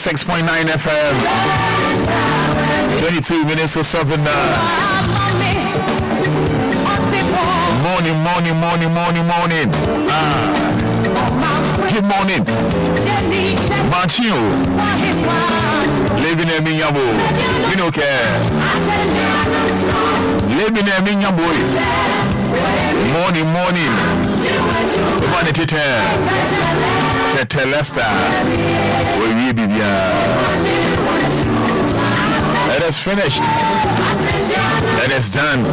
106.9 FM. 22 minutes or 7. Morning. Good morning. Manchio. Living in Minyabo. We don't care. Living in Minyabo. Morning. Humanity Telesta. We be Let us finish. Let us done.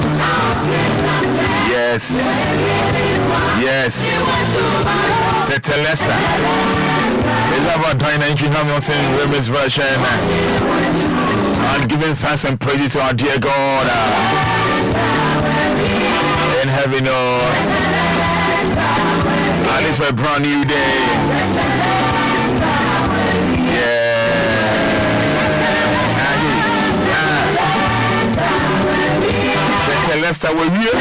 Yes. Telesta. It's about Dynamic Hamilton Women's version. And giving thanks and praises to our dear God in heaven. At least for a brand new day. Leicester will you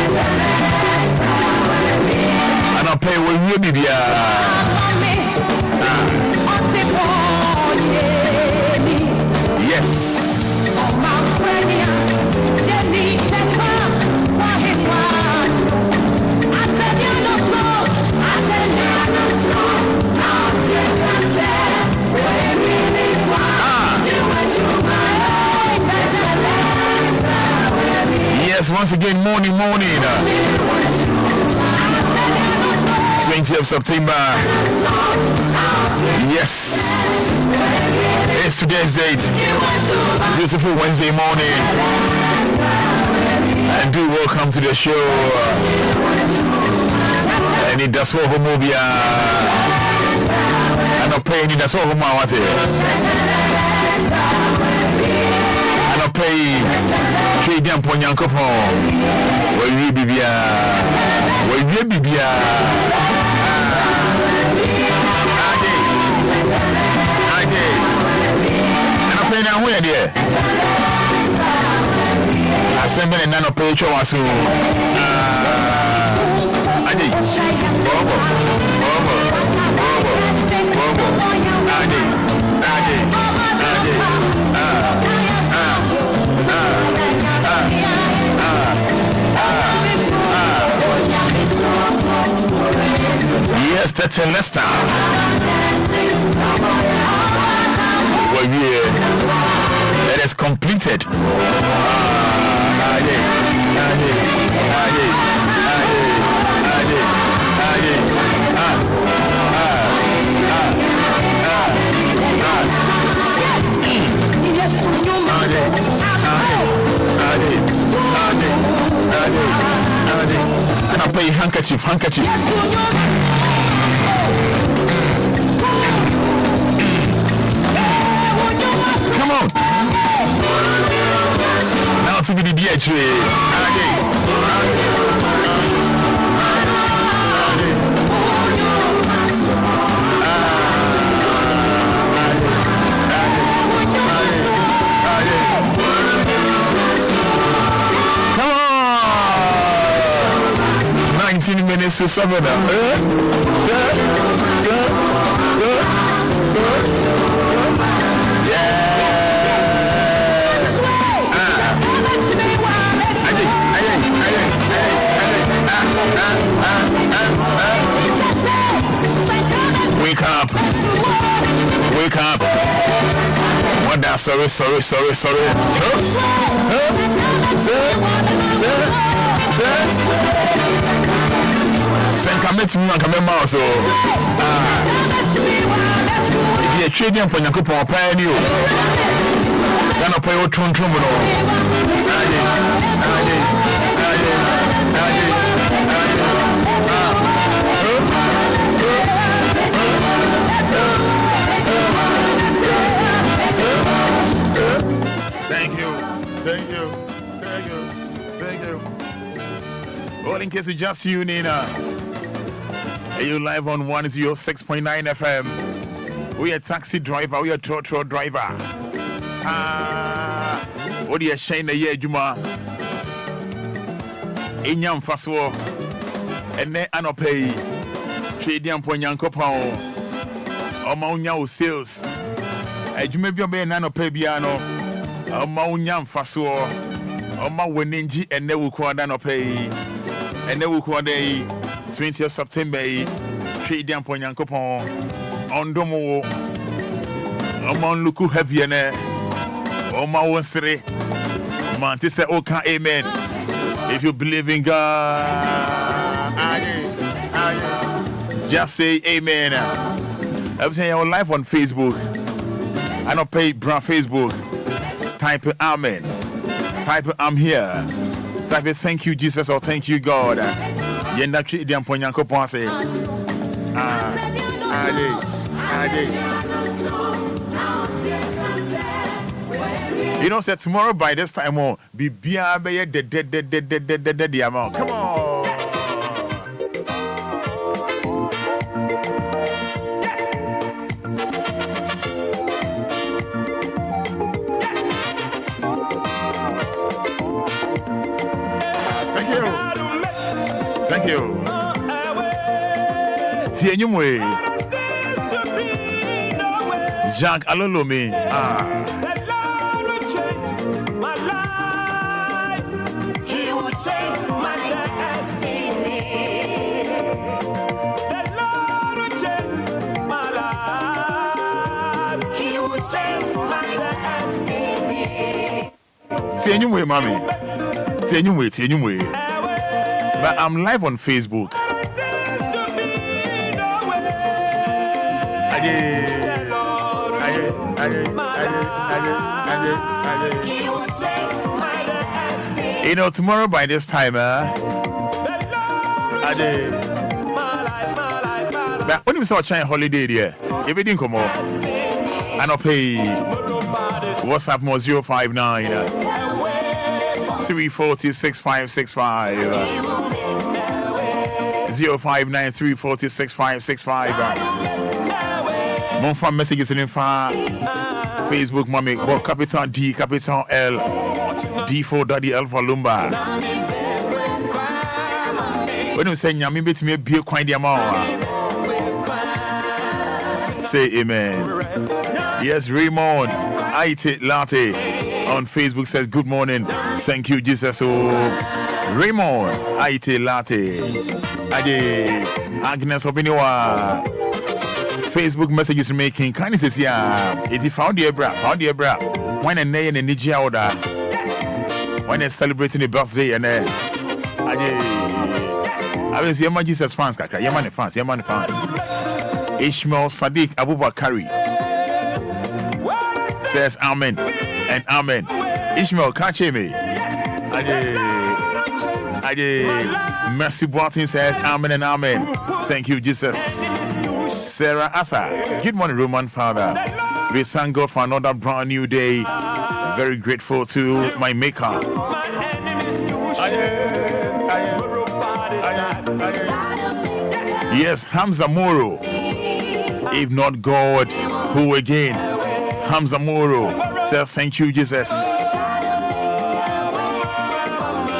and I'll pay when you be yes. Yes, once again, morning. 20th of September. Yes. It's today's date. Beautiful Wednesday morning. And do welcome to the show. Anidaso Wɔhɔ Obia. And I'll pay Anidaso Wɔhɔ. And I'll pay Trading Ponyankopon. Will you be and I'm playing now where there. I send me a nano page or so. Yes, that's a Leicester. Well, yeah, it is completed. And I play handkerchief. Come on. Now to be the DHA. Come on. 19 minutes to 7. Wake up. What that? Sorry. Send comments me and come out so. If you're trading for your coupon, pay you. Stand up for your tron. Thank you. Well, in case you just tune in, are you live on 106.9 FM? We are taxi driver, we are tow driver. What do you shine the year, Juma? Inyam Faswo, and then Anopay, Trading Ponyankopao, Omaunya sales. adwuma bi obey na no pa bia no oma unya mfaso oma wenenji ene wuko da no pa yi ene wuko da yi 20th September yi hwe di ampo nyankopon ondomo oma luku heavy ene oma wonsere man to say okay amen if you believe in God just say amen. I'm saying you're live on Facebook. I don't pay brand Facebook. Type it amen. Type it I'm here. Type it thank you Jesus or thank you God. Yenda treat them for Yankopon say. You know, say tomorrow by this time, oh, be the amount. Come on. Thank you. Tienyumwe. Jacques Alolome. He will change my destiny. The Lord will change my life. He will change my destiny. Tienyumwe, mommy. Tienyumwe. But I'm live on Facebook. You know, tomorrow by this time, but when you saw a China holiday there, if it didn't come up, I don't pay WhatsApp more 059 340 6565 059 340 6565. Mon fam messages in Facebook, mommy, well, capital D, capital L, D for Daddy, L for Lumba. When you say, Yami, bit me be a quite amount. Say amen. Yes, Raymond, IT Latte on Facebook says, good morning. Thank you, Jesus. Oh, Raymond, IT Latte. Agnes Obiniwa. Facebook messages making kindness is yeah. If you found your bra, when a nay and a Nigeria order, when they're celebrating a birthday and I will see your Jesus fans, your money fans. Ishmael Sadiq Abubakari says amen and amen. Ishmael, catch me. Mercy Boatin says amen and amen. Thank you, Jesus. Sarah Asa, good morning, Roman Father. We thank God for another brand new day. Very grateful to my Maker. Yes, Hamza Moro. If not God, who again? Hamza Moro says, thank you, Jesus.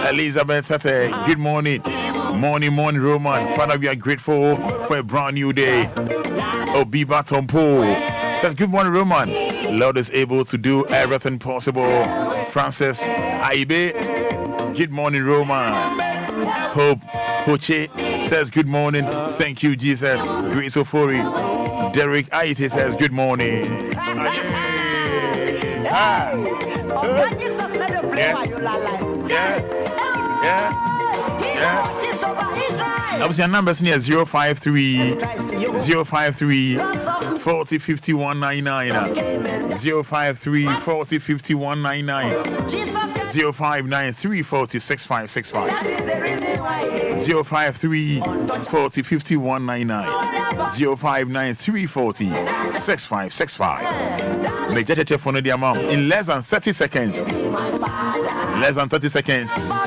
Elizabeth Tate, good morning. Morning, Roman. Father, we are grateful for a brand new day. Obiba Tompo says, good morning, Roman. Lord is able to do everything possible. Francis Aibe, good morning, Roman. Hope Hoche says, good morning. Thank you, Jesus. Grace Ofori. Derek Aite says, good morning. That was your number near 053 40 51 99 053 40 51 99 059 340 6565 053 40 51 99 059 340 6565. Make that a telephone the amount in less than 30 seconds. Less than 30 seconds.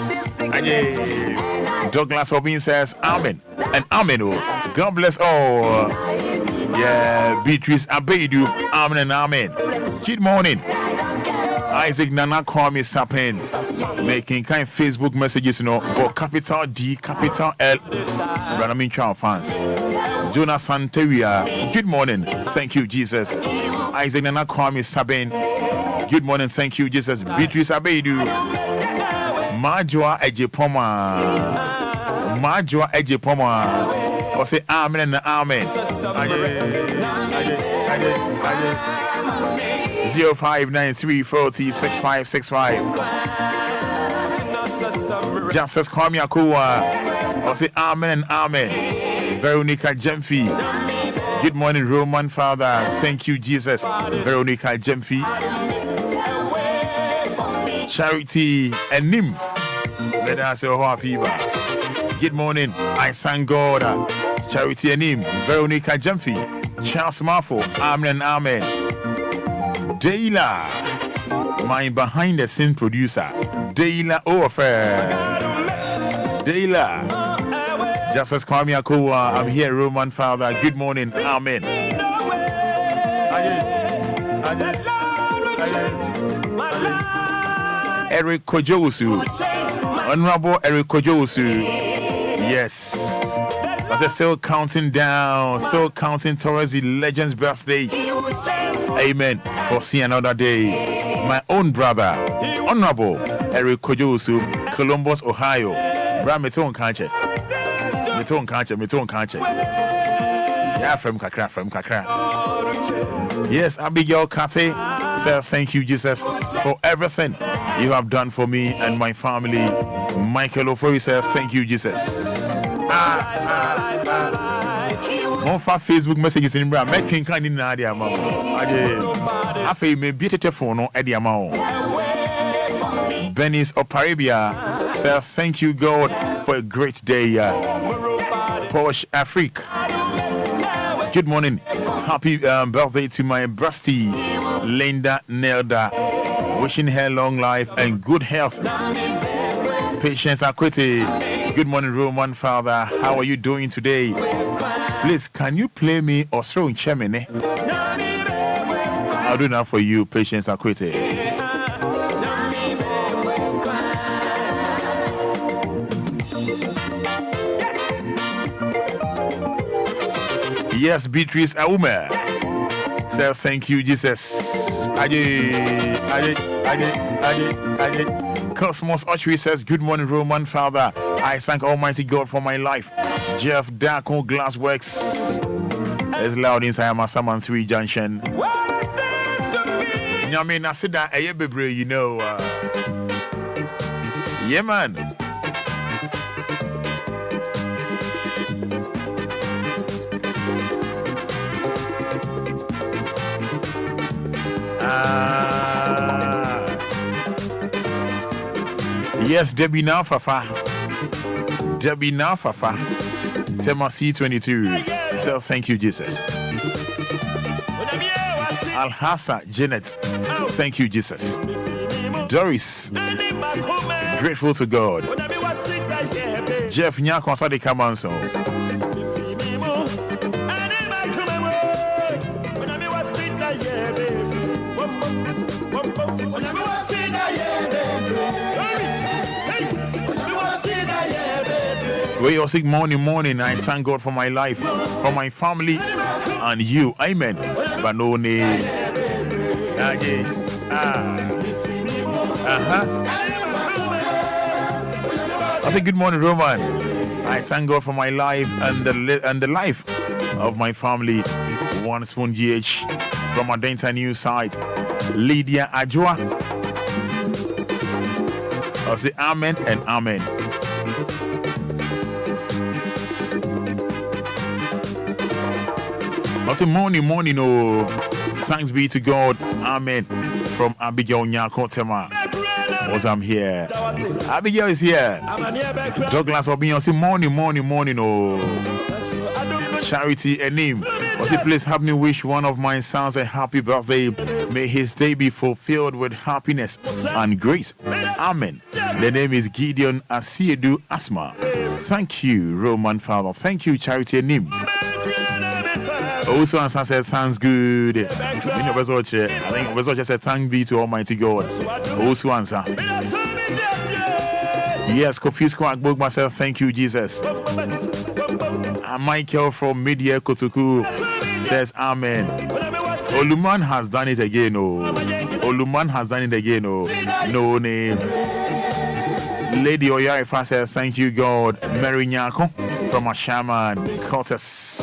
Douglas Obin says amen and amen. Oh, God bless all. Yeah, Beatrice Abedu, amen and amen. Good morning. Isaac Nana call me Sapen, making kind Facebook messages, you know, for capital D, capital L. Ranamin Chow fans. Jonas Santeria, good morning. Thank you, Jesus. Isaac Nana Kwame Sabin. Good morning, thank you, Jesus. Beatrice Abedu. Majwa Ejepoma. Majwa Ejepoma. Or say amen and amen. 0593406565. Justice Kwame Akua. Or say amen and amen. Veronica Jemfi. Good morning, Roman Father. Thank you, Jesus. Veronica Jemfi. Charity and Nim. Let us say, oh, fever. Good morning. I thank God. Charity and Nim. Veronica Jemfi. Charles Marfo. Amen and amen. Deila. My behind the scene producer. Deila Ofer. Deila. Justice Kwame Akua, I'm here, Roman Father. Good morning. Amen. Eric Kojosu. Honorable Eric Kojosu. Yes. I said, still counting down, still counting towards the legend's birthday. Amen. For see another day. My own brother, Honorable Eric Kojosu, Columbus, Ohio. Brameton Kanche. Me too can't. Yeah, from Kakra. Yes, Abigail Kate says thank you, Jesus, for everything you have done for me and my family. Michael Ofori says thank you, Jesus. More for Facebook messages in Bra, making kind in Nadia. I feel me beautiful phone on Eddie Amao. Benis Oparabia says thank you, God, for a great day. Posh Afrique. Good morning. Happy birthday to my bestie, Linda Nelda. Wishing her long life and good health. Patience Akwete. Good morning, Roman Father. How are you doing today? Please, can you play me Osro in Chemene? I'll do that for you, Patience Akwete. Yes, Beatrice Aume says thank you, Jesus. Cosmos Archery says good morning, Roman Father. I thank Almighty God for my life. Jeff Darko Glassworks is loud inside my Saman 3 Junction. I mean, I said that you know. Yeah, man. Yes, Debbie Nafafa. Tema C22. So thank you, Jesus. Alhassa Janet. Thank you, Jesus. Doris. Grateful to God. Jeff Nyako Sadi Kamanso. We all sing morning. I thank God for my life, for my family, and you. Amen. Banone. I say good morning, Roman. I thank God for my life and the life of my family. One spoon GH from Adenta News site. Lydia Ajwa. I say amen and amen. I say morning, oh, thanks be to God, amen. From Abigail Nyakotema, was I'm here. Abigail is here. Douglas Obia, I say morning, oh. Charity and name. I say please help me wish one of my sons a happy birthday. May his day be fulfilled with happiness and grace. Amen. The name is Gideon Asiedu Asma. Thank you, Roman Father. Thank you, Charity and name. Also, answer said, sounds good. I think Obezoche said, thank be to Almighty God. Also, answer. Yes, Kofisko Agbogba says, thank you, Jesus. Michael from Media Kotuku says, amen. Oluman has done it again. Oh, Oluman has done it again. Oh, no name. Lady Oyarifa says, thank you, God. Mary Nyako from Ashaman, Curtis.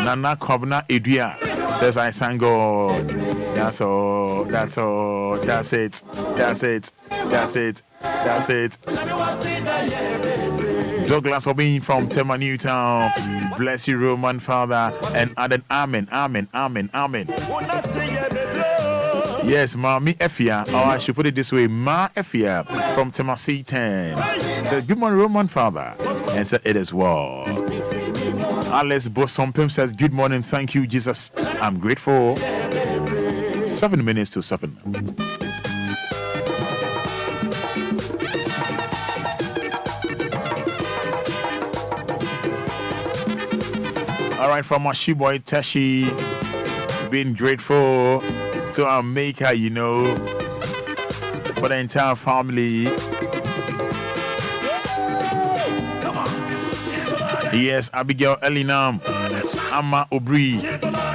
Nana Kobna Idria says, I thank God. That's all. That's all. That's it. That's it. That's it. That's it. Douglas Obin from Tema Newtown. Bless you, Roman Father. And add amen, amen, amen, amen. Yes, Mami Efia, or I should put it this way, Ma Efia from Temasi 10 said, good morning, Roman Father, and said, it is well. Alice Bosompim says, good morning, thank you, Jesus. I'm grateful. 7 minutes to 7. All right, from our she-boy Tashi, being grateful to our maker, you know, for the entire family. Yes, Abigail Elinam, Amma Obri,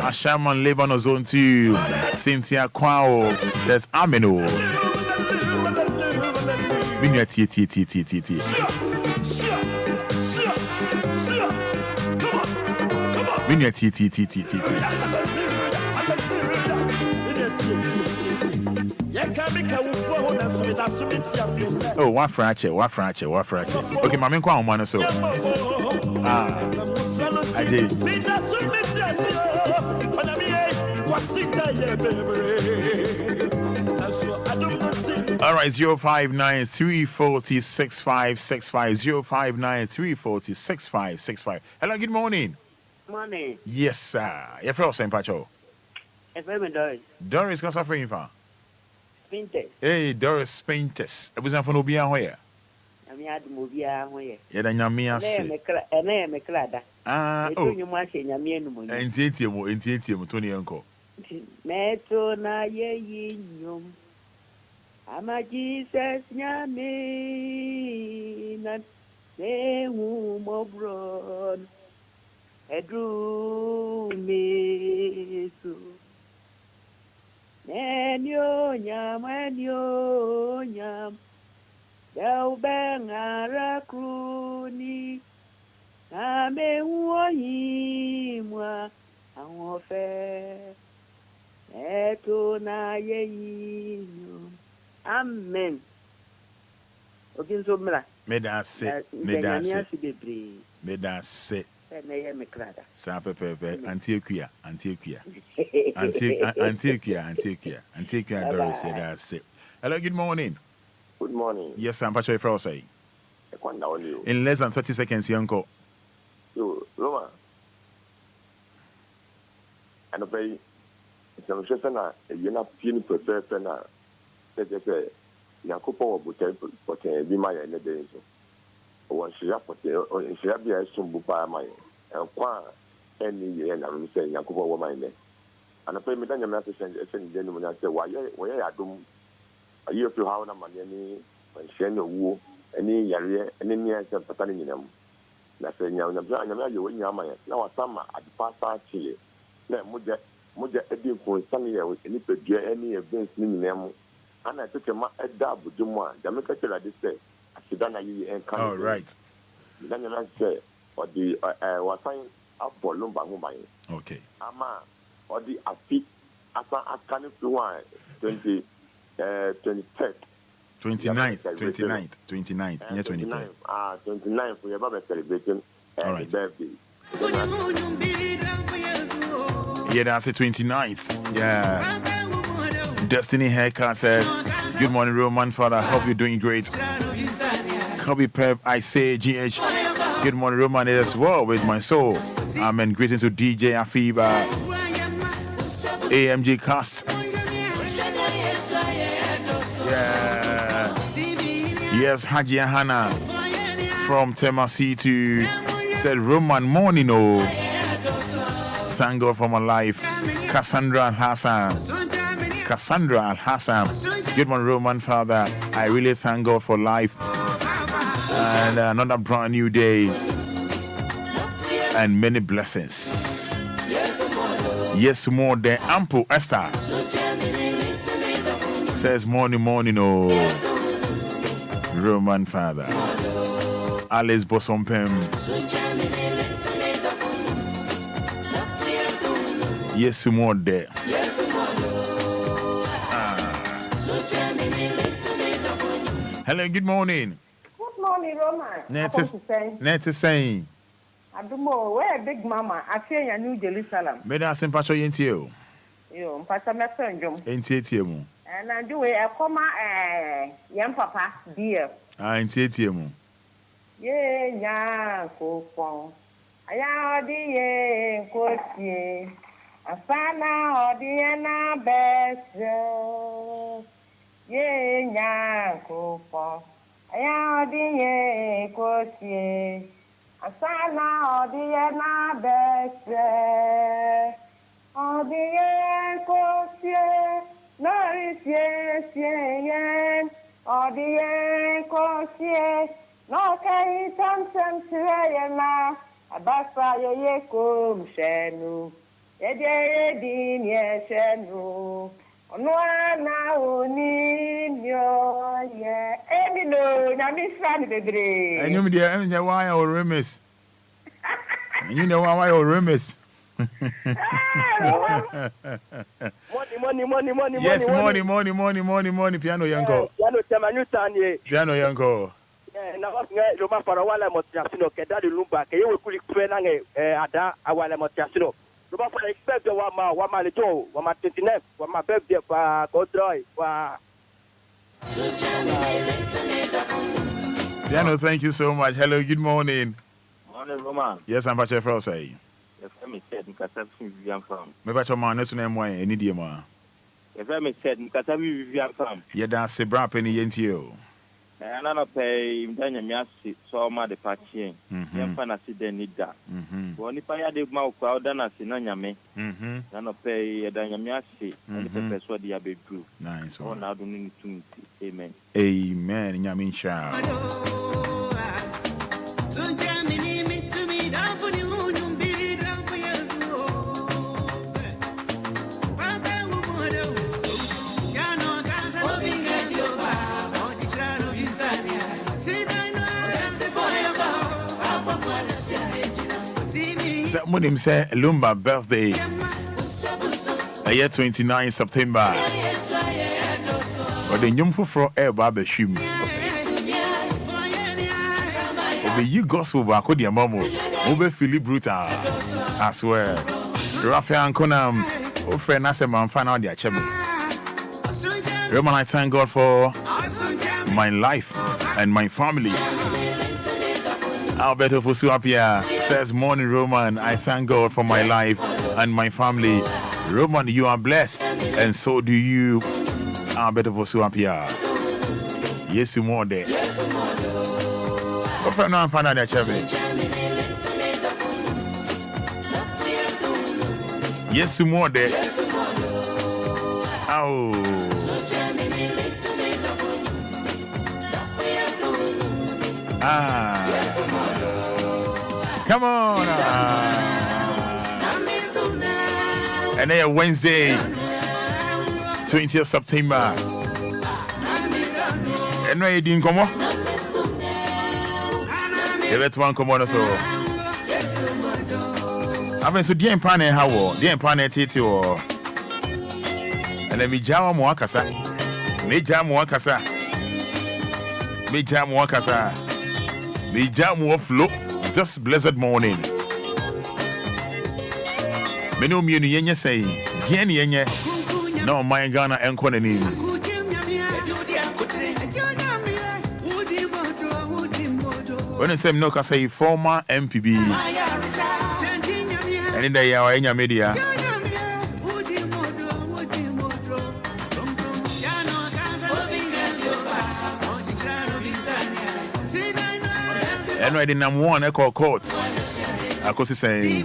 Ashaman Lebanon Zone 2, Cynthia Kwao says Ameno. Oh, what fracture. Okay, my main one so. I did. All right, 059-340-6565, 059-340-6565. Hello, good morning. Morning. Yes, sir. Your first name, Pacho. Doris. Doris, what's suffering for? Spintes. Hey, Doris Spintes. It was not for Obia here. I mean, I had Obia here. Yeah, then Yamia say. Oh. You must say Yamian. And Tietium, Tony Uncle. Metro na ye yum. Ama Jesus Yami. Not say whom abroad. Edru me so. Enyo nyam. Dau bengara kruni. Ame uohimwa. Anwofe. Eto na ye yum. Amen. Okin so mra. Medase. Sa pepe Antioquia Doris said that's it. Hello, good morning. Good morning. Yes, I'm Patrick Frosay. In less than 30 seconds, Yanko. So, Roma. And obey some Shefana, you're not feeling prepared. That they say, Yakupo would be my day. One she up or she have the some bupa mine and qua any year and I'm saying Yakuba woman. And I pay me then your message and gentlemen I say, why I do a year to how money any when she no woo any yare any near Patani in them. That's saying you win your mind. Now a summer at the past Chile. Then Muja Eddie for Sunny with any events in them. And I took a dab with Juma, Jamaica like this day. All right. Then you say, or the was signed up for Lumba. Okay. Ama, or the Afi, Asa Akani Fluan, 23rd. 29th. 29th for your Baba celebration and birthday. Yeah, that's the 29th. Yeah. Destiny Haircut says, good morning, Roman Father. Hope you're doing great. Copy Pep, I say GH. Good morning, Roman as well with my soul. Amen. Greetings to DJ Afiba, AMG Cast. Yeah. Yes, Haji Hannah from Temasi to said Roman morning. Oh, thank God for my life. Cassandra Al Hassan. Good morning, Roman Father. I really thank God for life. And another brand new day and many blessings. Yes, more than ample. Esther says morning, oh. Roman father. Alice Bosompem. Yes, more there. Hello, good morning. Good morning, Roman. Net's saying. Adumo, where Big Mama? I feel you New Jerusalem. Made us in Pacho Yentio. You, Pastor Messenger. Entietium. And I do a comma, young papa, dear. Entietium. Yea, ya, coupon. I dear, courtier. A fana or Diana best. Yea, ya, coupon. I dear, courtier. Asana odiena bese, odie kosie, norisie sien, odie kosie, no kai tam sirena, abasa ye kum shenu, ye din ye shenu, onwana unimyo ye, emino na misani bebre. And you mean why or remiss? And you know why or remiss? Money. Yes, money. Piano yanko. Piano yanko. Na Lumba for a while I must just Dadi Lumba, you will quick Ada, a while I must just know. Lumba for expect the 1 mile, 1 mile, 1 mile 29, 1 mile birthday, go dry. Piano, thank you so much. Hello, good morning. Morning, Roman. Yes, I'm Pacho Fro say. If I said, Nkasabi Vivian Farm. Maybe Pacho man, that's name why any dear ma. If I said, Nkasabi Vivian Farm. Yeah, that's a bra penny yentio. And I don't pay Daniel Miasi, so my departure. Young fantasy then need that. When if I had a mouth crowd, then I see Nanyame. Then pay Daniel Miasi, and the purpose what the abbey drew. Nice. Oh, now don't need to. Amen. Amen. Yamin Shah. Someone say Lumba birthday. Year 29 September. But the young for air barber shim. Obe you gospel back with your mom. Obe Philip Brutal. I swear. Raphael and Conam. Oh, friend, I said, man, find out their channel. Roman, I thank God for my life and my family. Alberto Fusuapia says, morning, Roman. I thank God for my life and my family. Roman, you are blessed, and so do you. Alberto Fusuapia. Yes, you more there. What friend, I'm finding that channel. Yes, you more there. Oh. Come on. And then Wednesday, 20th September. And where you didn't come on? You let one come on so. I mean, so the empire how the empire titi or. And then me jam wakasa. Me jam wakasa. Me jam wakasa. Me jam flow. This blessed morning. Me no me yenye say. Gien yenye. No my Ghana enko na ni. When I say no ka say former MPB. And in the year enya media. And right in number 1 echo courts. I could say.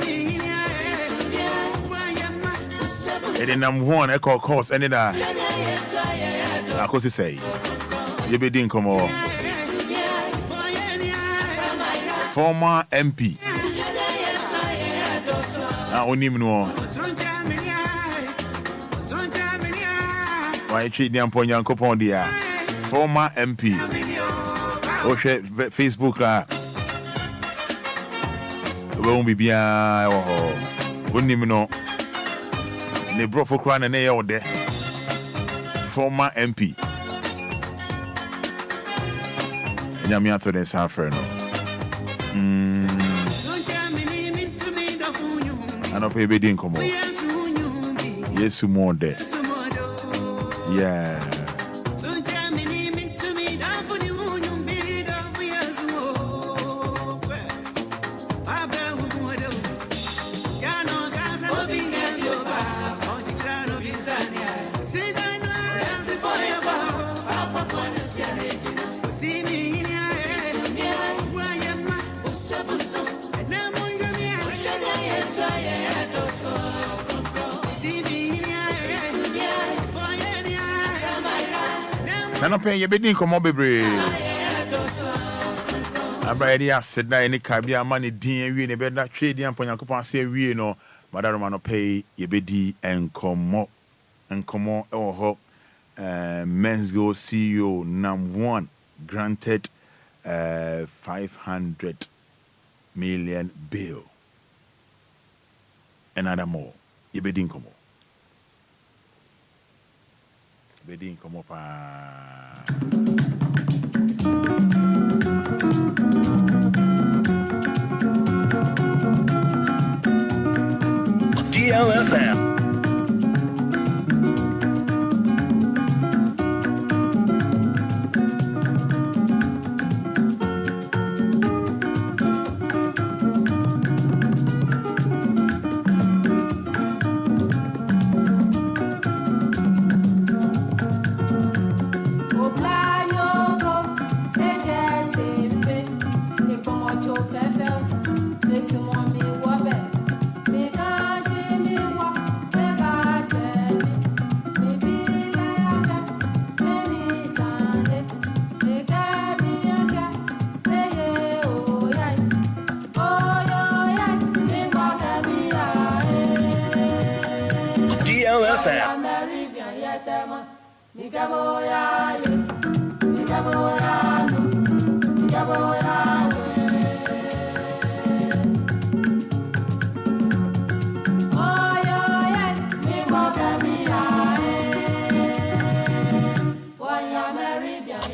And in number 1 echo courts. And in that. I could say. You be doing come on. Former MP. I only know. My treat the Amponya Copon dia. Former MP. Oshe Facebook won't be bien. Wouldn't even know. They brought for crown and they out there. Former MP. Nyamia to the Safran. I don't pay bidding come on. Yes, more there. Yeah. I don't pay your bidding come on, baby. I'm ready. I said that any Caribbean money, DN, we better trade the Amponya Copan say we know, but I don't want to pay your bidding and come on. Oh, Men's Go CEO #1 granted 500 million bill. Another more. Your bidding come on. Bidding come up. DLFM.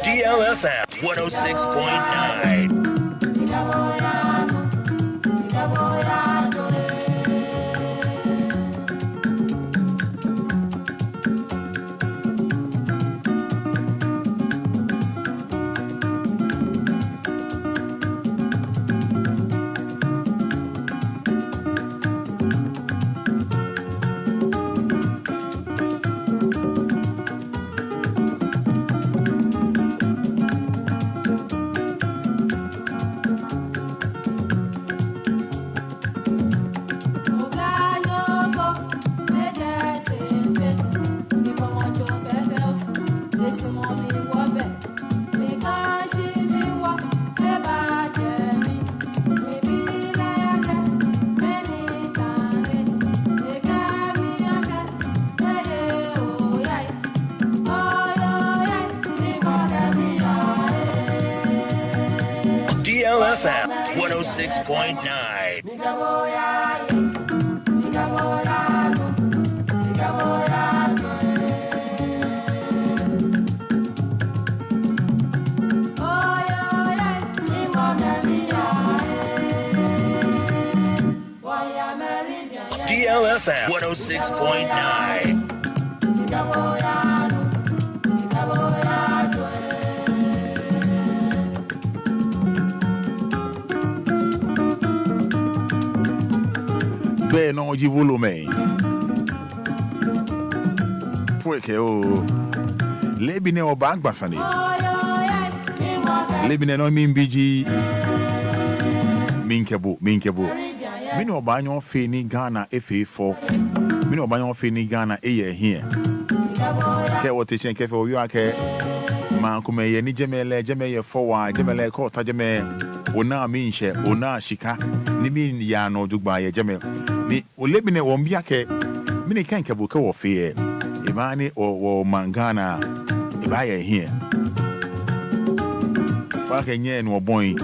DLFM 106.9. DLFM 106.9. DLFM 106.9. Beh, non, volume. Poi che lebine o bag basani. Lebine no mimbiji. Minkebo. Mini obanyo fe ni Ghana FA4. Mini obanyo fe ni Ghana eye here. Ke wotation ke fe o yo ake man kuma ye ni jemele forward jemele ko ta jeme ona minhye ona shika ni mi ya no dugba ye jeme ni olebine wo mbia ke mini kan ke bo ke wo fe Ibani or Mangana, Ibaya here. Back and yen or boy,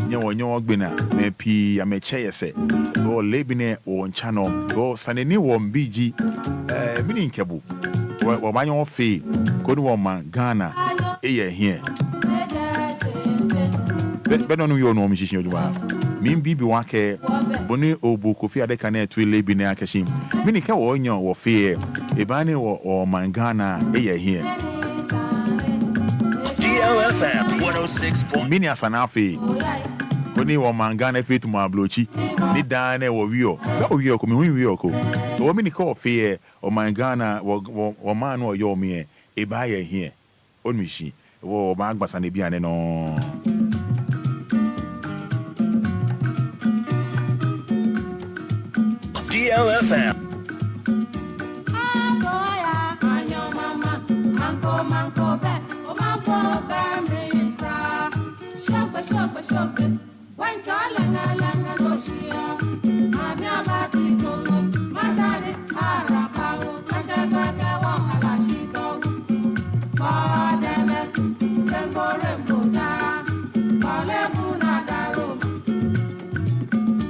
your bina, may pee, I may chair say, or labine or channel, or Sanini or BG, meaning Kabu, or my own fee, good woman, Ghana, a year here. But on your norm, she Min Bibi Wake, Boni Obu, Kofi Adekane, to Labine Akashim, Minika or your or fear, Ibani or Mangana, a year here. DLFM 106. Mini Asanafi. Boni or Mangana fit to my blochi. Ni dane or Rio. No Rio, come in Rio. Or mini call fear or Mangana or man or your me. A buyer here. On me she. Or Magbas and Ibian no. DLFM.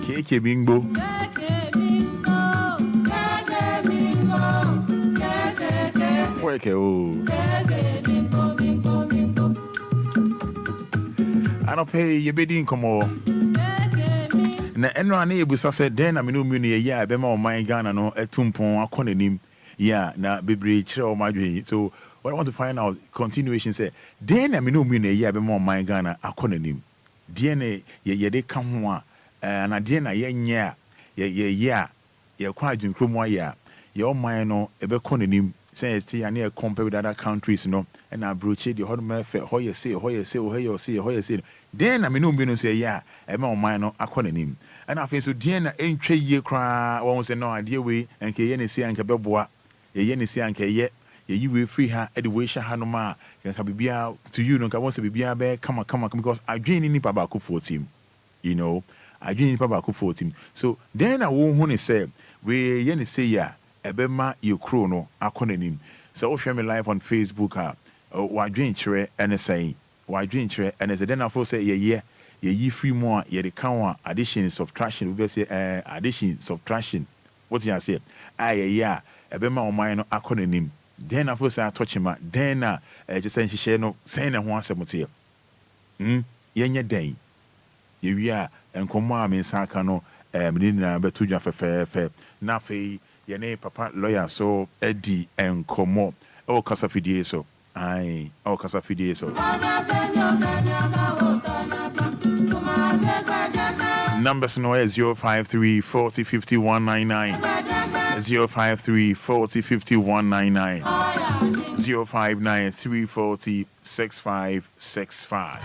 Keke Bingbo. I don't pay your bidding come on. Na enra na ebusa said then I mean no ya be ma my Ghana no etumpon akonanim ya na bebre kire o madwe. So what I want to find out continuation say then I mean no ya be ma my Ghana akonanim. Die na ye de ka ho a na die na ye nya ye kwa adwunkromu ya ye o man no ebe konanim say sti ya na compare with other countries no and na broche the hot man fe ho ye say then I mean no say ya e ma o man no akonanim. And I feel so dear na entwe ye kra won say no ade we enke ye ne si anke beboa ye ne si anke ye we free her e de we sha ha no ma ka bibia to you no ka won say bibia be come because adwen ni pa ba ko 14 you know adwen ni pa ba ko 14 so then I won hu ne say we ye ne say ya e be ma ye kro no akonanim so share me live on Facebook wadwen kire ene say wadwen kire ene say then I feel say ye ye free more ye the count addition subtraction we say addition subtraction what you say yeah ebe ma o man no akonanim then afo say touch him then na just say share no say na ho asemote ye nya den ye wi a enkomo a me saka no me na betu dwa fefe na fe ye ne papa lawyer so edi enkomo o kasa fidie so ai o kasa fidie so numbers no 053 40 50 199 053 40 50 199 059 340 6565.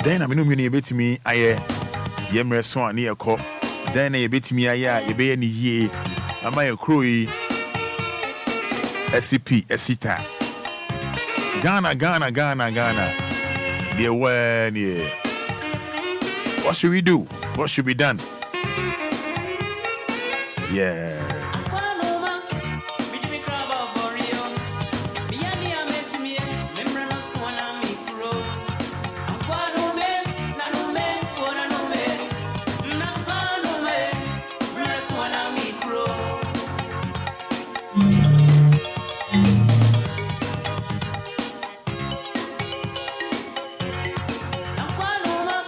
Then I mean you bet me aye yemre so ani ekọ then you bet me aye ye be ni ye ama ye kroi SCP esita Ghana. The one, yeah. What should we do? What should be done? Yeah.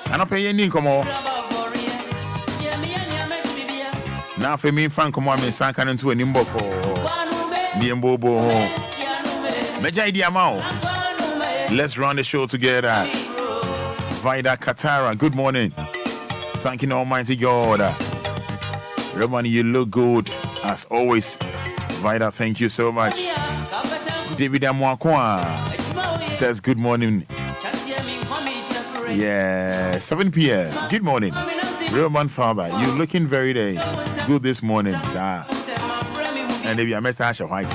I don't pay any come on. Now for me, Frank, come on, me sank into a nimbo for the Mbobo. Major idea mao. Let's run the show together. Vida Katara, good morning. Thank you, Almighty God. Roman, you look good as always. Vida, thank you so much. David Amwakwa says good morning. Yeah, 7 p.m. Good morning. Roman Father, you're looking very good this morning, sir. And maybe I must ask you white.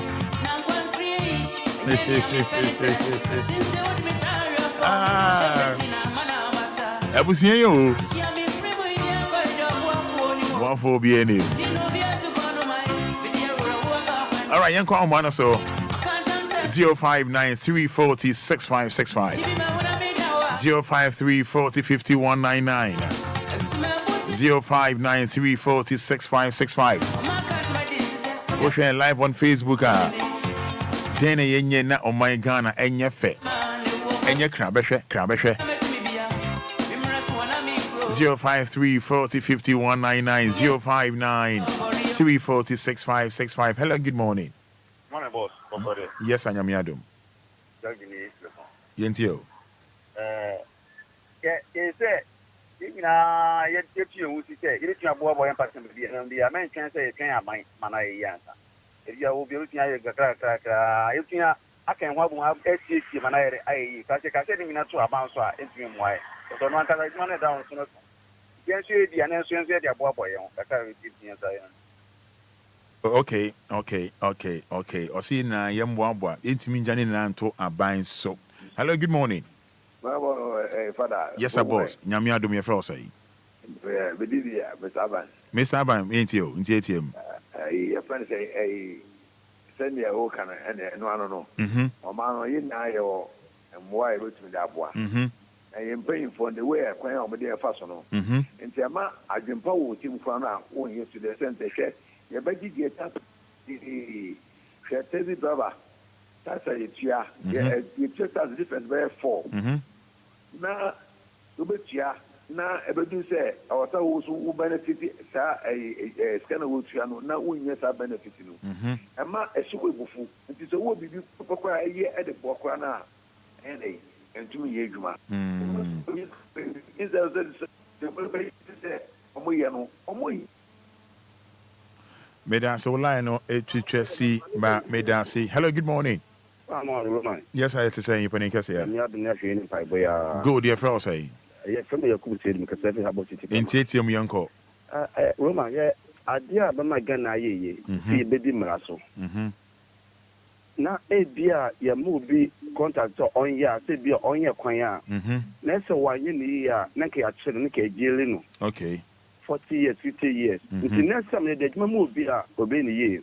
I was here. One for BNA. All right, young call man so 059-340-6565 053-40-5199 059-340-6565. We're sharing live on Facebook. Dene yenye na oh my Ghana enye fe enye krabehwe 053-40-5199 059-340-6565. Hello, good morning. Morning, boss. Yes, I am Yadum. Yentio. Yeah, is it? You who say, you are boy and person with the American can say, can I my answer? If you will be looking at your if you I can have SC when I said in a 2 amount, so it's been why. So, no one can write money down. Yes, you the announcement said your boy. Okay. O see na yemboa intimi jani na nto aban so. Hello, good morning. Fada. Yes, sir, boss. Nyame adom ye fra say. Mr. Aban, ain't you? Inti ATM. Your friend say send me a whole can and no. O man you na yo and why go to that boy. And you paying for the way I quite over there fashion. And Tiama, I jump out him from now when you to the center share. You better get up the share driver. That's a chia. You just as different very form. Now, you bet ya. Now, everybody say, our thoughts who benefit a scanner will channel. Now, we yes are benefiting. And ma a super buffo. It is a would be a year at the Bocrana and 2 years. Is there Medasi Olano HHC ba Medasi. Hello, good morning. Yes, I had to say you panic here. Go dear fellow say. Yes, from your cool said because every about it. In Titium Yanko. Roma, yeah, idea by my Ghana ye, see baby Marasso. Now, a beer, your movie contact on ya, say be on your choir. Let's say why you need ya, Naki actually Niki Gilino. Okay. 40 years, 50 years. The next time that my movie are obeying the year.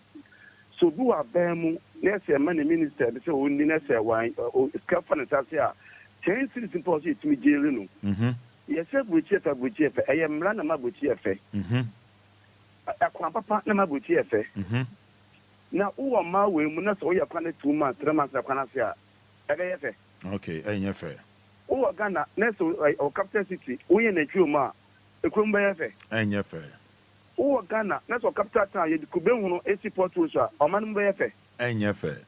So do a bam, let's say money minister, so we need say why or scaffold and Tasia. 10 citizens for it to me, Gilino. Yes, which I am running my butcher. A papa, my butcher. Now, who are my way when I saw your planet 2 months, 3 months of Canasia? Okay, and your fair. Oh, Ghana, next or Captain City, we in a few ma, a crumb and your fair. Oh, Ghana, next or Captain Town, you could be one AC Portusha, or Man Befe. And your fair.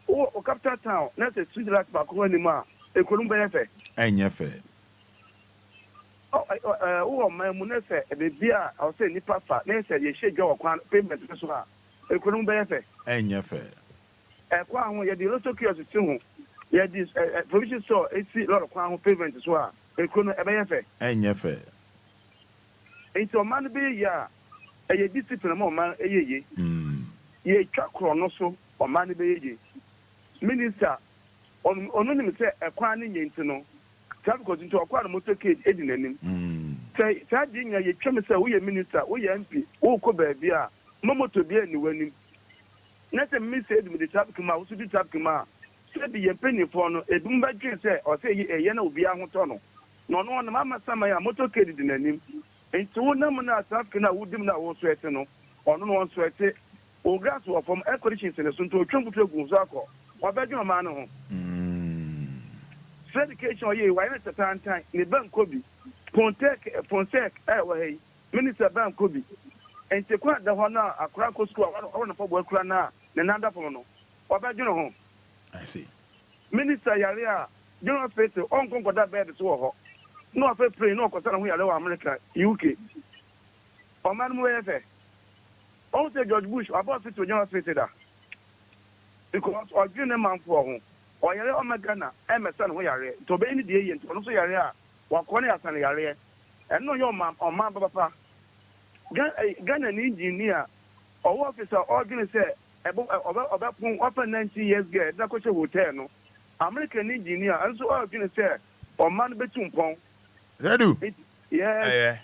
Oh, Captain Town, next a sweet like Bakuanima, a crumb befe. And your fair. Oh, my Munese, the beer, I'll say Nipa, next you shake your payment as well. A crumb befe. And your fair. A crown, you had the little curiosity. Yeah, this provision store, it's a lot of crown payment as well. A crumb befe. And your fair. It's a man be ya. A discipline more man a ye. Ye chuck chronoso or man be ye. Minister on only say a craning into tap goes into a quite motorcade aiding him. Say, Tading a chum say we a minister, we MP, who could be a momo to be any winning. Not a miss said with the tap come out to the tap come out. Say be a penny for no a boom bag say or say a yellow be a tunnel. No one, Mamma Samaya motorcade in him. And so no man asking I would not was sweating or no one sweated or grass or from Enquiries in a soon to a chunk of Gonzaco or bedroom man. Dedication ye, why not a time in the bank could be Pontec, away, Minister Bank could be. And to quite the one now, a crack school, I want to work right now, another for no or bedroom home. I see. Minister Yaria, General Face, Uncle got that bed as well. No, I pray no concern we allow America, UK. Or man, wherever. Also, George Bush, about it to General Secretary. Because or Junior man for whom, or Yara Ghana, Emerson, we are to be any day and also Yara, or Cornea San Yara, and no your mom or my papa. Ghanaian engineer or officer or going to say about 90 years ago, that question will tell no. American engineer, and so I'm going to say, or man between pong. Zadu. Yeah.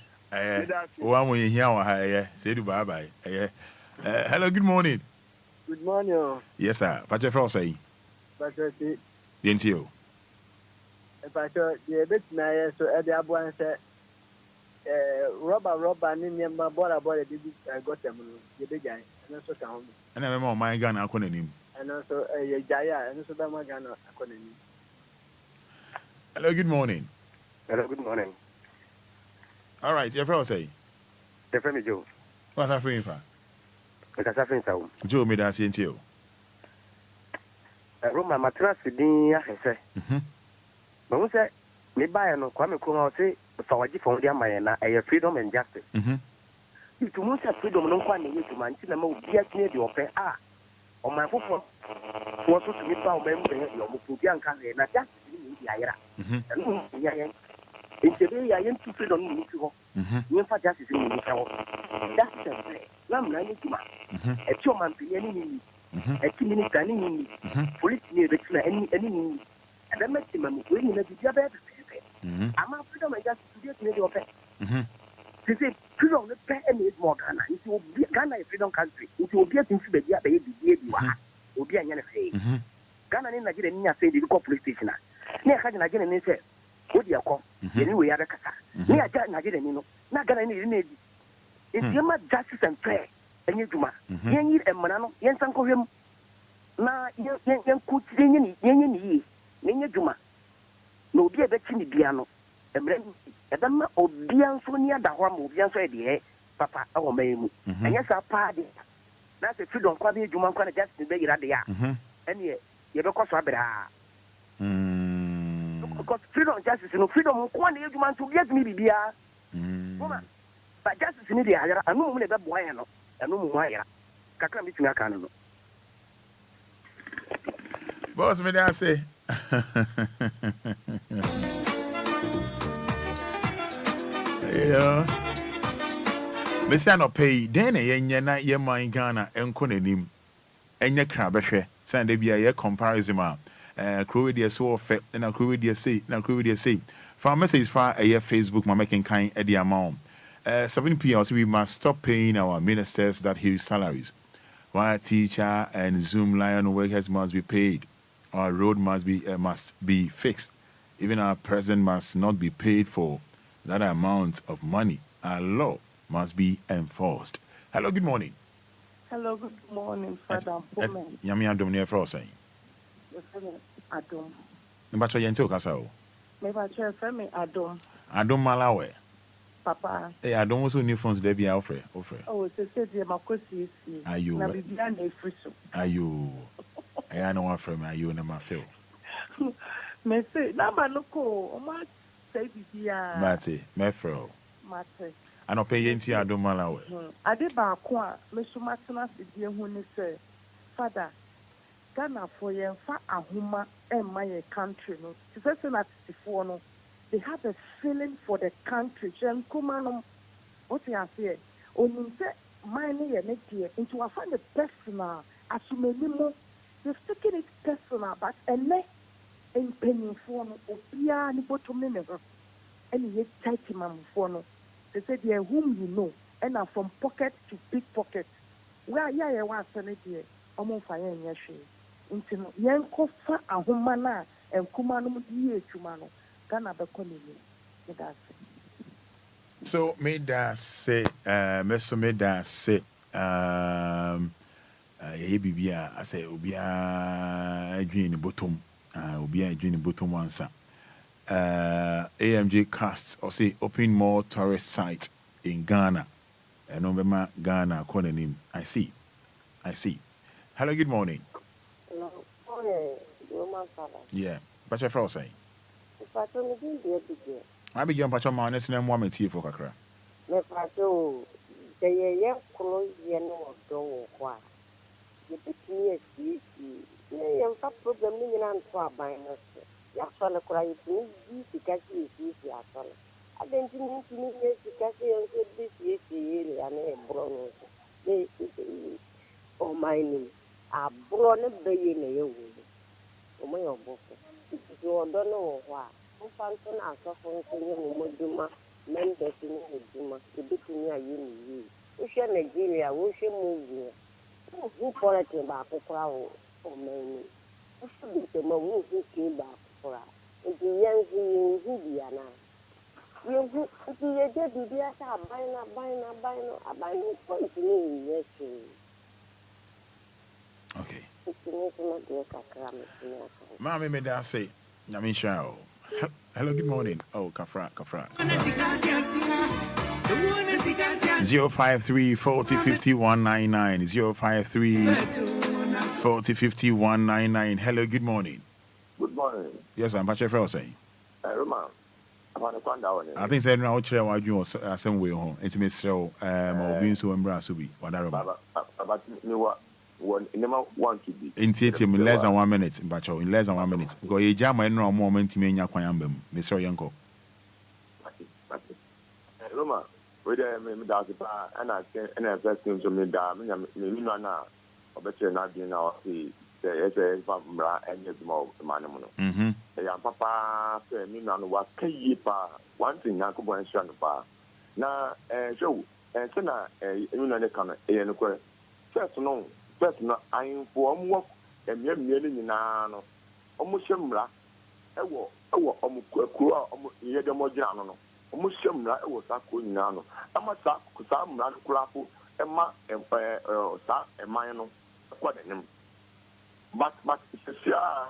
One here or higher. Say to bye bye. Hello, good morning. Good morning. Yes, sir. What you say? Didn't you? If I saw the bit now, so at the Abuan said, Robber, and in my boy, I got them, the big guy, and also come. And I remember my gun, I couldn't him. And also a Jaya, and also my gun, I couldn't. Hello, good morning. Hello, good morning. All right, your friend say. The friend is Joe. What's that friend for? Because I think so. Joe made us into you. Roma matras din ya hese. But we say me buy no kwa me ko say for waji for dia man na freedom and justice. If you want freedom no kwa na yetu man ti na ma obi atine de ope o man fofo wo so to me pa o man be he o mo obi anka na justice ni di ayera. Ya ya. Instead ya yen freedom ni ti ho. Ni fa justice ni ni ho. Justice na mna ni ti ma. E ti o man pe ni minister ni police ni be tuna any and that maximum we need to be able to I'm freedom and just to get the open. They say freedom the pay any more Ghana. It will be Ghana a freedom country. It will be a thing to be Obia nyane say. Ghana ni Nigeria ni say the police station. Ni akaje Nigeria ni say odi akọ. Ye ni we ya kasa. Ni aja Nigeria ni no. Na Ghana ni ni di. It's justice and fair. Enye juma yenyi emana no yensan kohwem na yen kuti yenyi ni yenye juma no obi ebechi ni bia no emre edama obi anso ni ada ho ma obi anso e de papa awo mayimu enye sa pa de na se freedom kwa bi juma kwa na just be yira de ya ene ye be koso abira because freedom justice no freedom kwa na juma nso obi azumi bibia mama but justice ni de ayara anu mu ne be boa no anu mu ayara kakra mi tuna kan no boss me dey say yeah me say no pay den yenye na ye man Ghana enko nanim enye kra behwe sande bia ye comparison ma Croatia so fe na Croatia say for message for a Facebook ma making kind at the amount 7 p.m. we must stop paying our ministers that huge salaries. While teacher and Zoom Lion workers must be paid. Our road must be fixed. Even our president must not be paid for that amount of money. Our law must be enforced. Hello, good morning. Hello, good morning, Fada. Yami Adom near Frosting. Adom. Mbacho Yento Kasao. Mbacho Femi Adom. Adom Malawi. Papa. Hey, I don't want to new phones there be offer. Oh, it's a city of Makosi. Are you? Na Bibiana is free. Are you? I know one from you and my feel. Me say, number loco, o ma say Bibia. Mate, me fro. Mate. I no pay into Adom Malawi. Ade ba kwa, me so matena sidie hu ni say, Father, Ghana for yen fa ahuma e my country no. Ti say na 64 no. They have a feeling for the country. What you say? Only say money and next into a find the personal. As you may know, they've taken it personal, but in penny for no Obia ni bottom never. And yet tight man for no. They say they are whom you know, and are from pocket to big pocket. Where ya was an idea, almost fire in your shade. Into Yanko fa a humana and Kumanum ye chumano. So made that say, Meso made that say, Bibia, I say, Obia, dream the bottom, Obia, dream the bottom once. AMG cast or say, open more tourist sites in Ghana, and November Ghana, calling him. I see. Hello, good morning. Hello, morning, yeah, but your friend say. I began Pacho Manes and woman tea for Kakra. Me Pacho, the young close yellow door. You pick me a seat, you have problem in answer by us. Yasala cry to me because he is easy. I didn't need to meet because he said this is the and a brown. They oh, my name. A brown baby in a young. Oh, my book. You don't know why. Function as a function, Muduma, members in Juma, the bit in your uni. We share Nigeria, we share movie. Who politics about Pokra or many? Who should be the more who came back for us? It's the young who be an you did the buying continue, yes. Okay. Mammy made that say, Yamisha. Hello, good morning. Oh, Kafra. 053 40 50 199. 053 40 50 199. Hello, good morning. Good morning. Yes, I'm Patrick Frel saying. Roman, I think said now chair why you some way home. It's Miss Row, or being so embarrassed to be. What I want to be. In less than 1 minute, but in less than 1 minute. Go a jam and no moment to me in Yakwayambum, Mr. Yanko. Roma, whether me does it, and I say, and I first thing to me, me now, or better not being our fee, the Bra and the more manimuno. Papa, me now was Kayipa, one thing Nakuba and Shanapa. Now, Joe, and Sena, you know, the comment, and first, no, I inform work and merely in an almost similar. Yet the Mojano, almost similar was a Kunano. I must have some run crafu, Emma, Empire, or Sa, and Mino, quite a name. But Sia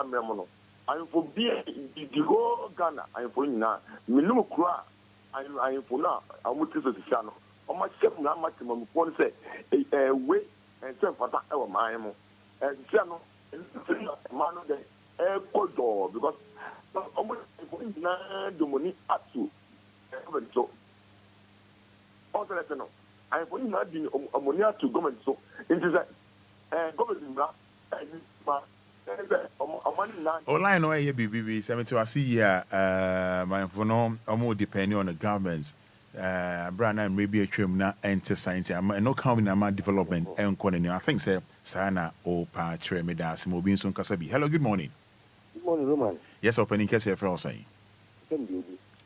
Memono. I am for beer, the go Ghana, I am for now. Milu Kra, I am for now. I will tell the Siano. On my step, not maximum, one say, a way. And so for that, our mind, and Siano, man of the air door because almost the money up to so. Also, let know I am not being ammonia to government so into that government. Online no ye BBB 70 I see here my phone almost depending on the government brand name maybe a trim na enter science no coming na development and I think say sana o pa tre me da simo bin so kasabi. Hello, good morning. Good morning, Roman. Yes, opening case here for us saying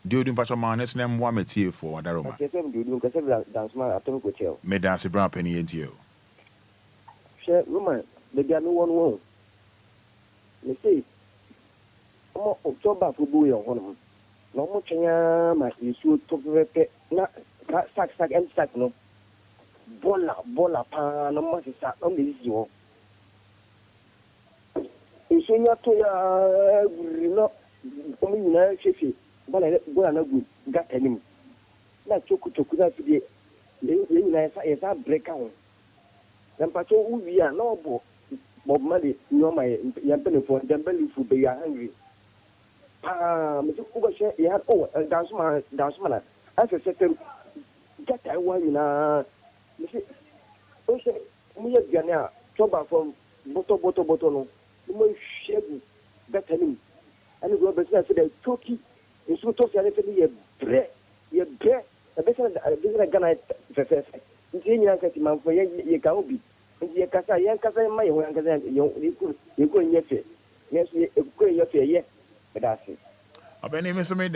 do pacho man is name one metie for Wadaroma. Okay, do kasabi dance man atomic hotel. Me da se bra penny entio. Share Roman, the guy no one. You see, October for boy on one. No much my issue to not sack and sack no. Bola pan no much sack on this you. You say you to no only na chefi, but I go na good got him. Na choku that today. You na sa break out. Then pacho Obia no bo. Bob Mali, you know my young for them belly food be hungry. Mr. Uber, you had dance man. As I said, get that one in a. You see, okay, me at Ghana, trouble from bottle. You may share better him. And you go business to the turkey. You should talk to anything, your bread. A better Ghana. You see, you have man for your cowbee. You can't say my one can you go in your face. Yes, you go in your face, yes. But that's it. Abeni Mesome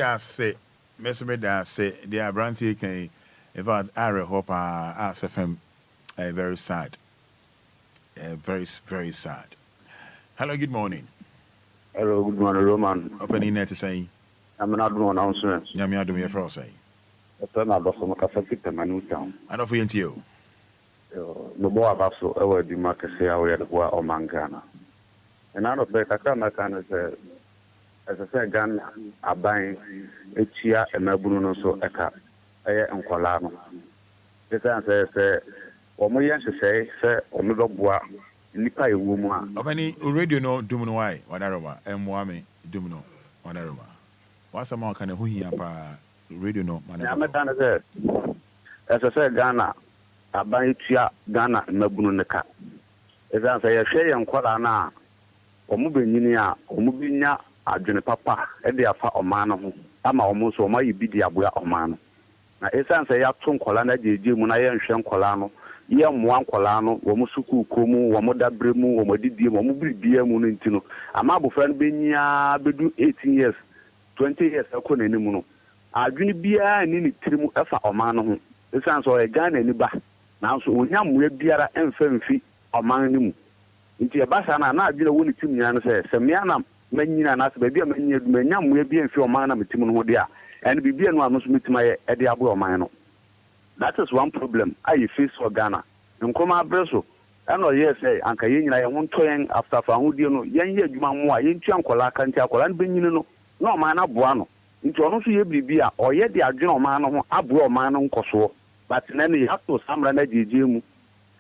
da say they are brandy can about Ara Hopper RSFM very sad. Very sad. Hello, good morning. Hello, good morning, Roman. Opening net saying I'm not doing announcements. Yamia do me a frost say. I'm not from a cafe Manu town. I don't for you. No more about so ever the market say how we had or Mangana. And out of that, I can as I said, Ghana are buying a chia and Melbourne so eka and Colano. This answer say, or more yes to say, or middle bois, Nipa woman. Of any radio no Dumino why, whatever, and Wame Dumino, whatever. What's a more kind of who he radio no, as I said, Ghana. Aban tia Ghana mabunu neka eza fa ye hwe yan kwala na omu benyini a omu binya adwene papa e de afa oman no ho ama omu so omu yibidi aboya oman no na esa nsa ya to nkwala na jeje mu na ye nhwe nkwala no ye moa nkwala no omu suku komu omu dabre mu omu didie mu omu bibia mu no ntino ama abofra no benya bedu 18 years 20 years akọ n'animu no adwene biara ni ne tirimu ɛfa ɔman no ho esan so Ghana ni ba nanso onya mmoa biara ɛmfa mfi ɔman no mu nti ɛbasa na adwene wo ne tim nyina no sɛ mea na manyina na sɛ baabi a manyina du manya mmoa bi mfi ɔman na metim no ho de a ɛne bibia no a no so metim ayɛ ɛde abo ɔman no. That is one problem I face for Ghana. Nkoma abreso ɛna ɔyɛ sɛ anka yɛn nyina yɛn ho ntɔ yɛn after fa ho die no yɛn yɛ adwuma mu a yɛn tua nkɔla ka nti akɔla no bɛnyini no na ɔman no aboa no nti ɔno nso yɛ biribi a ɔyɛ de adwene ɔman no ho aboa ɔman no nkɔsoɔ but nɛ no yɛato samra no agyegye mu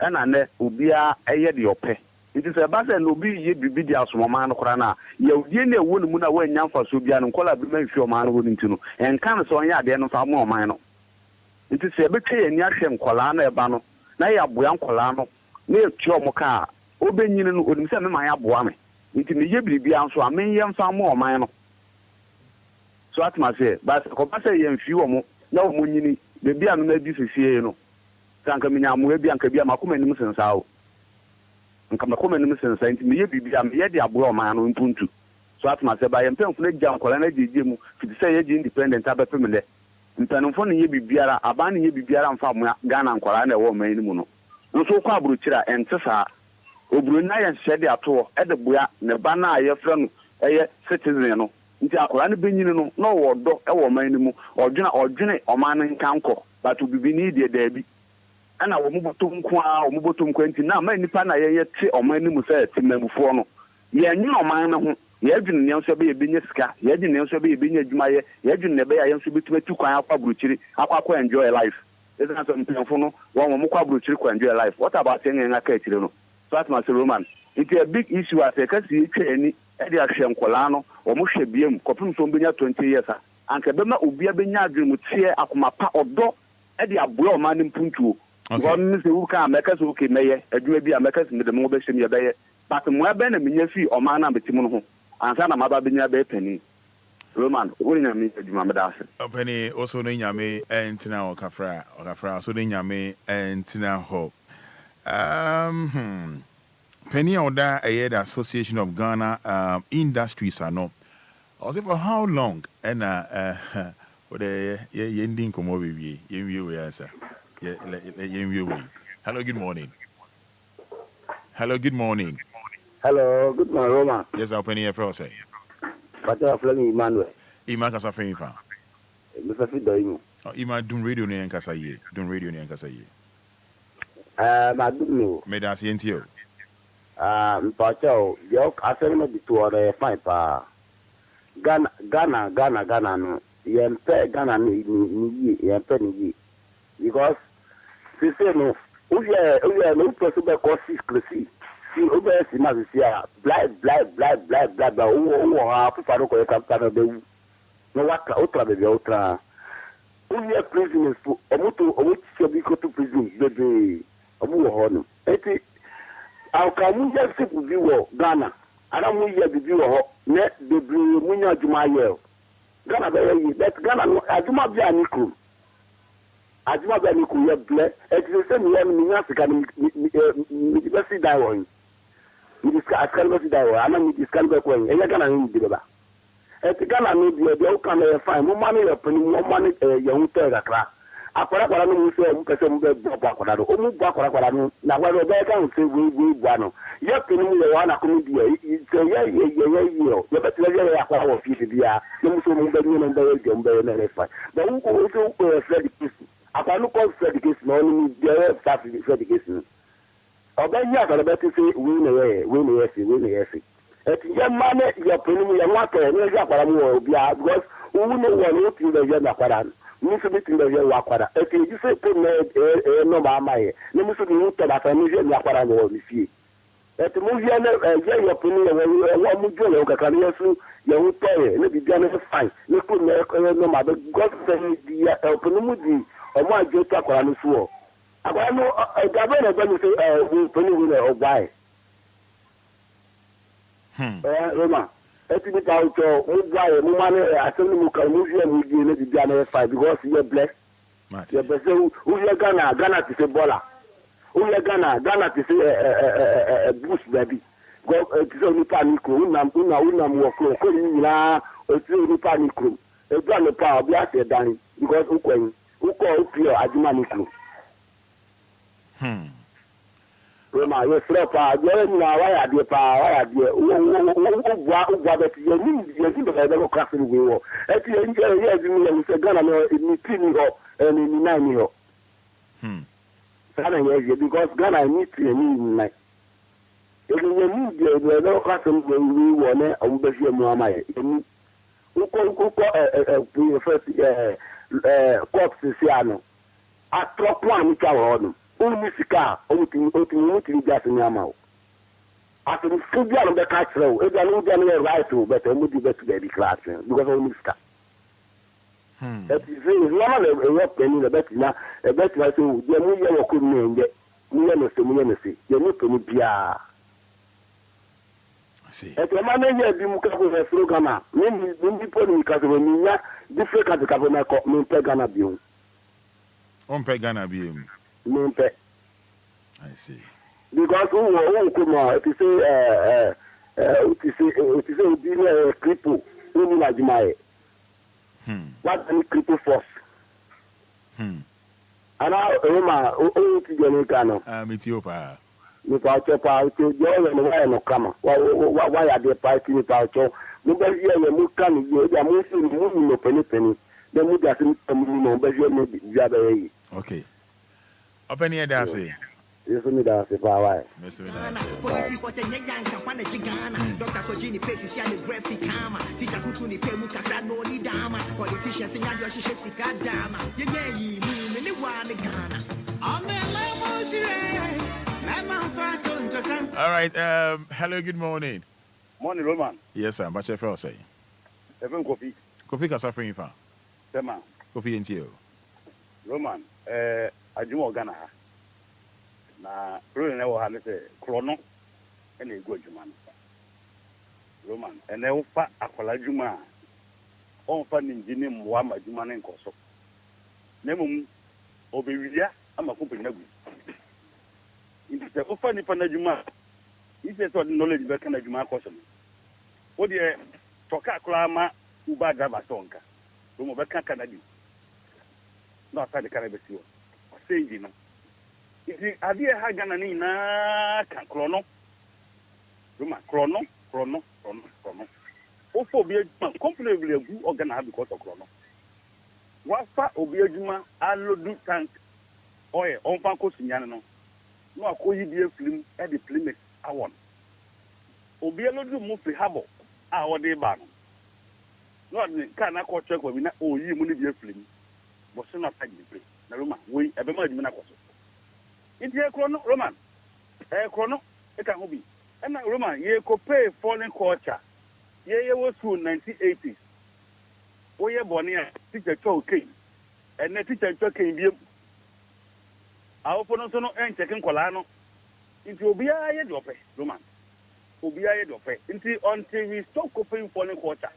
ɛna nɛ obiara ɛyɛ de ɔpɛ nti sɛ ɛba sɛ na obi yɛ biribi de asom ɔman no koraa no a yɛwodie no ɛwɔ no mu no a woanya mfasoɔ biara no nkɔla bi ma mfi ɔman no hɔ no nti no ɛnka no sɛ ɔnyɛ adeɛ no fa ma ɔman no nti sɛ ɛbɛtwa yɛn ni ahwɛ nkɔlaa no ɛba no na yɛ aboa nkɔlaa no na yɛtua ɔmo ka a ɔbɛnyini no onim sɛ mema yɛ aboa me nti meyɛ biribiara nso a menyɛ mfa ma ɔman no so atoma sɛ ba sɛ kɔba sɛ yɛmfii wɔ mo na ɔmo nyini baabi a mema di sesie no sɛ anka menya amoa bi anka bi a makoma anim sensaa o nka makoma anim sensaa nti meyɛ biribiara meyɛ de aboa ɔman no mpuntu so atoma sɛ ba yɛmpɛmfo no gya nkɔlaa no agyegye mu fiti sɛ yɛgye independent abɛpem dɛ mpanimfo no yɛ bibiara aban no yɛ bibiara mfa mo Ghana nkɔla na ɛwɔ man no mu no nso kɔ aburokyire a ɛnte saa oburu na yɛ nhyehyɛ de atoɔ ɛde boa ne ba no a yɛfrɛ no ɛyɛ citizen no nti akɔla no bɛnyini no na ɔwɔ dɔ ɛwɔ man no mu ɔdwene ɔman no nka nkɔ but bibini deɛ daabi ɛna wɔn bɔtɔ nko a wɔn bɔtɔ nko nti na ama nipa na yɛyɛ te ɔman no mu sɛ temamufoɔ no yɛnwene ɔman no ho yɛdwene nea nso bɛyɛ bɛnya sika yɛdwene nea nso bɛyɛ bɛnya adwumayɛ yɛdwene na bɛyɛ yɛn nso bɛtumi atu kwan akɔ aburokyire akɔ enjoy life ɛsɛ sɛ mpanyinfo no wɔn kɔ aburokyire kɔ enjoy life what about yɛn aka akyire no so atoma sɛ Roman it's a big issue as ɛkasi etwa ani ɛde ahwɛ nkɔlaa no wɔn hwɛ biem kɔpem so bɛnya 20 years a anka bɛma obia bɛnya adwene mu tie akoma pa ɔdɔ ɛde aboa ɔman no mpuntuo wɔn ne sɛ wuka amɛka sɛ oke mɛyɛ adwuma bi amɛka sɛ mede mo bɛhyɛ mi yɛbɛyɛ but mmoa bɛn na menya fi ɔman na bɛtim no ho ansa na maba bɛnya bɛyɛ pani Roman woni nyame adwuma meda ase ɔpani also no nyame ɛntina ɔkafra so no nyame ɛntina hɔ Penny Oda the Association of Ghana Industries ano. I say for how long? And for the ending come over we answer. Hello, good morning. Hello, good morning. Hello, good morning, Roman. Yes, I'll penny for say. But I'm Fleming Emmanuel. Ima kasa frame fa. Mr. Fido. Ima dun radio ne nkasa ye. Dun radio ne nkasa ye. I don't know. Me da se ntio. Mpacho, yo asema bituore fine pa. Ghana no. Yempe Ghana ni yempe ni. Because we say no. Uye no possible cause crazy. Si obe si ma si a blind. O ha pupa no ko kapta be. No waka otra be otra. Uye prisoners for omuto bi ko to prison bebe. Omu ho no. Eti aka mu je se bi wo Ghana. Ana mu ye bi wo ho ne bebre mu nya adwuma ye. Ghana be ye but Ghana no adwuma bi aniku. Adwuma bi aniku ye ble. Eti se mi ye mi nya sika mi di be si dai wo. Mi diska askal be si dai wo. Ana mi diska be ko ye Ghana ni di ba. Eti Ghana no bi e o kan e fine. Mo ma ni ye pani mo ma ni ye hu te kakra. Akwara no mu se mu pese mu be bo akwara do o mu bo akwara no na wa do be kan se we bua no ye peni mu ye wa na ko mu di ye ye be tele ye akwara wo fi bia no mu so mu be ni no be ye jom be na refa ba u ko so Fred case akwara no ko Fred case no ni di staff Fred case no oba ya ka be te se we na ye se et ye mane ye peni mu ye wa ka ni ye akwara mu wo bia because u no wo no ti be ye na akwara muso bi timbe ye wakwara eti you say put no ma amaye ne muso bi mu toba fa mu je ni akwara no mi fie eti mu je ne ye yo pini ye wo mu jo le ka ni yesu ye hu toye ne bi bia ne fine ne ku ne no ma be god say di ya pini mu di o mu ajo ta akwara no so akwara no ga be ne be ni say we pini we ne ogbai Roma eti bi ta uto mu gwaye mu mane asem mu ka mu hwe mu die ne bibia na 5 because you bless you bless u ye Ghana ti se bola u ye Ghana ti se boost baby go ti se ni pa ni ko unam wo ko ni na o ti ni pa ni ko do no pa obi ase dan because ukwen uko upio adwuma ni kru Roma ye frepa je ni na wa ya de ugwa bet ye ni be be class ni we wo e ti ye ni se Ghana no ni tini ho ni nine ho Ghana ye because Ghana ni tini ni nine e ni be class ni we wo ne o be fi mu amaye ni uko first corps si ano atropo ani ka wo no Unisika, Uti gas in Yamao. After the Fubian the Castro, if I know the right to, but I would be better to be class because Unisika. That is one of the penny the better now, a better to the million couldn't name the million the new penny Pia. See, at the man, you have been a slogan. Maybe because when you are different as the government called Pegana Bium. On Pegana Bium. I see. Because who come out to say be cripple, who like my what any cripple force. And now Roma to Janicano. Ethiopia. Without your power to join and why no come. Why are they fighting without you? Nobody here will come, you are moving no penny. Then we got some but you okay. Open here, Darcy. Yes, me Darcy, power. Police for the young campaign in Ghana. Doctors for Jenny Paces and the graphic camera. Teachers who to the Pemuka no need dama. Politicians in your Shessica dama. You mean one Ghana. All right. Hello, good morning. Morning, Roman. Yes, sir. Much of say. Even coffee. Coffee is suffering for. Tema. Coffee and you. Roman, Ajumo Ghana. Na really never had it chrono and a good man. Roman, and then fat Aquala Juma. On finding Jimmy Mwama Juman and Koso. Nemum Obia, I'm a company. It's a funny Panajuma. It's a sort of knowledge back in the Juma Kosom. What do you talk at Klama Uba Dabasonka? Romo Baka Canadi. Not at the Caribbean. Saying, you know. If I did have Gananina, can chrono. Roma, chrono. Also, be a comfortably a good organ because of chrono. What fat Obia Juma, I do tank oil on Panko Signano. No, I call you dear film at the Plymouth. I want. Obia do move the harbor. Our day ban. Not can I call check when oh, you money dear film. But soon after you play. Naruma, we have a man. It's a chrono, Roman. A chrono, it can be. And now, Roman, ye could pay falling culture. Ye was through 1980s. Oh, ye born here, teacher Chow King. And the teacher Chow King. Our phone no and checking Colano. It will be a head of it, Roman. Will be a head of it. Until we stop copying falling culture.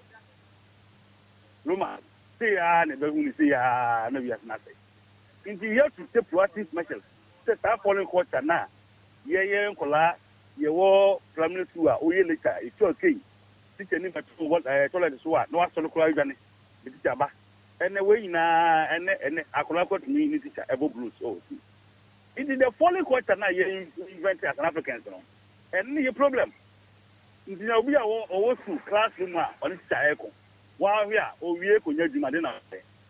Roman, say, never will say, maybe has nothing. Until you have to take proactive measures. Set up falling culture now. Ye Cola, ye war family tour, oh, ye later, it's okay. Teacher never to what I told her so, no astronomical journey. The teacher back. And the way na and I could not me teacher ever blues. Oh, it is the falling culture now you invent as an African. And the problem. We are all through classroom on this echo. While we are, oh, we could judge Madina.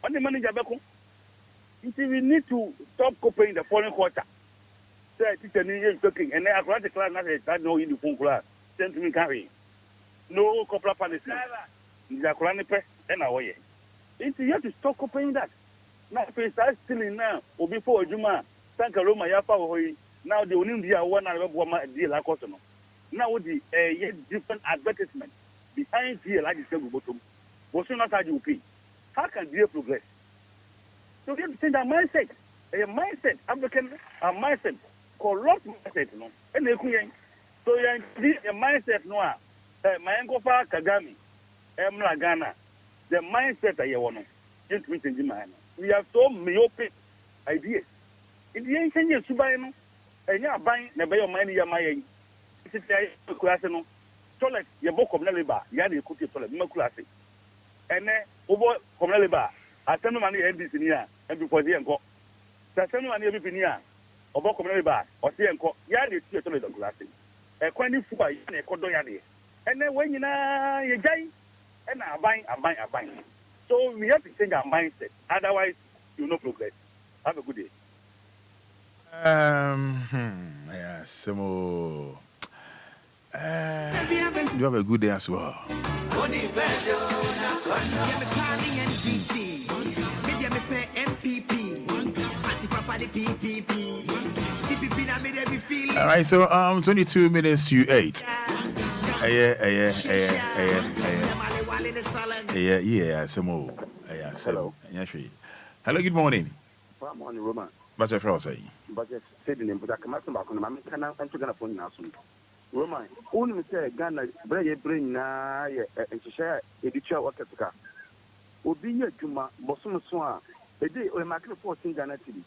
On the manager, we need to stop copying the foreign culture. Say, teacher, you're talking, and I got the class, not know in the phone class. Send to me, carry. No copper punishment. The Quranic press, and away. You have to stop copying that. Now, if you start stealing now, or before Juma, thank a Roma Yapa, now the Olympia one and deal like Cotonou. Now, the different advertisement behind here, like the bottom, was not how you pay. How can you progress? So you have to change our mindset. A mindset, African mindset, corrupt mindset, no. And they couldn't. So you have a mindset, no. My uncle Kagami, Emla Ghana, the mindset I want to change in mind. We have so myopic ideas. In the ancient years, you buy no, and you are buying the bay of money, you are my it's a class, no. Toilet, your book of Naliba, Yadi Kuti toilet, no classic. and then over Comeliba, I send money NDC near and before the uncle. Send money every penny over Comeliba or the uncle. Yard is here to the glassing. A quantity for a Codoyadi. And then when you know you die, and I'm buying. So we have to change our mindset. Otherwise, you no progress. Have a good day. Yeah, some more. You have a good day as well. All right, so 22 minutes to 8. Yeah, some more. Hello. Hello, good morning. Good morning, Roman. What's your friend saying? But just said the name, but I come out back on my can I'm going phone now soon. Roman, only say Ghana, bring na and to share a teacher work at the car. Obia Juma, Bosum Swan, a day or market 14 Ghana TV.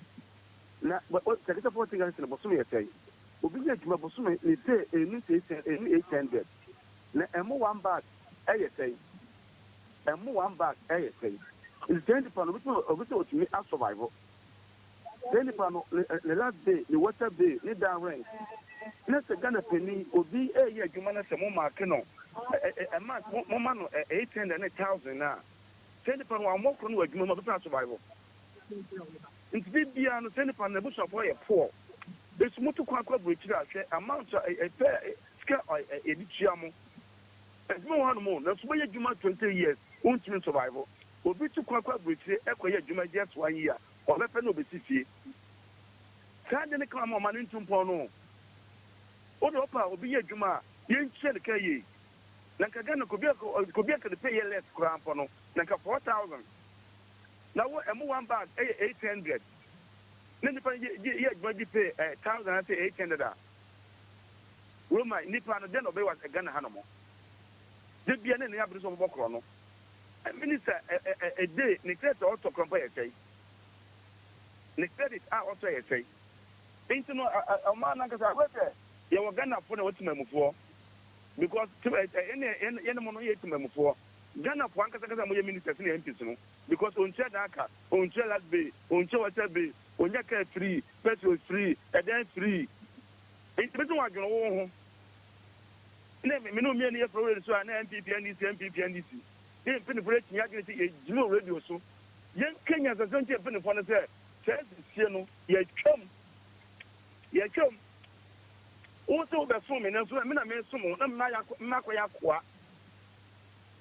Now, what 14 Ghana in Bosum say? Obia Juma Bosum, they say a new 800. Now, and more one bag, ASA. And more one bag, ASA. It's 20 pounds of me as survival. Then the last day, the water day, the down rank. Let's a Ghana penny, or be a year, you manage a more canoe. A month, 800,000 now. 20 pounds, one more canoe, you must survival. It's big beyond 20 pounds, the bush of boy, poor. There's more to conquer which amount a fair scale a dichiamo. And no one more, that's why you must 20 years, won't survival. Will be to conquer which acquire you might just 1 year. Or let no be city. Can't any come on man into Pono. Odopa will be a Juma, you said the Kaye. Nakagana could be to pay less crampono, like a 4,000. Now, what am one bag 800? Then you pay 1,800. Roma, Nippon, then obey was a gun animal. Did be any abuse of Bocrono. A minister a day, neglect also compare a say. Neglect it out also a say. Ain't no a man like I read there. You were gonna put a what's memo for because any money to memo for Ghana for Anka ministers in the because on Chadaka, on Chelat Bay, on Chawata Bay, on Yaka free, petrol free, and then free. It's better one go home. No me any for so an MPP. They penetrate Yakin a radio so. Young Kenyans are going to pin upon the says, you come. Also, the woman, and so I mean, I made some Makoyakwa.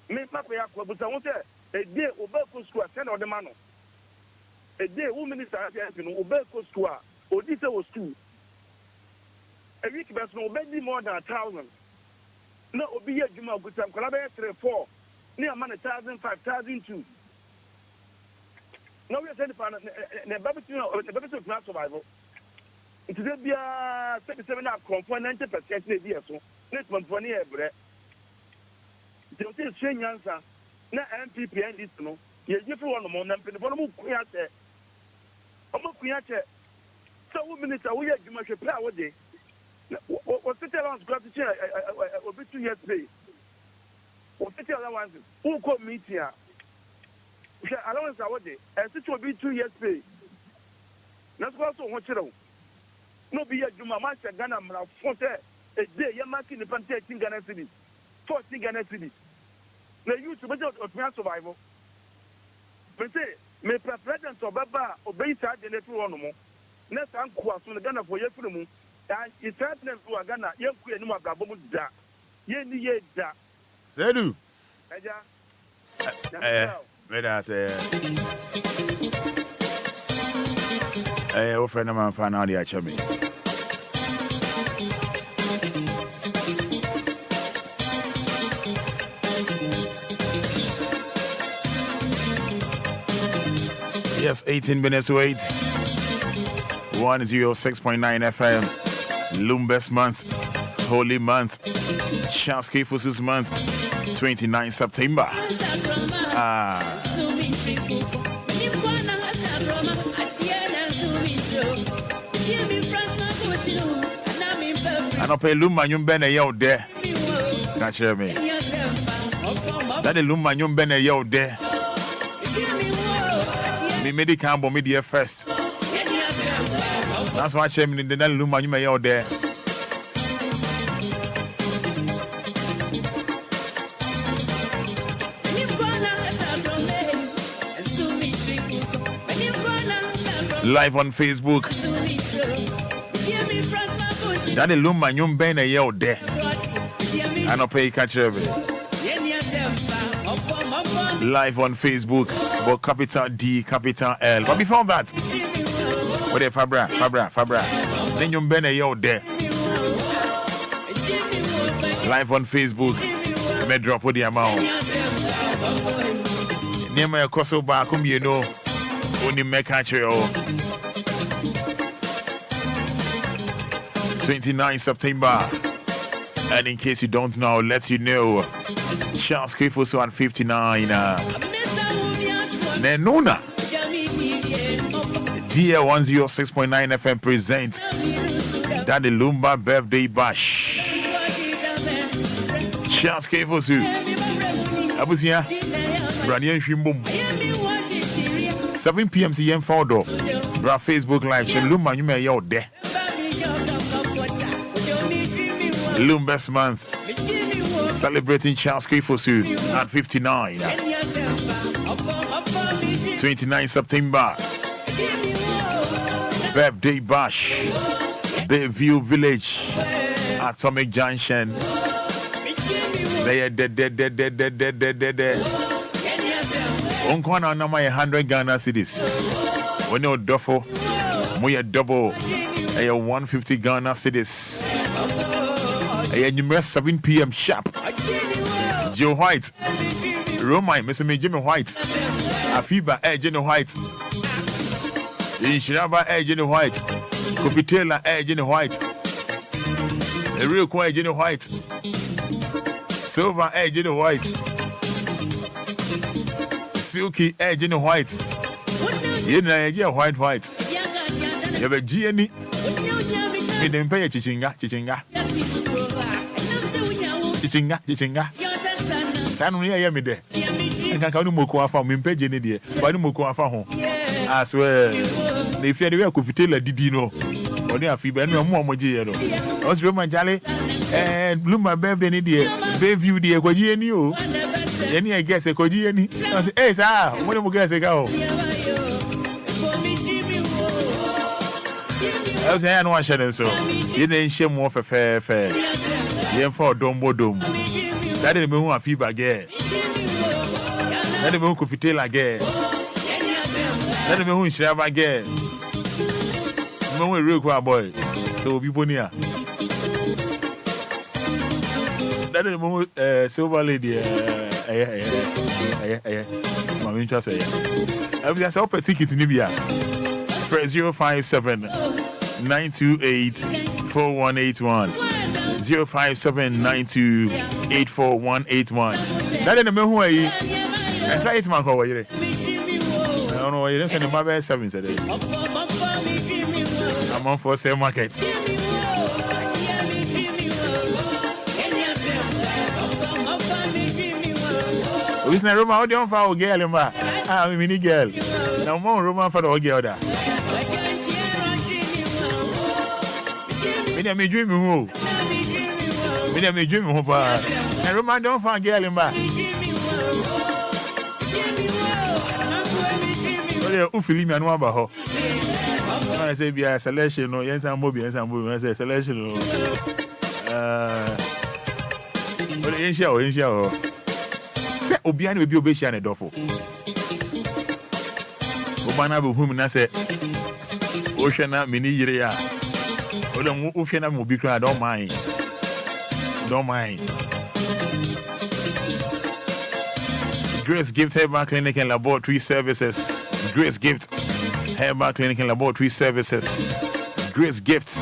Make Makoyakwa, but I want a day Obeko Square, 10 or the man. A day, woman is Obeko Square, or this was 2. A week best no maybe more than 1,000. No, Obia Juma, good time, collaborate 4. Near man 1,000, 5,002. Now we are saying the Babylon of not survival. It will be a 77 for 90% years. Next month, 1 year, bread. They will say, Shane Yansa, not MPP and this, no. You give one more than the bottom of Kuyate. Kuyate. So, minister, we are Juma should play our day. What's the tell us, gratitude? Will be 2 years pay. What's the tell us? Who called me here? Allowance our day, and it will be 2 years pay. That's also what you know. No be a Juma Master Ghana Fonte a day, you're marking the Pantaking Ghana City, 14 Ghana City. Now you to budget of my survival. But say, may President Obaba obey that the network on more. Next uncle from the Ghana for your film, and it's happening to a Ghana, young queen, no Gabomu da. Ye da. Sedu. Where I say, friend of mine found out the actually. Yes, 18 minutes to 8. 106.9 FM. Lumba's month. Holy month. Shansky Fusus month. 29 September. I don't pay Lumba, you been out there. Can't hear me. That the Lumba Nyum Bene yo there. Me medical bomb media first. That's why I'm in the Lumba Nyum yo there. Live on Facebook. That the Lumba Nyum Bene yo there. I don't pay catch every. Live on Facebook, but capital D, capital L. But before that, what the Fabra. Then you been a there. Live on Facebook, me drop with the amount. Name my Koso back, you know, only make catch you. 29 September. And in case you don't know, I'll let you know. Charles Krifoso at 59. Nenuna. DL106.9 FM presents that the Lumba birthday bash. Charles Krifoso. Abusia. Branian Shimbum. 7 p.m. CM Fado. Bra Facebook Live. Lumba, you may out there. Lumba's month. Celebrating Charles Krifosu at 59. 29 September. Birthday bash. Bayview Village. Atomic Junction. There. Unkwana nama 100 Ghana cedis. When you duffo, we double. 150 Ghana cedis. And 7 p.m. sharp. Joe White. Romain, Mr. Jimmy White. Afiba, Jenny White. Inshiraba, Jenny White. Kofi Taylor, Jenny White. A real quiet Jenny White. Silver, Jenny White. Silky, Jenny White. You know, white. You have a GNE. You didn't pay a chichinga. Chichinga. Sanu ya yemi de. Nka no moko afa me page ne de. Ba no moko afa ho. I swear. Na ifia de we akofitela didi no. Oni afiba no mo moje ye no. Osiro manjale Lumba birthday ni de. Bayview de kwaji eni o. Ye ni guess kwaji eni. Eh sa, mo mo guess ka o. I was saying, I know I shouldn't so. You didn't share more for fair. You for dombo. That didn't mean a fever again. That didn't mean could tell again. That didn't mean share again. No way, real quick, boy. So be bonia. That didn't mean silver lady. I'm interested. I was just up a ticket in Libya. 057 928 4181 057 928 4181. That in the middle way. I say it's my call. I don't know why you didn't send my best 7 today. I'm on for sale market. Listen, Roma, how do you want girl? I'm a mini girl. Now, more Roma for the girl. Me dream who? Me dream who? And Roma don't find girl in back. Oh, Philip, I know about her. I say, be a selection, no, yes, I'm moving, yes, I'm moving. I say, selection. But in show. Say, Obia will be obedient and doffo. Obana will whom I say, Oceana, mini year. Oceana will be cried, don't mind. Grace Gift Herbal Clinic and Laboratory Services. Grace Gift Herbal Clinic and Laboratory Services. Grace Gift.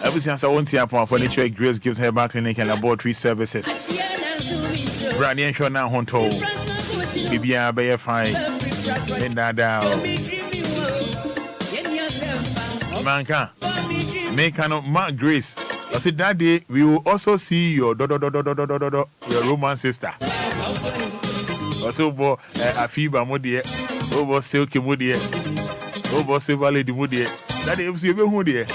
Every since I want to have furniture, Grace Gift Herbal Clinic and Laboratory Services. Brandy and Shona Honto. Bibia Bay Fine. Down. Manka. Make no Mark Grace. I said that day we will also see your your Roman sister. Also, Afiba Modier, over Silky Modier, over Silver Lady Modier. That is you who dear.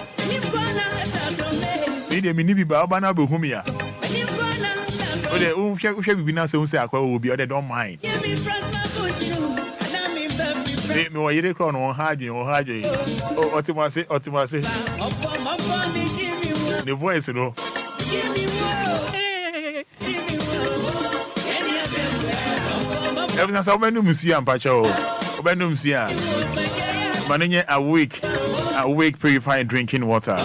Media Minibi Babana Bohumia. Oh, the shall be now so say I will be other don't mind. Make me what you crown on Haji or Haji. Oh, Otimasi. The voice, you know. Everything's so many museum, Pacho. Obenum Sia. Mananya awake purified drinking water.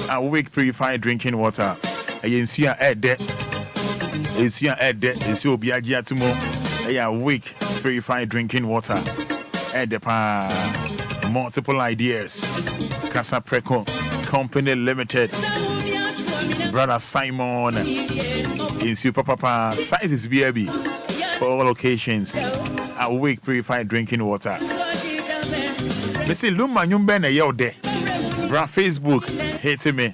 Awake purified drinking water. Ayensia add that. Ayensia add that. Is your Obia Tumo. Awake purified drinking water. Add the multiple ideas. Casa Preco Company Limited. Brother Simon. Is your papa sizes BAB. For all occasions, awake purified drinking water. Me say Lumba nyumba na yell de. Bra Facebook hate me.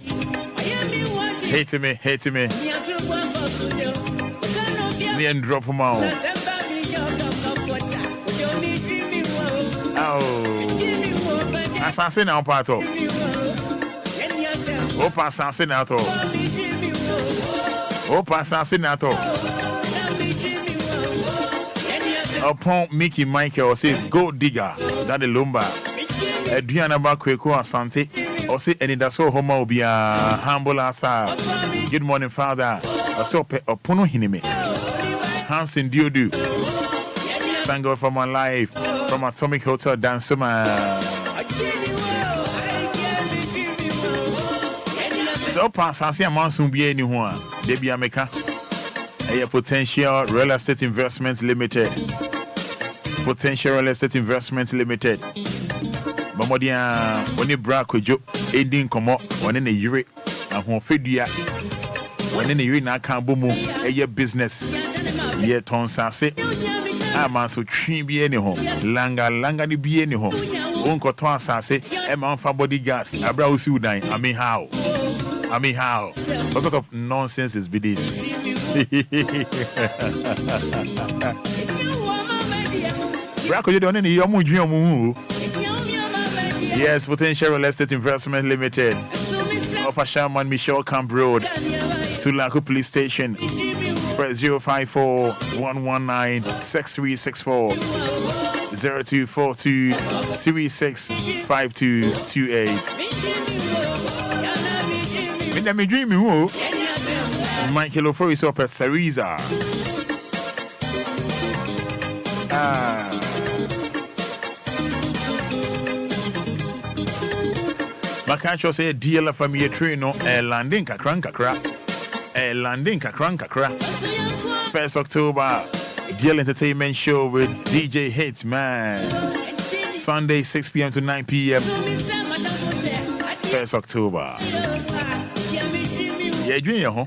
Me and drop him out. Oh, assassin now part of. Opa assassinato. Upon Mickey Michael says gold digger that the Lumba Adriana Bakweko Asante or say Anidaso Wɔhɔ Obia humble asa. Good morning, Father. I saw Opono Hinime Hansen Diodu. Thank God for my life from Atomic Hotel Dansuma. So pass I see a man soon be anyone. Debbie Ameka. A Potential Real Estate Investments Limited. Potential Real Estate Investments Limited. Bamodia, when you brack with you, ending come up, one in a year, and who feed you, when in a year, I can't boom a year business. Yet, Tonsase, I'm also tree be any home, langa di be any home. Uncle Tonsase, a man for bodyguards, a brow sudan. I mean, how? What sort of nonsense is be this? Yes, Potential Real Estate Investment Limited. Off a Sherman Michelle Camp Road to Laku Police Station. Press 054 119 6364 0242 365228. Let me dream you. Michael Ofori is up at Theresa. Makacho say DLFM ye train no landing kakra. Landing kakra. 1st October DL Entertainment Show with DJ Hits Man. Sunday 6 p.m. to 9 p.m. 1st October. Yeah, junior, huh?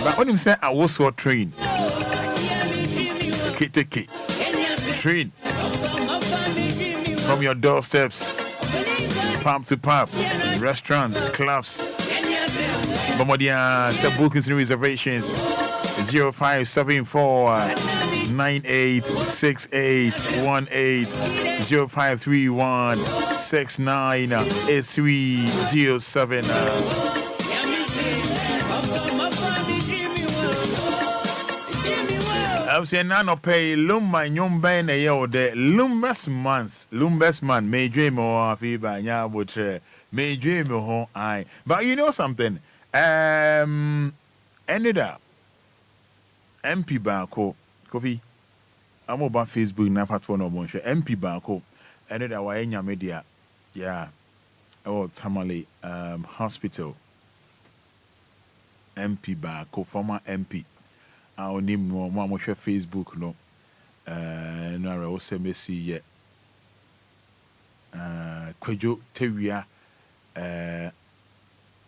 But when him say I was for train. KTK. Train. From your doorsteps, pump to pump, restaurants, clubs. Bamodia, set bookings and reservations 0574 986818 0531 698307. I was saying, "Nano pay Lumba nyumba na yo de Lumba's month, may dream or fever, nya would may dream or I." But you know something? Ended up MP Banko Kofi. I'm about Facebook na platform no bonche MP Banko ended up wa media. Yeah. Oh, Tamale hospital. MP Banko, former MP. Our name no more Facebook no no also Messi yet Kwejo Tewia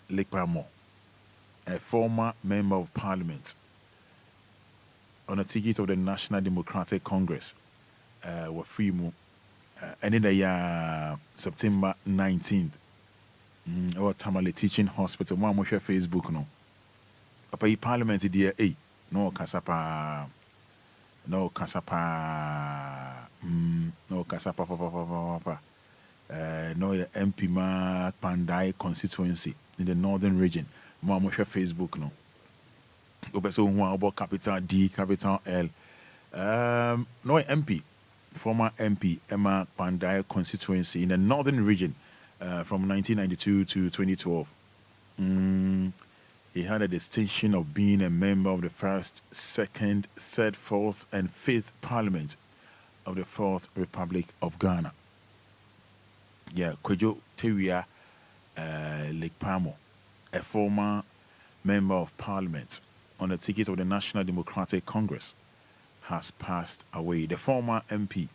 Lekpamo, a former member of parliament on a ticket of the National Democratic Congress were free mo and in the year September 19th Or Tamale Teaching Hospital. Mama share Facebook no. Papa yi parliament dear no kasapa no kasapa no kasapa papa no MP ma Pandai constituency in the northern region. Mama share Facebook no. Obeso who about capital D, capital L. No MP, former MP Emma Pandai constituency in the northern region from 1992 to 2012. He had a distinction of being a member of the first, second, third, fourth, and fifth parliament of the Fourth Republic of Ghana. Yeah, Kwejo Tewia Lake Pamo, a former member of parliament on the ticket of the National Democratic Congress, has passed away. The former MP,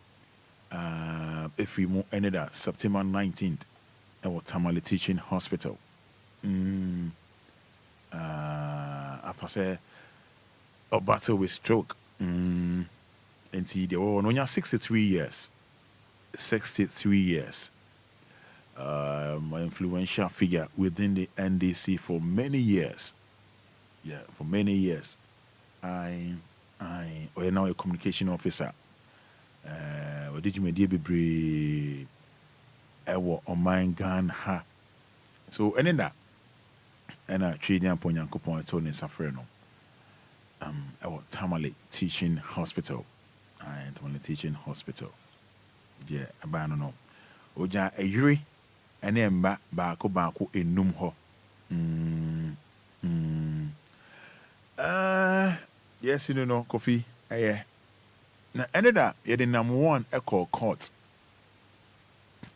Efrimo, ended at September 19th at Tamale Teaching Hospital. After say a battle with stroke. And they were only 63 years. 63 years. My influential figure within the NDC for many years. Yeah, for many years. I am now a communication officer. What did you mean? Be on my Ghana. So, and then that, and I trading upon Yankopon Tony Safreno. Tamale Teaching Hospital. Tamale Teaching Hospital. Yeah, abandon. Oja a yuri, and then baako enum ho. Yes, you know, coffee. Yeah. Now, ended up, you're the number one echo court.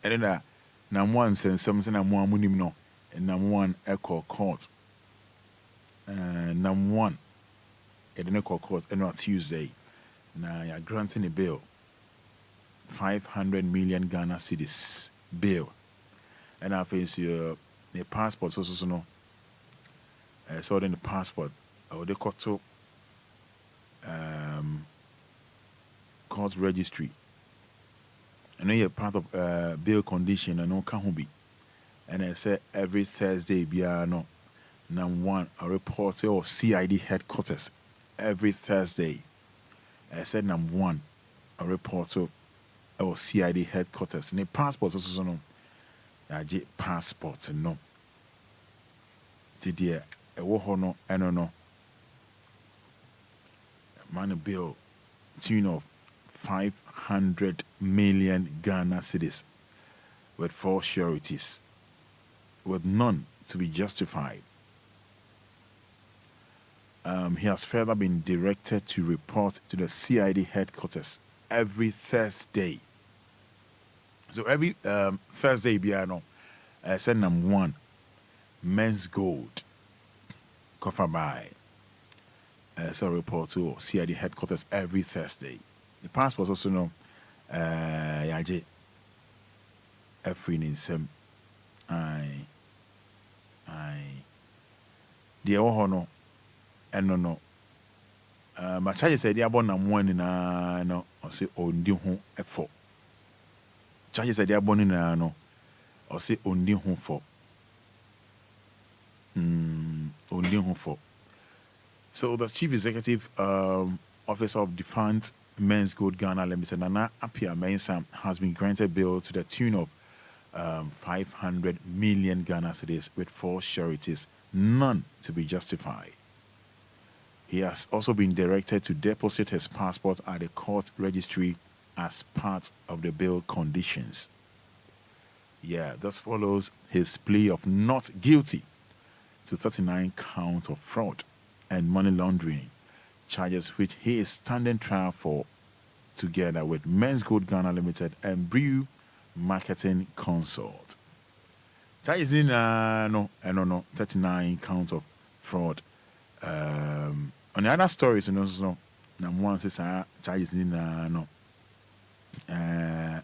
Ended up, number one sends something I'm one munim no, and number one echo court. Number one, you're the echo court, and on Tuesday. Now, you're granting a bill 500 million Ghana cedis bill. And I face your passport, so no. So then the passport, or the court to court registry. I know you're part of bill condition and no can be. And I said every Thursday, no, number one, a reporter or CID headquarters. Every Thursday, I said number one, a reporter or CID headquarters. And the passport also no. I get passport no. Today, a woho no, I don't know. Man bill tune of 500 million Ghana cedis with 4 sureties, with none to be justified. He has further been directed to report to the CID headquarters every Thursday. So every Thursday, Biano, send number one, men's gold, cover by. So report to CID headquarters every Thursday. The passport also know yaje every in some I the no and no my charge said the abon nam one na no or say ondi ho effort. Charge said the abon na no or say ondi ho for ondi ho for. So the Chief Executive Officer of Defunct Men's Gold Ghana Limited, Nana Apia Mensah, has been granted bail to the tune of 500 million Ghana cedis with 4 sureties, none to be justified. He has also been directed to deposit his passport at the court registry as part of the bail conditions. Yeah, this follows his plea of not guilty to 39 counts of fraud and money laundering charges, which he is standing trial for, together with Men's Gold Ghana Limited and Brew Marketing Consult. Charges in 39 counts of fraud. On the other stories, you know, number one says charges in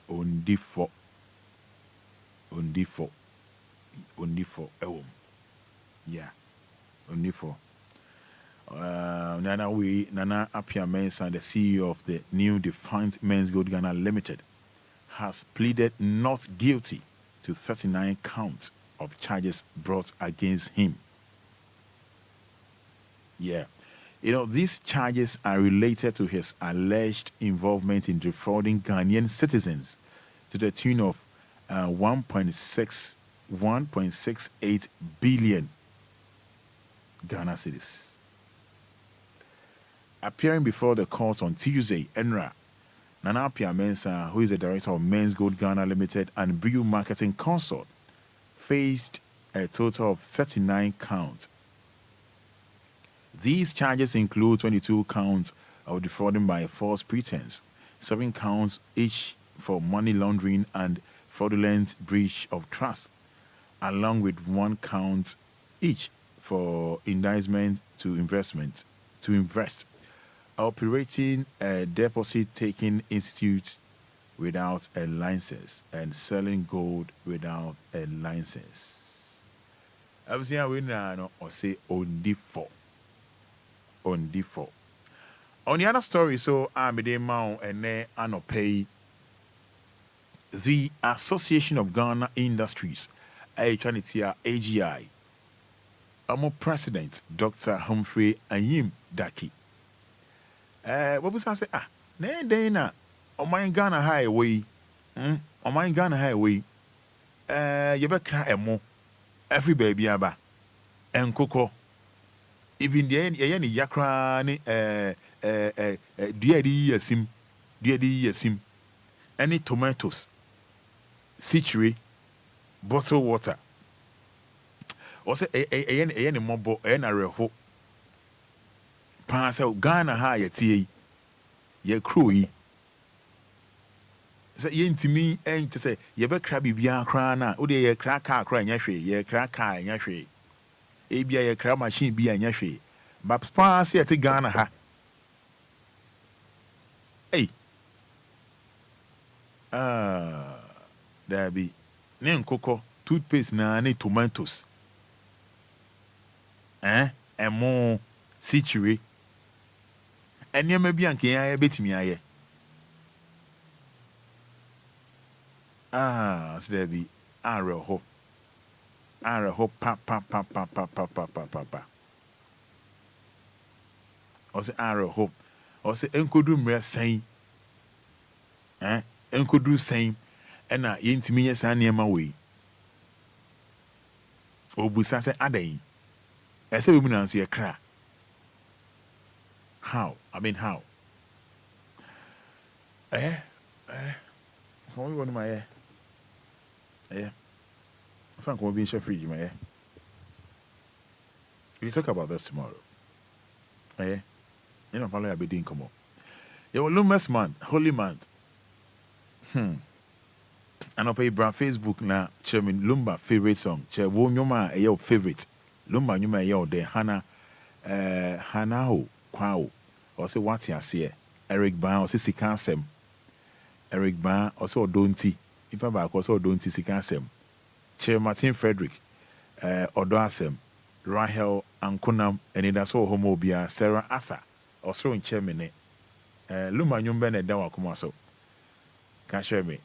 only for yeah, only for. Nana Apia Mensah, the CEO of the new defunct Men's Gold Ghana Limited, has pleaded not guilty to 39 counts of charges brought against him. Yeah. These charges are related to his alleged involvement in defrauding Ghanaian citizens to the tune of 1.68 billion Ghana cedis. Appearing before the court on Tuesday, Enra Nana Apia Mensah, who is the director of Men's Gold Ghana Limited and Brew Marketing Consort, faced a total of 39 counts. These charges include 22 counts of defrauding by false pretense, 7 counts each for money laundering and fraudulent breach of trust, along with 1 count each for indictment to invest, operating a deposit-taking institute without a license, and selling gold without a license. I was saying we now say on default. On the other story, so I'm the Mao and Anopay. The Association of Ghana Industries, AGI, AMO President Dr. Humphrey Ayim Daki. What was I say? Na on Ghana highway, you better emo every baby aba and cocoa. Even the end, yakra ni yasim, any tomatoes, citrus, bottled water. Also, any mobo, any reho. Pass out Ghana high tea, ye crew. Say yen to me, and to say, ye be crabby bia crana, or ye crack car crying yashe, ye crack car yashe. Ebia ye crab machine be a nyahwe. But pass here to Ghana ha. Hey. There be name cocoa, toothpaste na ni tomatoes. And more citrus. And you may be anke ya bit me aye. So there be arrow. Arrow pa. Or say arrow hope. Or say enkodu mre saying. Enkodu saying. And na yintimi yes anema we. Obusa say adai. Ese we munanso ye kra. How? I mean how? How you want my Frank will be in fridge, my we'll talk about this tomorrow. You know, probably I'll be doing come up. Your Lumba's month, holy month. And I'll pay Brown Facebook now. Chairman Lumba favorite song. Chair Wonyoma a your favorite. Lumba Nyuma yo de Hana Hanao Kwao. Or say what you say. Eric Ban or say Sikasem. Eric Ban also Donti. If I back also Donti Sikasem. Chair Martin Frederick, Odoasem, Rahel Ankunam, Anidaso Wɔhɔ Obia, Sarah Asa, also in Chairman. Lumba Nyumba ne dawa kuma so. Can share me.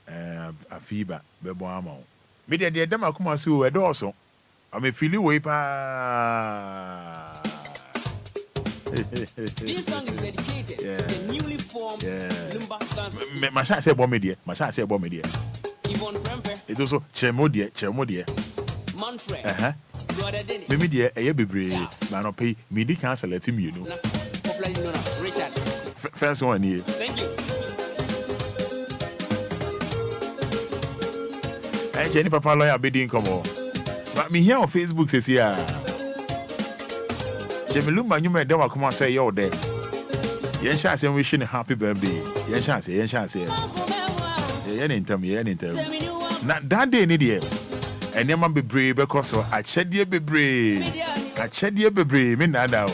A fever, Bebo Amo. Media de dama kuma so, a also. I may feel you way pa. This song is dedicated to the newly formed Lumba dance. My shot say bomb media. It also Chemodia. Manfred. Maybe dear, a baby, man, pay me cancel let him, you know. Richard. First one here. Thank you. Hey, Jenny Papa lawyer bidding come on. But me here on Facebook says here. Jimmy Lumba, you may don't come and say you're there. Yen chance and wishing a happy birthday. Yen chance. Yen tell me. Not that day, Nidia. And your man be brave because I shed ye be brave. Me nada.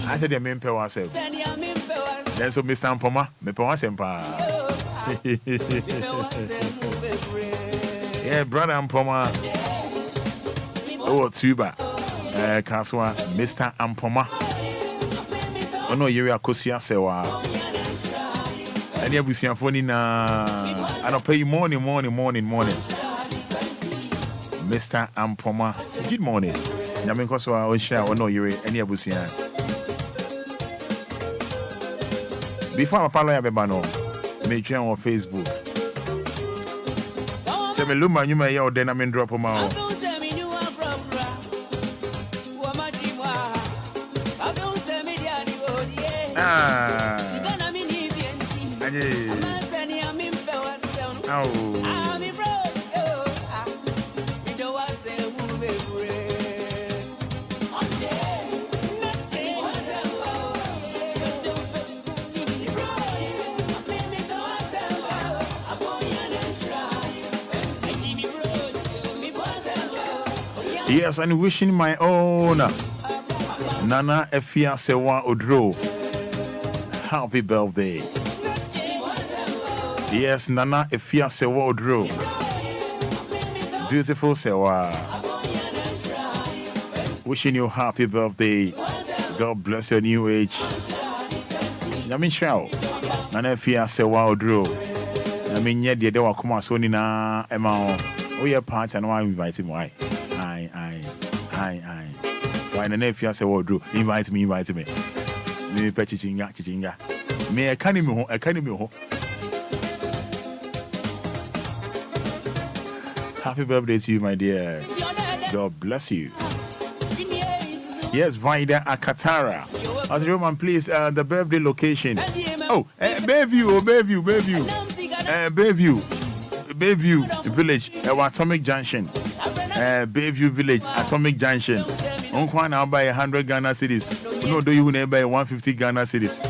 I said, your men pay ourselves. Then so Mr. Ampoma, me pay ourselves. Yeah, brother Ampoma. Oh, Tuba. Kaswa, Mr. Ampoma. Oh no, you're a Kosia Sewa. And you have seen phone in. I don't pay you morning. Mr. Ampoma. Good morning. Yaminko so I share or no you any abusia. Before I follow Bebano, make you on Facebook. Say me Lumba you may your then I mean drop my. Yes, and wishing my own Nana Efia Sewa Odro happy birthday. Yes, Nana Efia Sewa Odro. Beautiful Sewa. Wishing you happy birthday. God bless your new age. Yamin Shao. Nana Efia Sewa Odro. Yamin Yedi Dewa Kuma Sonina Emma. Oh, your parts and why invite him. Why? Aye. Why the nephew say what do? Invite me. Me chichinga. Me I can't even. Happy birthday to you, my dear. God bless you. Yes, Vida Akatara. As a Roman, please, the birthday location. Oh, Bayview. Bayview Village, Atomic Junction. Bayview Village, Atomic Junction. Unkwan now buy 100 Ghana cedis. No, do you never buy 150 Ghana cedis?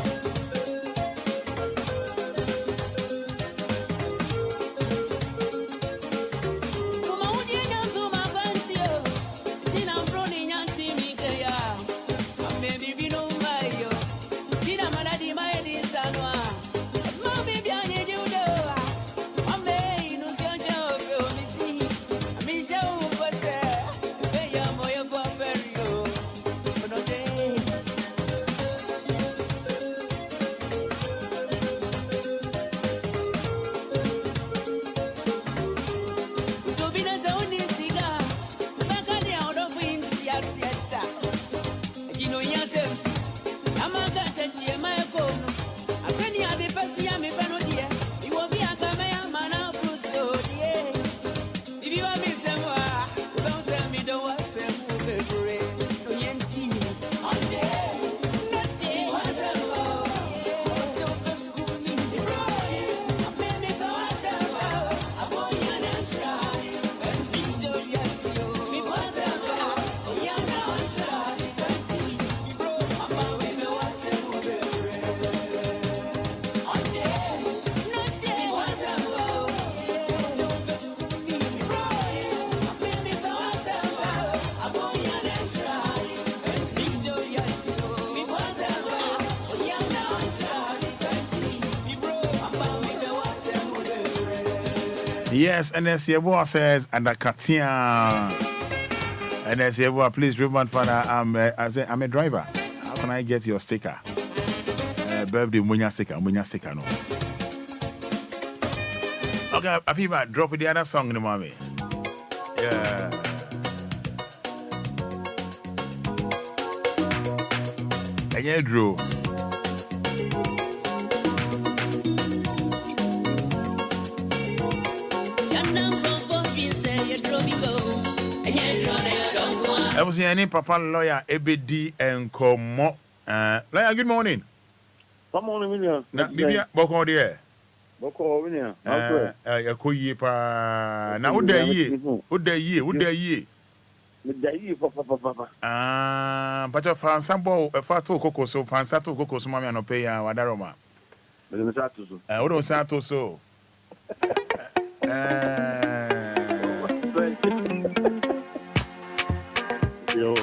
Yes, and as your boy says, and the Katia. And as your boy, please remember, Fada, I'm a driver. How can I get your sticker? Birthday Munya sticker, no. Okay, I feel about drop the other song in the mommy. Yeah. And you drew. I was any papa lawyer ABD and Como. Lawyer, good morning. Good morning, William. Bibia, Boko there. Boko, William. Yakoye pa. Now, would ye? Would they ye? With the ye, Papa. But if I sample a fat cocoa, so fansato cocoa, so mamma no pay Wadaroma. But in Sato. I wouldn't Sato so. Yo.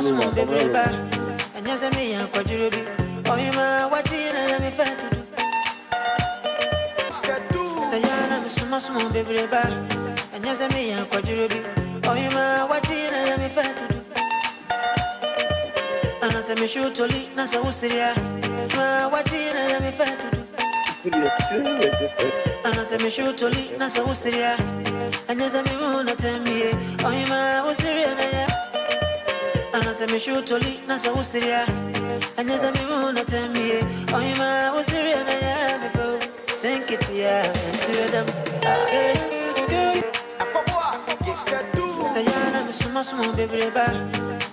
Small baby, and yes, I mean, I'm quite ruby. Oh, you are watching and I'm fat to do. Sayana, small baby, and yes, I mean, I'm quite ruby. Oh, you are watching and I'm fat to do. And I say, me shoot to leave, Nasa Usia, watching and I'm fat to do. Anasema shutoli nasa usiria anyaza mimuna temie oyima usiria na ya anasema shutoli nasa usiria anyaza mimuna temie oyima usiria na ya before sink it ya into them girl akobwa sayana misuma suma bebreba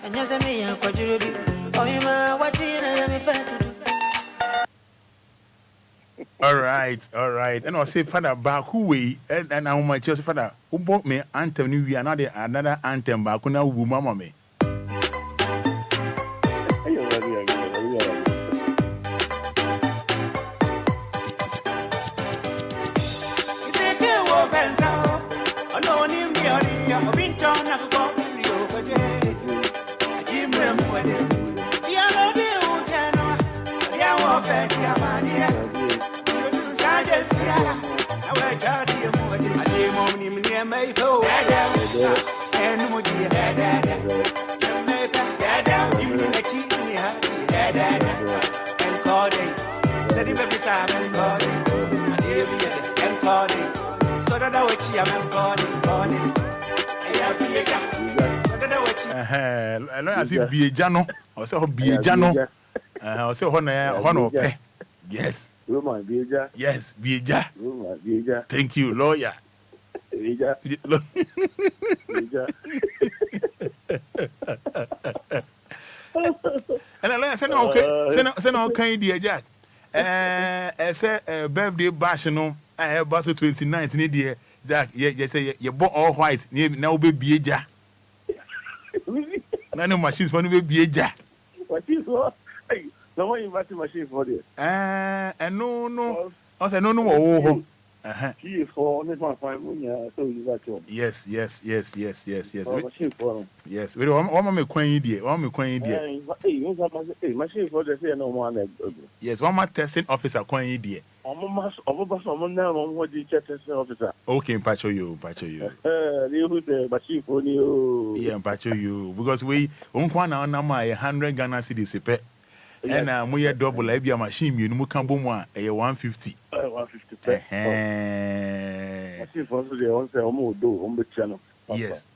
anyaza mi ya kwajurubi oyima wajina na mifatu. All right. And I'll say, Fada, back who way, and I want my church, Fada, who bought me anthem, we are not another anthem, back when I will mama me. I see Biejano, or so Biejano, or so Honor. Yes. Yes, Bija. Thank you, lawyer. And I said, okay, send okay, dear Jack. I said, birthday bash, no, I have bus 29th, dear Jack. Yes, you bought all white, now be Bija. No machines for me, Bija. What is what? No one invited machine for this. And no. I said, no. He is for only 1.5 million, so you got to. Yes. Machine for him. Yes, we want me queen dear. Hey, machine for the say no one. Yes, one more testing officer queen dear. Almost someone now on what the testing officer. Okay, patcho you. The machine for you. Yeah, patcho you. Because we won't want our number 100 Ghana cedis. And we are double a machine, you know, can boom 150. 150.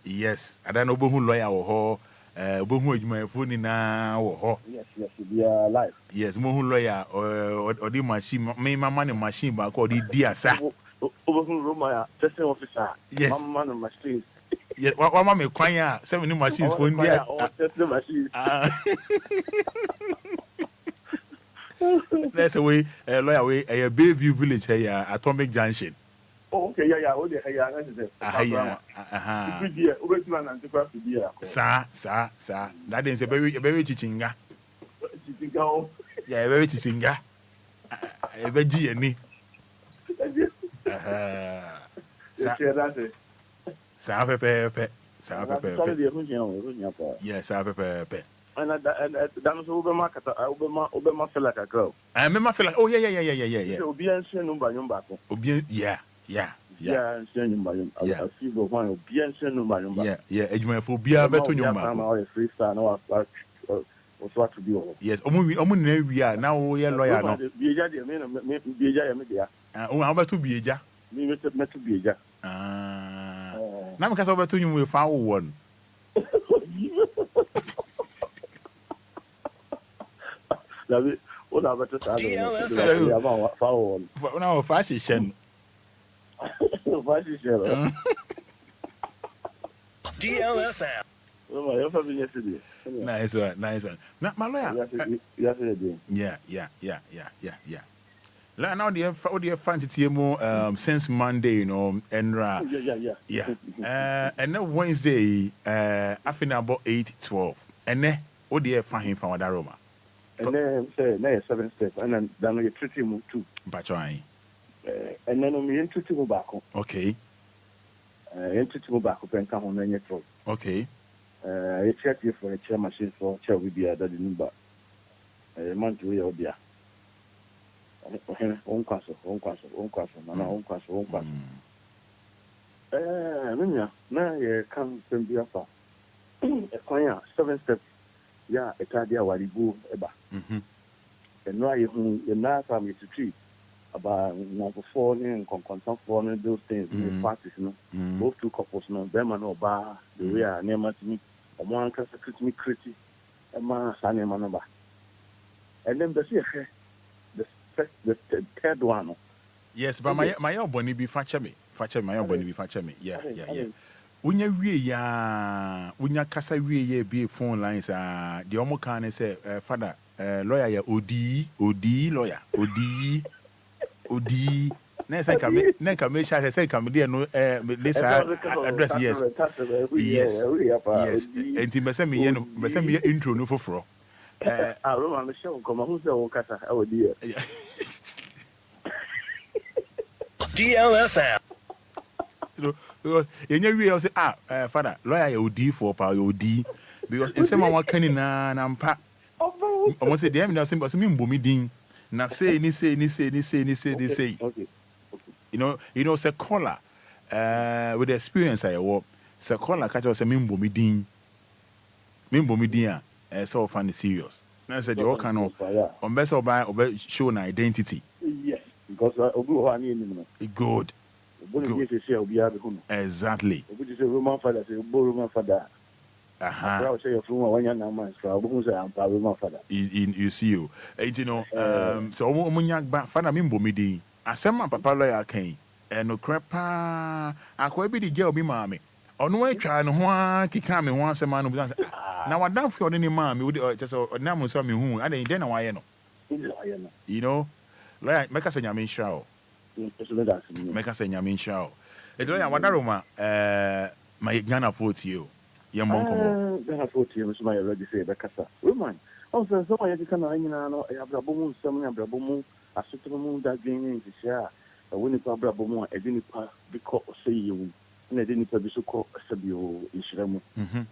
Yes. I don't know who lawyer or who my phone now or yes, we are live. Yes, more lawyer or the machine, my money machine back or the dear sir. Over testing officer. Yes, man on my street. Yes, what mamma choir 7 machines for India. That's a way, lawyer way, a Bayview village, Atomic Junction. Oh, okay, yeah, Sir. That is a very teaching. Yeah, very teaching. A very G. Yes, I have and that's over market. Obama feel like a girl. I remember feel like, oh, yeah. Obia and number. Obia, yeah. Yeah, I see the one Obia and number. Yeah, Edmund for Bia better your man. Free star, no, what to do. Yes, we are now, we are lawyer. Oh, I'm about to be a ja. Me to be a ja. Now, because over to you, we found one. What about the DLFM? No, fashion. DLFM. Nice one. Now, my lawyer. Yeah. Now the fancy more since Monday, you know, and yeah. And then Wednesday, I think about 8:12, and then what do you find him from that Roma? And then say 7 steps, and then you treat him too. Patching. And then we treat him back. Okay. Treat him back up and come on then you throw. Okay. I check you for a chair machine for chair with the other Lumba. Month we are there. Own castle. Now you come from the upper. A choir, 7 steps. Yeah, a cardia while you go eba. And now you now family to treat. about for and for those things, parties, both two couples, them and Oba, the way I name at me, or one can secret me critic, and my son and number. And then the third one. Yes, but my own bonny be fatcher me. Fatcher my own bonny be fatcher me. Yeah. Unya unya kasa we be phone lines the omo can say Fada lawyer ya OD lawyer OD na say come say come there no this address yes enti me say me intro no foforo Roma me show come who say o kasa OD DLFM. You know, say, Father, lawyer, OD for power, OD, because in some one can na nampa. Almost say, damn, now, simple, some booming. Now, say. You know, say, caller, with the experience I work, say, caller, catch us a booming. So funny, serious. Now, said, you all can know, on best of by show an identity. Yes, because I need good. Exactly. Roman Fada say Roman Fada. You see you. You know, so omunyak Fada mimbo midi. Asema papa lawyer kan. No crepa. Akwa bi di girl bi maame. Ono atwa no ho kika me ho asema no bi say. Na wadan fi oni maame we just na mo so me hu. Ade den na waye no. You know, like make us nyame nhira o. Make us nyame nhira o. Edo ya wadaroma my Ghana 40 Ghana 40 so my already say bekasa. Woman, also so my can na no abrabomu nsam na abrabomu asotomu da dwen nti sia. Woni pa abrabomu a edi nipa biko say you na edi nipa bi so ko asabio nhiramu.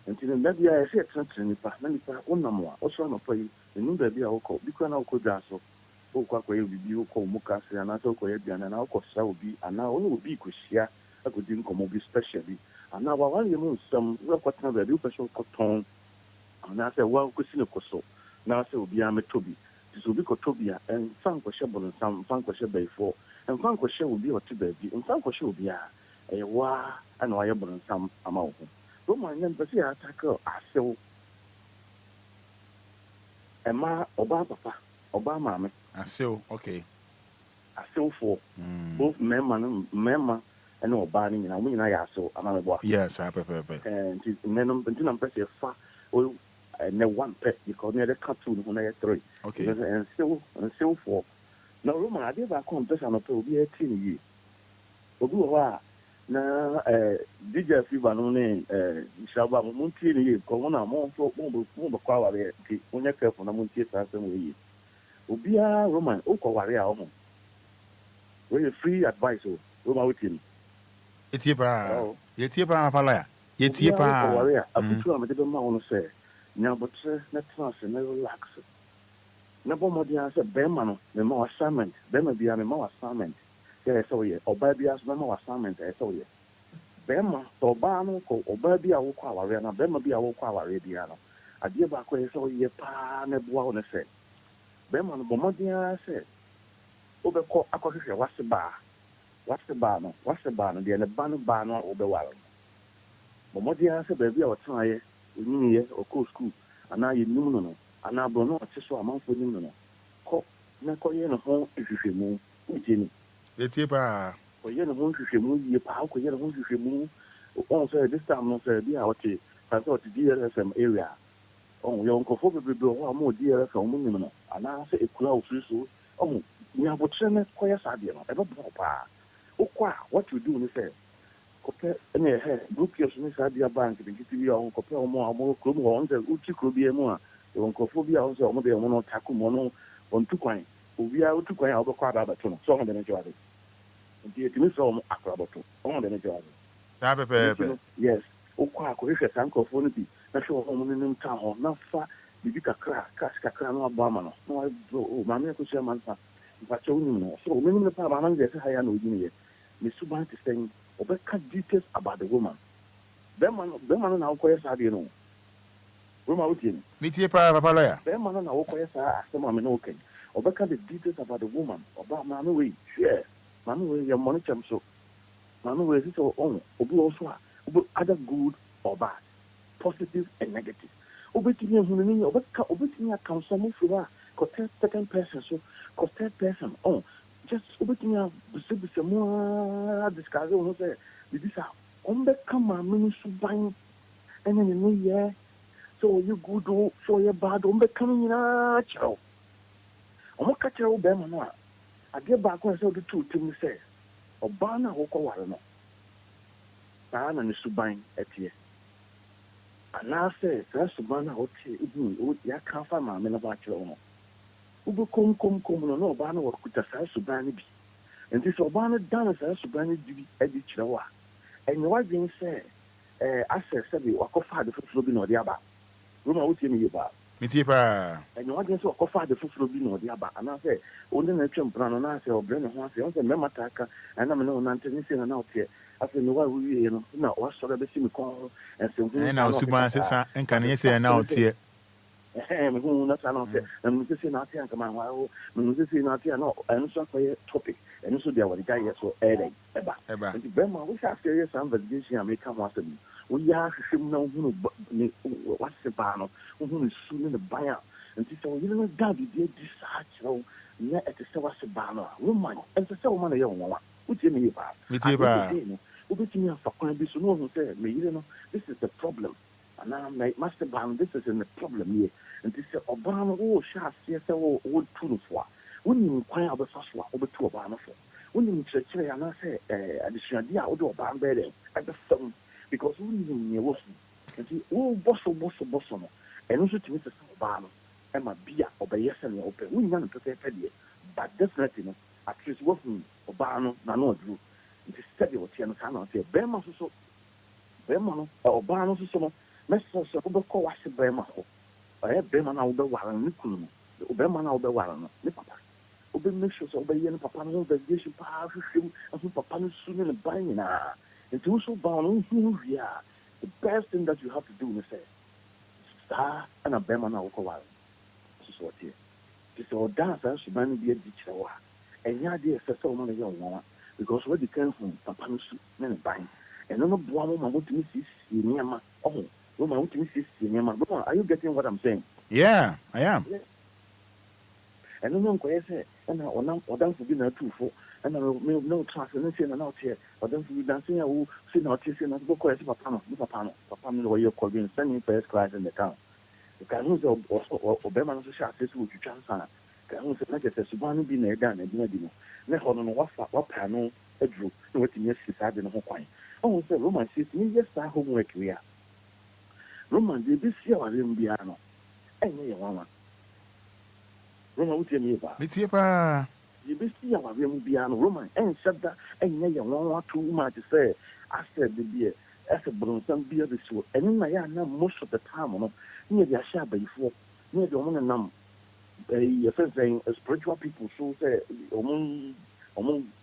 Nti na bia e say trantre nipa na nipa onamo a oso no pa yi enu da bia woko biko na woko da so. Okwa kwa bibi woko muka se na so ko ye bia na woko sa obi ana onu obi ko sia akodi nkomo bi specially ana wa wan yemu some we kwatna ba bi person koton ana say wa ko sine koso na say obi a metobi so obi ko tobi a en fan ko shebon sam fan ko shebe before en fan ko she obi o tiba bi en fan ko she obi a e wa ana wa yebon sam ama wo do man yan ba say attack asew ema oba papa oba mama asew okay asew for both mema and no banning and we na yaso amana bo yes I prefer and I'm press fa o na one pet because near the cartoon when I 3 okay and still for now Roman I give a competition of will be 18 years obi wa na DJ Fever no ne shaba mo ntie ne ko na mo kwa ware ki onye careful na mo ntie sa asem we obia Roman o ko ware a o mo we free advice o Roman wetin Yetie pa pala ya. Yetie pa. Abutu amede be ma wono se. Nya botre na trance na relax. Na bo modi an se be ma no, me ma assignment. Be ma bia me ma assignment. Ke so ye, oba bia so me ma assignment e so ye. Be ma to ba no ko oba bia wo kwa aware na be ma bia wo kwa aware bia no. Ade ba ko e so ye pa na bua wono se. Be ma no bo modi an se. Obekọ akọhwehwe wase ba. What's the bar no? The bar no obewal. Momodi an se baby a wotana ye or school ana ye nim no ana bro no ate so amanfo nim no ko na ko ye no ho hwehwemu utini yetie pa ko ye no ho hwehwemu ye pa ko ye no ho hwehwemu on say this time no say bi a wote fa so to DLFM area on yo nko fo bebe ho am DLFM mo nim no ana se ekura ofiri so on nya botre ne ko ye sade no e be bo pa what you do, say, compare any group of Sadia Bank, the GTV on compare more club on the Uchi Clubia more, the Oncophobia also on the Mono Takumono on 2 coin. We are 2 coin out of Quadrabaton, so on the nature of it. And the Miss Acrobato, on the nature of it. Yes, Oqua, if a tank of one be, not sure home in town, not far, the big crack, no Obama, no, Mamma Kushaman, but so many of the Parliament get higher no Guinea. Miss Suban is saying, Obeka details about the woman. Beman now quite sad, you know. Roma Utin. Meet Papa Lawyer. Beman now quite sad, some women okay. Obeka the details about the woman, about Mamma way, share. Man, we your money cham so. Man, we this own. Obu also other good or bad, positive and negative. Obetini hunini obetini account some for that. Second person so, third person. Oh, just obetini be more discuss. We say this are come a mini suban and then new year. So you good so you bad coming in a chow. Catch your bema. I get back when I saw the two things say. Obana hoko warano. Sana ni suban etie. Ana say subana hotie ubu ya kanfa ma me na ba kire ono. Ubu kom no obana wo kuta sa subani bi. Enti so obana dan sa subani bi edi kire wa. Enye wa dwen say access be wakofa de fufulo bi na odi aba. Roma wotie me yeba. Metie pa. Enye wa dwen say wakofa de fufulo bi na odi aba. Ana say onde na twem plano na say obre ne ho ase. On say mema taka ana me no nante ni say na otie. After no wa we you know na wa so be si me kon and now Suban says, and can you say now here? Who not say, and we say not here, come on, we say not here, no, and so for a topic, and so there was a guy, so Eba. And the Burma, we have serious investigation and make come once a week. We are him know what's the banner, who is soon in the buyer, and this all you know, God, did this, so net at the Savas banner, woman, and the so many young woman, which you mean about. Ubetimi afakwan bi so no hu say me yire no this is the problem and now my master ban this is in the problem here and this oba no wo sha ase say wo tu no fo a woni kwan abefa so a obetu oba no fo woni chekire ya na say additional dia wo do oba an bere abefam because woni ni wo so nti wo boso no eno so timi say oba no e ma bia obeyese ne ope woni na no pepe de but definitely no at least wo hu oba no na no odru nti sɛdeɛ wɔteɛ no saa na wɔteɛ bɛrima so bɛrima no ɔbaa no so no mɛsɛ sɛ wobɛkɔ wase bɛrima hɔ ɔyɛ bɛrima no a wobɛware no ne kunu no bɛrima no a wobɛware no ne papa wobɛmake sure sɛ wobɛyɛ ne papa no ho investigation paa hwehwɛ mu ɛho papa no su ne ne ban nyinaa nti wo so baa no wohu wie a the best thing that you have to do ne sɛ saa ɛna bɛrima no a wokɔware no so so wɔteɛ nti sɛ ɔda a saa suban no bi adi kyerɛ wo a ɛnyɛ adeɛ ɛsɛ sɛ woma no yɛ nwanwa because what the kind from papa no su ne buying and no boa mo ma wotimi si niema oh no ma wotimi si niema no are you getting what I'm saying? Yeah, I am. Yeah. And no nko yese na odan fu bi na tufo and no trust no say na out here odan fu dancing wo see na otie say na go ko yese papa no wo ye call bin sending first class in the town the can who so obema no so sha say so twitwa nsa can who say na je say subanu bi na eda na di no ne hono no wapa no adru na watimi asisa no ho kwan oh say roman says me just start homework we are roman dey be see our bia no enye ye wanwa roman wutie me ba metie pa dey be see our bia no roman en shada enye ye wanwa too much say I said the beer as a bronson beer this so and na ya na most of the time no near the asha bayfo near the one nam a friend saying spiritual people so say omo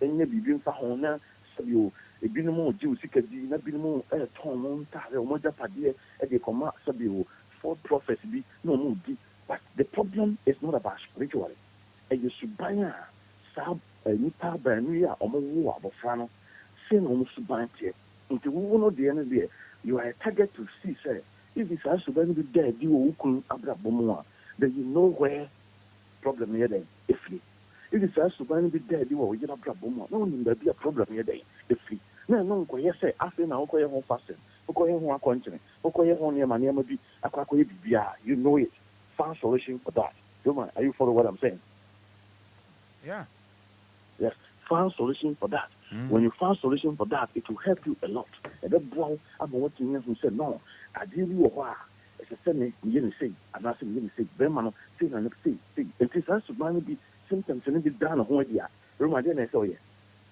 enye bibin fa ho na sabio ebinom o ji usikadi na binom ton mo ntare omo japade e de koma sabio for prophets bi no mo di but the problem is not about spirituality e you subanya sab nipa banu ya omo wo abofra no say no mo subante nti wo no de ne de you are a target to see say if this has to be there di wo kun abrabomo a then you know where problem here then if it has to be there di wo you abrabomo no no be a problem here then if no ko yes say after na ko ye ho fasting ko ye ho akonchene ko ye ho ne ma bi akwa ye bibia you know it find solution for that are you follow what I'm saying? Yeah. Yes, find solution for that. When you find solution for that, it will help you a lot. And that boy, I'm watching him who said, no, I did you a while. It's a semi, you say, and I say, you say, Berman, say, and say, it is us to be symptoms and be done on what you are. Remember, I didn't say, yeah.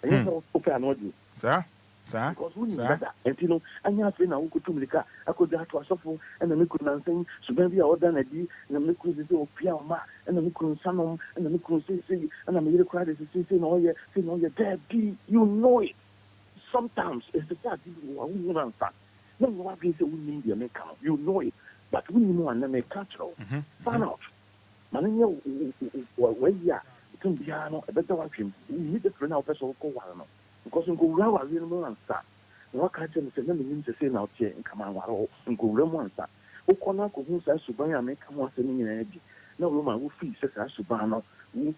And you know, okay, I know you. Sir? Because we need that. And you know, I have been a good to me, I could go to a sofa and then we could not sing, so maybe I would done a deal, and then we could do piano, and then we couldn't summon, and then we couldn't say, and I'm a little crowd is saying, oh, yeah, dad, you know it. Sometimes it's the fact you won't understand. No, what we say we need your make out. You know it. But we know and then make control. Find out. Man, where you are, Some piano, a better watch him. We need the friend of person go one. Because in go round, I really want to. What can't you say? Let me say now, here and come on, and go round one. O kona ko hu sa subanya me ka ho asemi nyina bi na wo ma wo fi se sa suban no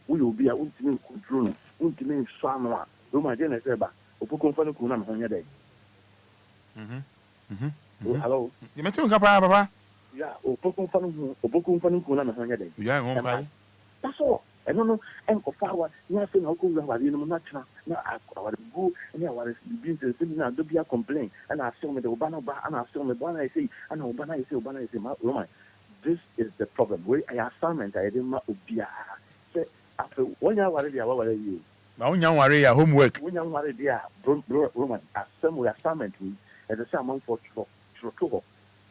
wo yo bi a untimi control no untimi so ano a wo ma je na se ba opoko mfa no ku na me ho nya dai hello you met him papa ya opoko mfa no ku na me ho nya dai ya ngon pai that's all and no en ko fa wa nya se na ko wa ni mo na tena na wa go ni wa bi nse se na do bia complain and I feel me the obana ba and I feel me bona I say and obana I say ma Roman this is the problem we I assignment I didn't ma Obia say after one year ware dia wa ware you na unya ware ya homework unya ware dia Roman assignment we as the same for tro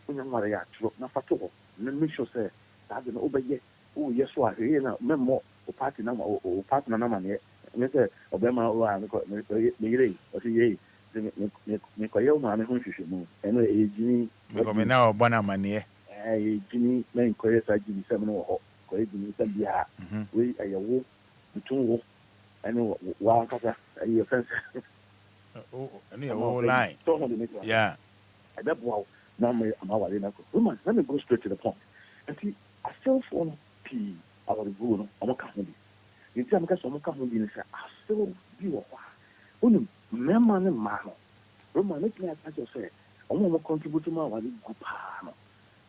unya ware ya tro na fa to na make sure say that no obeye oh yes wa here na memo o party na o partner na man me say obema wa me yire o si ye me ko yo ma me ho hwehwe mu eno e jini me ko me na o bona mane e jini na Enquires a jini se me no ho ko e jini se bia we ayewo ntun wo eno wa kaka e fence eno ye wo line yeah I bet wow na me amawale na ko woman let me go straight to the point and see I still for P our go no omoka ho bi nti amaka so omoka ho bi ni say I still bi wo kwa unu mema ne ma no Roma ne kina ka so say omo contribute ma wa go pa no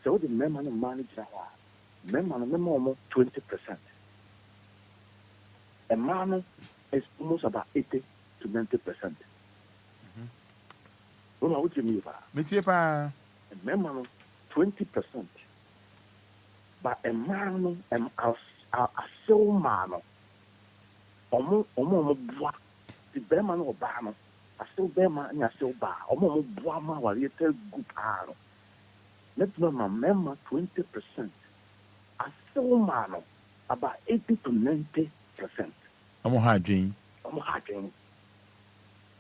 so the mema ne ma ne jira wa mema no mema omo 20% a man is almost about 80 to 90%. Roma what you mean ba me tie pa mema no 20%. But a man a still man omo bua the bear man or bar a still bear man and a still bar omo bua ma wa ye tell good pa no let me remember 20% a still man about 80 to 90%. omo ha dwen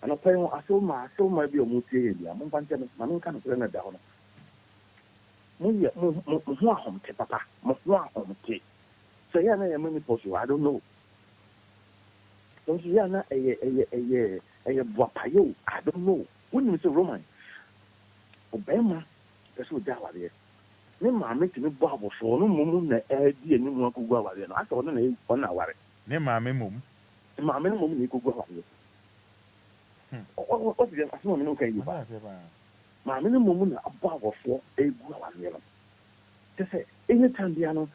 and a pay a still ma be o mutie ya mo kwante na mo kan ko na da ho mo ho ahom te papa mo ho ahom te so yeah na me poso I don't know so yeah na buapayo I don't know when you say Roman obema person da wale me ma me timi bo abofo no mum na adi ani mu akogwa wale no asa na na ware ne ma me mum ni kogwa wale o ti aso me no kan yi ba ma me mum na abo abofo egu wale no say anytime they are no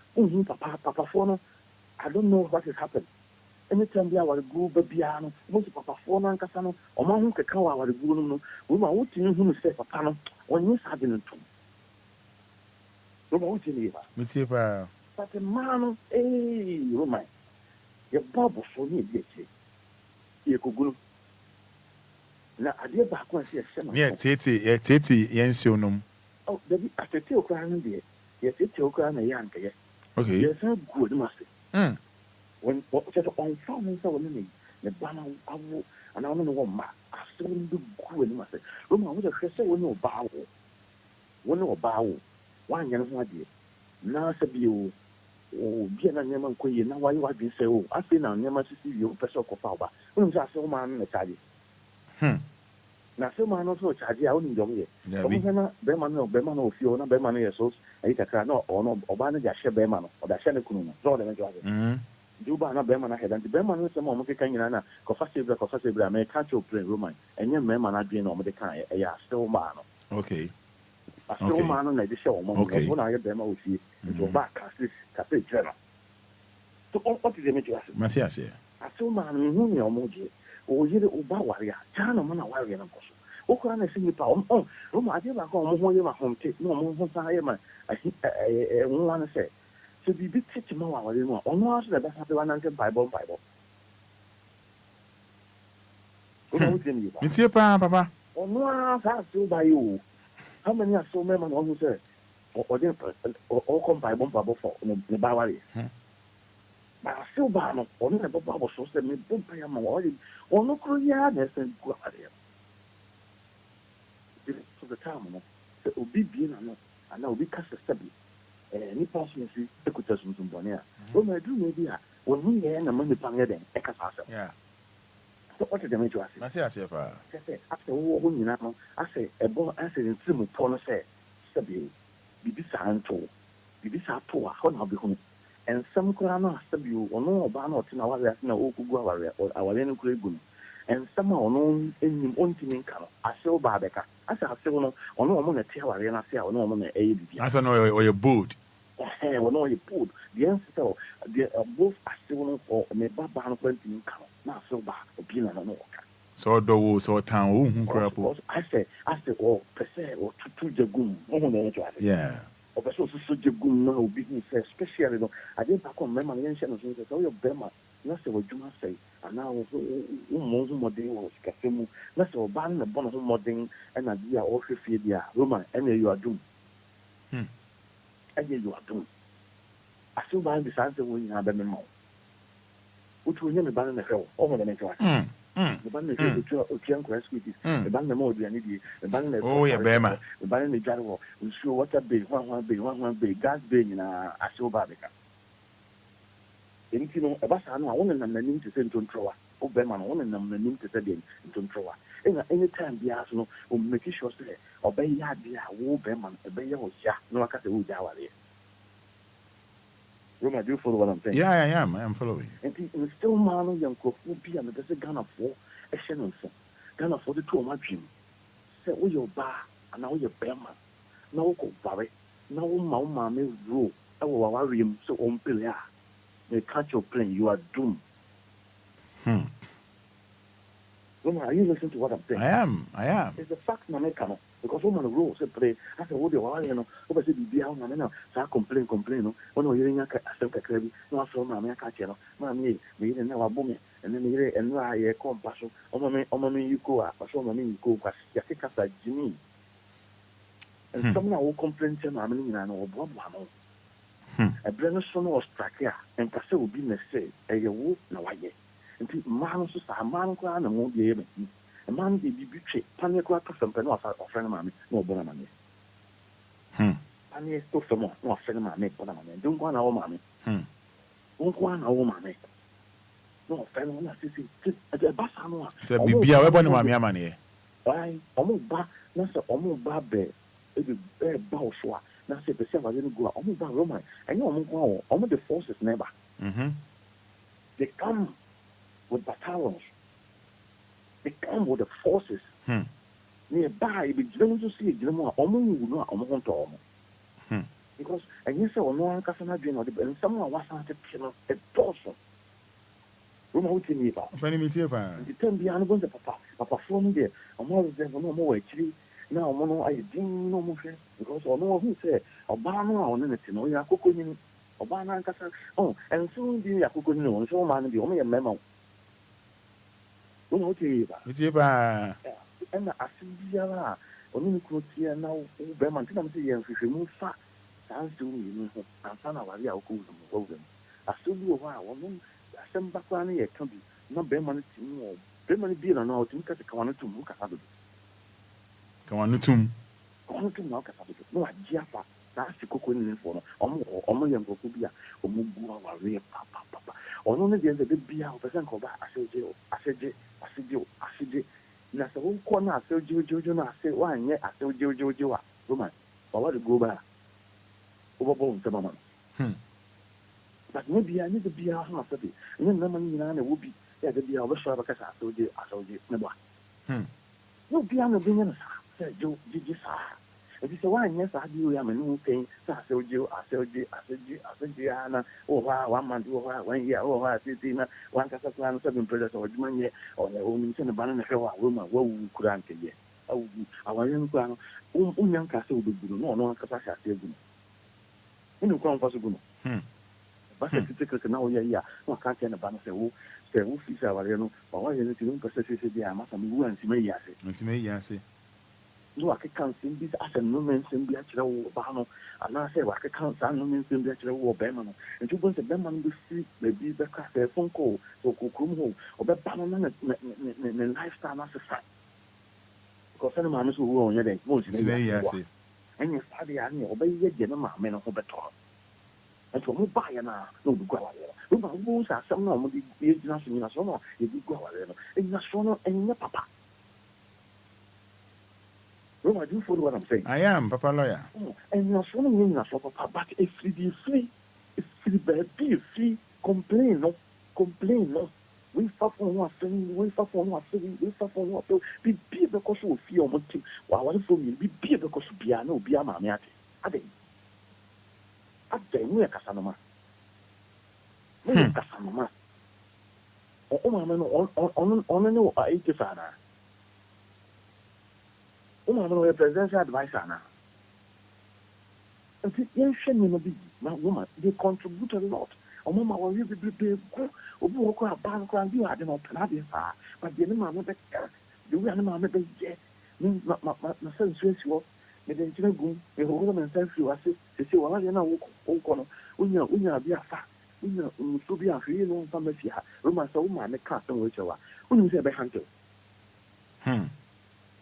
papa for no I don't know what is happening anytime they are go babiano most papa for no ankasa no o ma hu keka wa ware go no we ma wotini hu say papa no onye sade no to no ma wotini ba me tie pa but the man Roman ye babo for ni bi eche ye kogulu na ade ba ko se sema me tete yensi onom oh baby atete okra no de yes it's okay na yan ke okay yes a good master when what just on phone so when the bana awu and I don't know what ma so do good master Roma wo the say when no bawo wan yan ho ade na se bi o bi na nyama ko yi na wa yi wa bi se o afi na nyama sisi bi o pese ko fa ba wo sa se o ma na charge na se ma no so charge a woni ndom ye o mo na be ma no ofio na be ma no ye so ayi kakra no ono oba na ja hye be ma no o da hye ne kunu no so de me jwaje du ba na be ma na he dan be ma no se ma mo keka nyina na ko fa sebra me catch up play Roman enye me ma na dwen no mo de kan e ya still ma no okay still ma no na de hye o mo mo na ye be ma ofie so ba ka se jena to on what is the me jwaje Matias here still ma no hu ni o mo je o yire o ba ware ya jana mo na ware na ko okura na sini pa Roma ade ba ko mo ho ye ma homte no mo ho sa ye ma nwa na se so bi tete ma wa wale no ono aso da sa pe wa na nke bible Roma wuti mi ba me tie pa papa ono asa so ba yo how many are so many man ono se o de o kom bible for ne ba wale ba so ba no ono ne ba so se me bo pa ya ma wa ono kro ya na se ku wale so the time no so obi bi na no ana obi kasa sabi ni passion si ekuta sunsun bone a o ma du me bi a when you and a money pan then, yeah. So what did they make you ask? I say, After all, you know, I say, a boy answered in Tim upon say, Sabi, Bibisa Anto, Bibisa Poa, Honor be home. And some Kurana Sabi, or no Bano to our last no Okuguaria or our Lenu Kuregun. And somehow known in him on Timin Kano, I saw Barbecca. I said, no one at Tiawa, and I say, no one at AD. I saw no or your boot. Well, no, you put the answer, both are still or may Baba Quentin Kano, not so bad, opinion on Oka. So do so town, I say, oh, per se, or to Jagum, yeah. Or so Jagum now, business, especially, I didn't pack on memory and channels, so your Bema, not what you must say, and now most modern was Cafimu, not so ban the bonus modern and idea or Fifia, Roma, and you are doomed. And you are doomed. I still buy this answer when you have a memo. Which will never ban the hell over the next one. The band of Enquires, the band of Modi, the band of Bema, the band of Jarwo, will show what a big one bay, gas being in a Asobabica. Anything of us, I want them the name to send to Troa, or Bema, one them the name to send in Troa. Any time the arsenal will make sure say, obey Yadia, Wo Beman, obey your ya, no Akata Ujawari. Roma, do you follow what I'm saying? Yeah, I am following. And still, man, young cook will be and there's a Ghana for a Shannon. Ghana for the 2 of my dream. Say, oh, your bar, and now your bearman. Now go Barry. Now, Mamma may rule. I will worry him so on Pillar. They catch your plane, you are doomed. Roma, are you listening to what I'm saying? I am. It's a fact, Mamma. Because woman rules a play. I said, what do you know? Over the Bia, no, so I complain, no. When you're hearing a crabby, no, so Mamma catch you, Mammy, me and now a boom, and then you and I compass, or Mammy, you go up, or so Mammy, you go, because you take us like Jimmy. And someone will complain to Mammy and or Bob Hamo. A brand son was struck here, and Castle will be necessary, a wolf, no, I get. And people, man, so a man crying and won't be able. A man be betrayed. Panic was some pen of friend of mammy, no bonamani. Panic took some more, no friend of mammy, bonamani. Don't go on our mammy. Don't go on our mammy. No friend of my at the Bassano. Said, be a weapon of my money. Why, almost back, not so almost bad bear. It is very bow swat. Not say the same I didn't go almost bad Roman. I know almost the forces never. They come with battalions. They come with the forces. Nearby, be going to see them almost not almost all. Because and you say, no one can dream of the and someone was not a person. Roma, what you need about? When you see the term beyond going to Papa from there, I'm always there for no more actually. Now, Mono, I didn't know more because I know who said, Obama on anything, or Yakukunin, Obama and Casa. Oh, and soon the Yakukunin, so man, be only a memo. It's about and I see Yara, only could see now, Berman, I'm saying, if you move fast, sounds to me, and son of a real cool. I still do a while, woman, some background here can be not Berman, Berman be an out to look at the corner to look at it. Come on, no, no, Jaffa, that's the cooking for almost young Obia, or Mugu, or real papa. Or only the other be out of Uncle Back. I said, Nasa won't corner, I said, Jojo, I said, why, yet I said, Jojo, woman, or what to go back over bones, the moment. But maybe I need to be a half of it, and then the money will be there to be our shop because I told you, never. No, be on the beginning, said Joe, did you, sir? If it's a wine, yes, I do. I'm a new thing. So I told you, Anna, oh, one month, 1 year, 15, 1,007 predators or money, or the woman in the banana hill, woman, who could answer yet. Oh, our young crown, young castle, no, because I said, in the crown possible. But I take now, yeah, no, I can't tell about say, oh, say, who is our, or why is it you don't possess it? I must have moved and see, yes. No, I can't see this as a no mention be actually Bano, and I say, I can't stand no mention be actually Berman. And you want the Berman be free, maybe the craft a phone call, so Kukum or the Banon and lifestyle as a fact. Because any man who will on your day, most and you study and you obey your general men of better. and so move by and no go. Rules are some of the national, you go in national and your papa. Roma, do you follow what I'm saying? I am, Papa Lawyer. And national means national papa, but if you free, be free, complain, no. We fought for one thing, we fought for one thing, we fought for one thing. Be because we feel one thing. While one for me, be because we are no be a mammy. I think we are Casanoma. We are Casanoma. Oh, mamma, on no, I ate the father. Oh, mamma, a presidential advisor now. And you shouldn't be, my woman, they contribute a lot. Oh, mamma, will you be good? Obu ko aban ko andi ade no pena de fa but de ma me be de wi ane ma me be je ni ma sense wo me de ntina gu e ho me sense wo ase se wa na wo ko no unya bi afa unya so bi ahwe no fa ma fi ha ro ma so ma me ka so wo chewa unya se be handle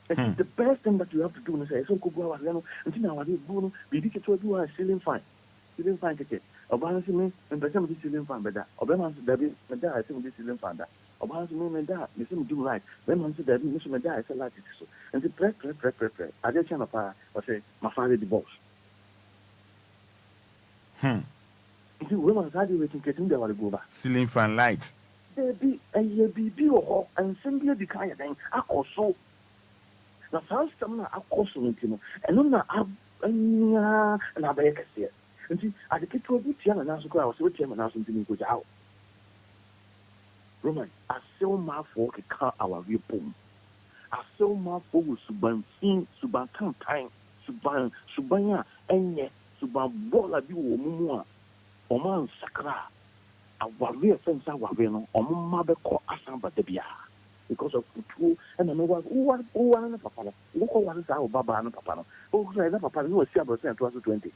the best thing that you have to do is say so ko gwa wa no ntina wa de bu no bi di ke to bi wa ceiling fine keke Obansi me and the same ceiling fan better. Obama Debbie, Meda, I think this ceiling fan that. Obansi me Meda, you seem to do right. Then Mr. Debbie, Mr. Meda, I said like it so. And the prep. I just channel or say, my father divorce. You see, women are waiting to get there go back. Ceiling fan lights. Baby, and ye be or and simply the kind of thing. I also. The first time I also went to know, and on the and I beg it. Nti adeke to obi tia na so kwa o se o tia na so ntimi ko ja o Roman asew ma fo ke ka awa wi pom asew ma fo wo suban kan time suban ya enye suban bola bi wo mumu a o man sakra awawe fensa awawe no o mma be ko asamba de bia because of futu and no wa na papa no wo ko wa sa o baba no papa no o so na papa no si abro 2020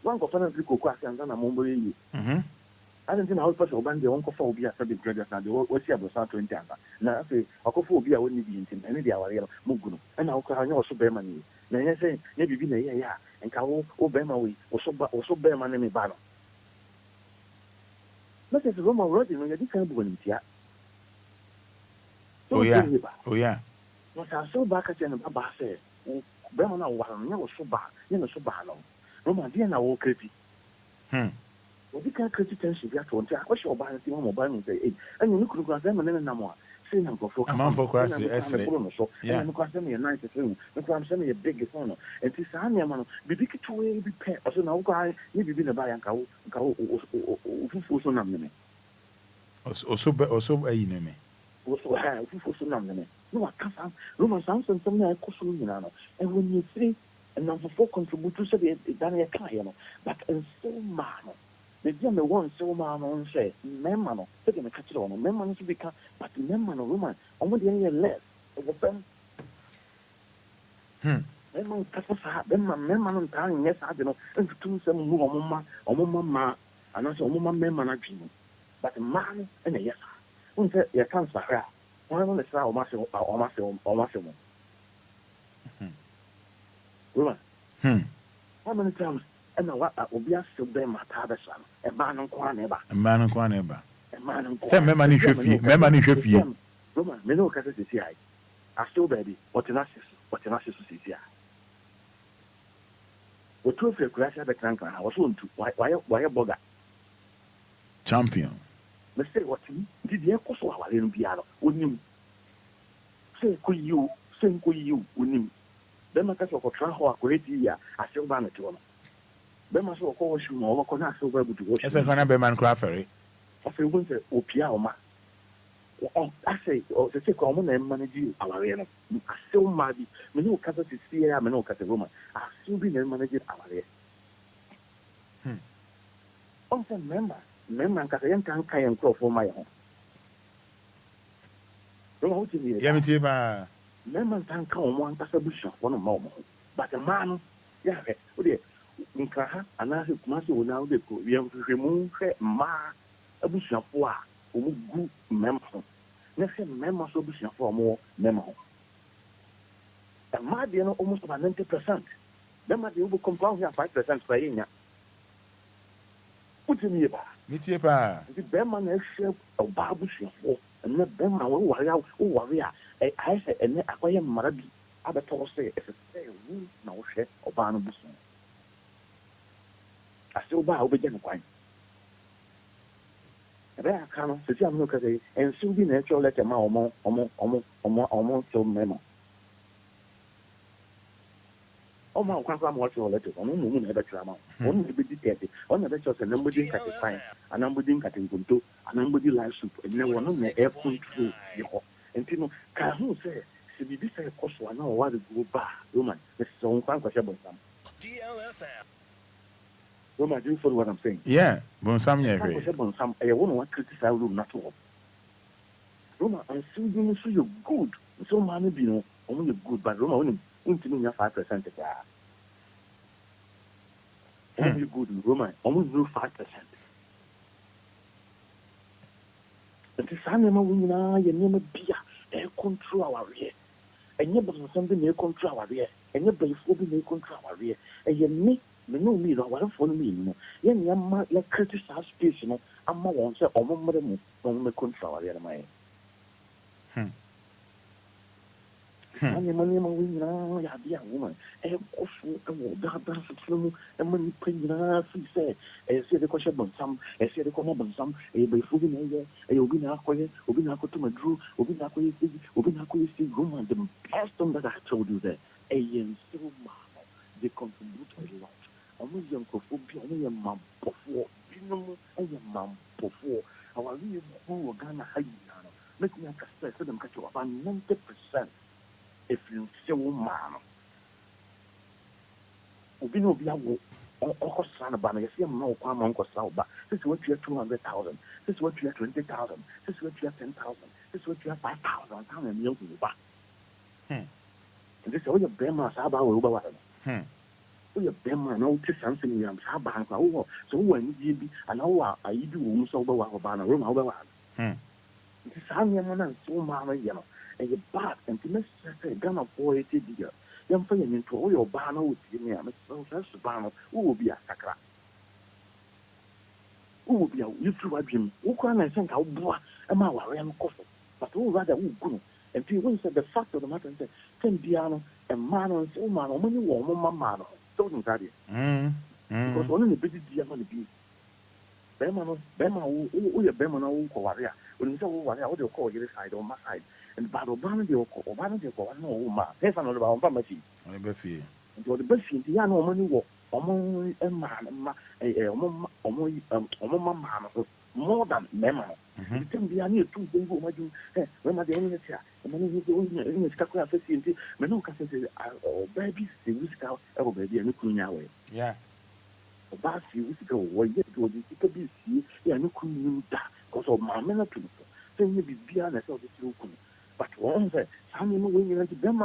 one government people go ask and na mombo yi I don't think how person oban dey won ko for Obia sabi graduate na dey wo si abro 20 anga na say akofo Obia woni bi ntin ene dey aware no mugu no na wo ka anya wo so be ma ni na yen say ne bibi na ye ya enka wo be ma we wo so be ma ne me ba no na say Roma road no ye di kan bu ntia oh yeah no sa so ba ka chen ba say be ma na wo no wo so ba no Roma dia na wo kreti obi kan kreti tension bia to ntia akwa oba han ti mo ba no say enyi ni kuru kura say ma ne na mo a say na nkofo am for kwase esre yeah no kwase me nice thing no kwase me big phone and ti sa na ma no bibi kitwe bi pe o so na wo kwa ni bibi na ba ya nka wo fufu so na me also ayi ne me wo so ha fufu so na me no akasa Roma samson some na ko so nyina no e when you see and for contribute to say that I can, but in so man, the German one so man on say, Memano, taking a catch on, Memano to become, but Memano woman, only the year less of the pen. Memon Casa, then my Memano time, yes, I don't know, and to some more mamma, and also Memana dream, but man and a yes, won't say your cancer, one on the side or Massimo. How many times and what Obia still be my father's son, a man on Quaneba. Say, Memani Sheffy. Roman, Mino Cassis is here. I still baby, what an assist is here. What two of your grass at the crank, I was soon to why a bogger champion. Let's say what did the echo so our little piano, wouldn't you say, could you, wouldn't you? Bema kasa ko tra ho akoreti ya asilba na tiwo no bema so ko wo shuma wo ko na asilba butu wo ese ko na bema nkra fere afi wo nse opia o ma o ase o se ko mo na manage aware no asilma bi me no kasa se sie ya me no kasa roma asilbi na manage aware on se member kasa yen kan kan nkro fo ma ye ho roma wo ti ni ya mi ti ba Memang tangka omongan pasal busuk, orang mau. Baca mana? Ya, udah. Nikah, anak masih unau deh. Yang semu ke ma, busuk apa? Gu memang. Nasi memang so busuk apa mau memang. Ma dia no almost about 90%. Memang dia ubu compound yang 5% kayaknya. to me about the Berman of Babushi and the Berman will worry. I said, and I am Marabi. I better say, if it's a room, no share or Barnabas. I still buy over Gen. There can see I'm looking at it and soon be natural like a almost so memo. Oh, my grandma watch your letters on moon ever trauma. Only be detected. On the lectures and nobody can find, and nobody can go, and nobody live soup, and no one on the air control. And you know, can say, should be this a cost one or what is go back, woman, this is on question. DLFM. Woman, do you follow what I'm saying? Yeah, Bonsam, I won't criticize room not all. Roma, and still so you're good. So money be no, only good, but Roma only into 5%. Only good in Roma, almost 5%. And the Sanema winner, you never be a control our rear. And you bring something may control our rear, and you bring food may control our rear, and you make me no me, or what for me, you know. You might like criticize space, you know. I'm more on say, or more than the control our rear. And money, woman, and also a dance film, and when you pay, say, I say the question on some, I say the comment on some, a by food, a Obina, Obina to my drew, Obina, room, and the best one that I told you that a young so they contribute a lot. Only young Kophobia, only a mum before, and your mum before. Our real who are Ghana high, make me a for them catch you about 90%. If you still man, Obi no be a or son of Banner, you know, come on, Cosalba. This is what you have 200,000. This is what you have 20,000. This is what you have 10,000. This is what you have 5,000. And you'll be back. And this is all your Bema Saba over. Your Bema, no, something you have Saba. So when you be an hour, I do almost over Banner room over. This is how you man so mamma, you know. And you're bad, and to say, Ghana for 80 years. Young fellow into all your banner with me, I'm so that's the banner. Who will be a sacra? Who will be a you two of him? Who can I think how boy am I wearing coffee? But who rather who go? And people said the fact of the matter is that 10 piano and man and so man, or many woman, man, don't that it. Because only the big dear money be. Bema, who your Bema, who warrior. When you say warrior, what do you call your side or my side? And Bado Bandy or Bandy or no, ma, there's another pharmacy. On the Buffy. And the best in the Yano money walk, among a man, more than Memo. You can be a near 2 days over you. When I didn't say, the money is in the Scacra facility, Menoka says, oh, baby, the musical, oh, baby, and looking away. Yeah. A bus years ago, or yet go to the BC, and look who that, because of my men to say, maybe be honest of the local. But one said, Sammy, when you like them,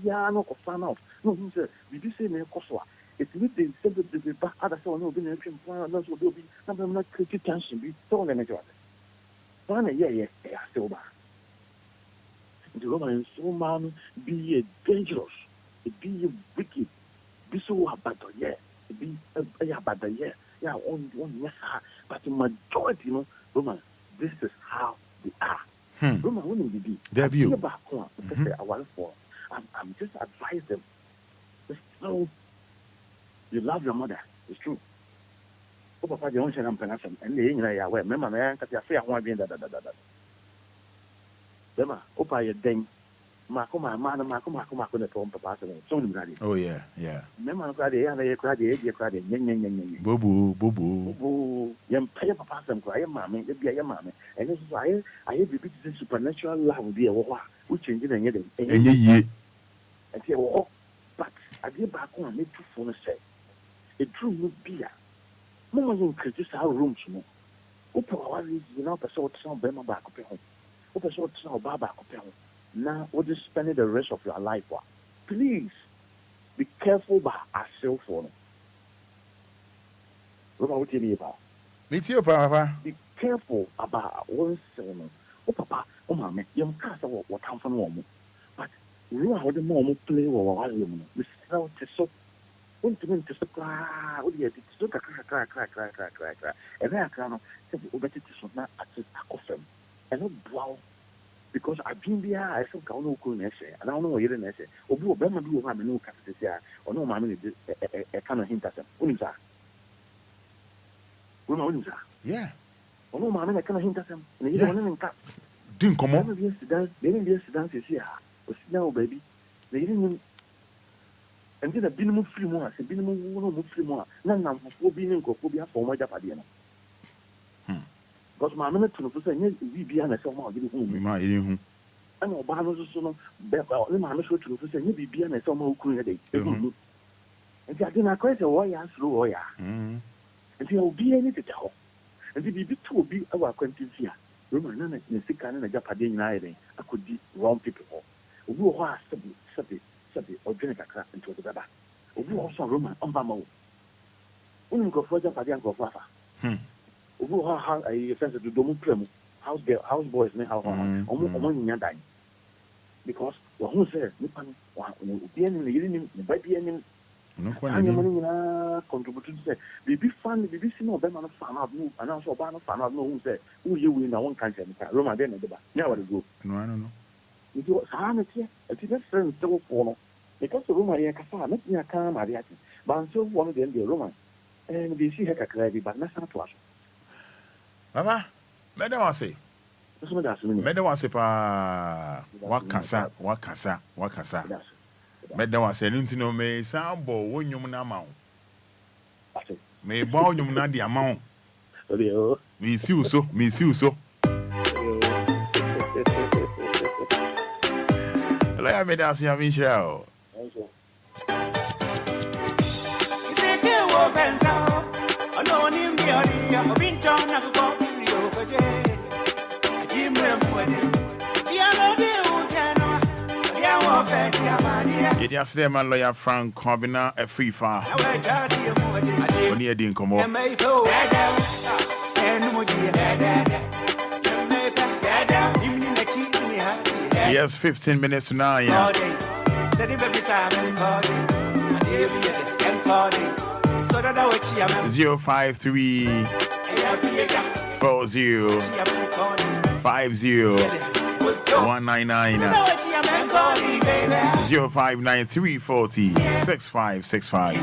Yano, or fan out. No, he said, did you say me a Koswa? It's with the instead of the back, other so no, being a plan, that's what will be, I'm not critical tension, be so many to others. One, yeah, still back. The Roman so man be dangerous, be wicked, be so bad, yeah, be bad, yeah, on yes, but the majority, you know, Roman, this is how they are. Roman wouldn't be debut. I'm just advise them. So you love your mother, it's true. Oh, Papa, you don't say I'm penation, and the English are where, remember, man, because I fear one being that. Remember, Opa, you ding. Marco, the phone, Papa, so ready. Oh, yeah. Remember, I cried, Boo, young pay Papa, some cry, mammy, the be a mammy. And this is why I have repeated supernatural love, dear, which changes and yet. And say, oh, but I did back on me to phone say. It drew me beer. No one can criticize our rooms, no. Opa, you know, the sort of Bema back up home. Opa, sort of Baba up home. Now, what is spending the rest of your life? Please be careful about our cell phone. What do you mean about? Meet you, Papa. Be careful about one cell phone. Oh, Papa, oh, Mamma, young cast of what come from home. But you know how the mom play or we sell to so wontumi nte so koraa wode yɛde te so kakra ɛbɛ akra no sɛ wobɛtete so na ate akɔ fam ɛno boa wo because adwene biara ɛsɛ nka wo ne wokuro na ɛhyɛ anaa wo ne wɔyere na ɛhyɛ obi wɔ bɛrima bi wɔ hɔ a mene wo ka tete sɛ a ɔne wo maame ne de ɛka no hintasɛm wonim saa woma wonim saa ɔne wo maame ne ɛka no hintasɛm na yere ɔne ne nka di nkɔmmɔ bɛrima bi asidan sɛsi a ɔsidan wɔ baabi na yere nim ɛnti na binom firi mu a sɛ binom wo no mu firi mu a na namfofoɔ bi ne nkɔfoɔ bi afa wɔn agyapadeɛ no because maame no to no so sɛ nyɛ biribia na ɛsɛ ɔma ɔde ne hu mu ɛna ɔbaa no soso no ne maame so to no so sɛ nyɛ biribia na ɛsɛ ɔma wokuru yɛ dɛ ɛhu mu nti ade no akɔyɛ sɛ wɔyɛ asoro wɔyɛ a nti obiara ne tete hɔ nti biribi to obi wɔ akwantemfi a roma na ne sika ne n'agyapadeɛ nyinaa yɛ dɛn akɔdi wrong people hɔ obi wɔ hɔ a sɛbe ɔdwene kakra nti ɔde bɛba obi wɔ hɔ so a roma ɔmba ma wo wonim nkurɔfoɔ agyapadeɛ a nkurɔfoɔ afa obi wɔ hɔ a ɛyɛ fɛn sɛ dodo mu pra mu house boys ne ɔmo nya dan because wɔho sɛ nipa no obiara nim ne yere nim ne ba biara nim anyɛma no nyinaa contribute sɛ biribi si na ɔbɛma no fa no ado anaasɛ ɔbaa no fa no ado na ɔhu sɛ woyɛ wei na wonka nkyɛ no ka roma dɛn na ɛde ba nyɛ awade go nti saa ne teɛ ɛti bɛfrɛ no sɛwofoɔ no meka sɛ roma yɛkasa a mɛtumi aka ma ade ate bansɛwofoɔ no deɛ roma mede ɛsi hɛ kakraa bi ba mɛsa toa so Mama, mede wase. Mede wase pa wakasa. Mede wase nti no me sambo wonyum na ma wo. Me bo wonyum na dia ma wo. Me si uso. La ya me da si ami shira o. Iseke wo benza. Ono ni mbiori ya obinto na ko. Yedi asre man lawyer Frank Kobina a free far. Oni edi nkomo. Yes, 15 minutes to 9. 053 40 50 199 0593 40 6565.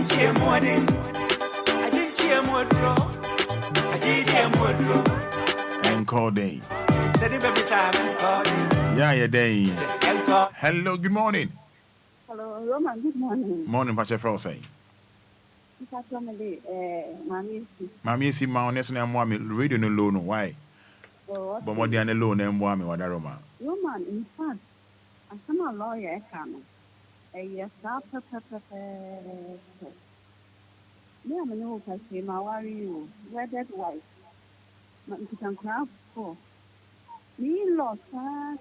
Encore day. Yeah, day. Hello, good morning. Hello, Roman, good morning. Morning, Pacha Frosay. Mami si ma oneso na mo ami radio no low no why? But more than alone and mo ami wada Roma. Roman, in fact, I'm a lawyer can. Yes, me am no person ma worry you. Wedded wife. Ma nkitan craft for. Me lost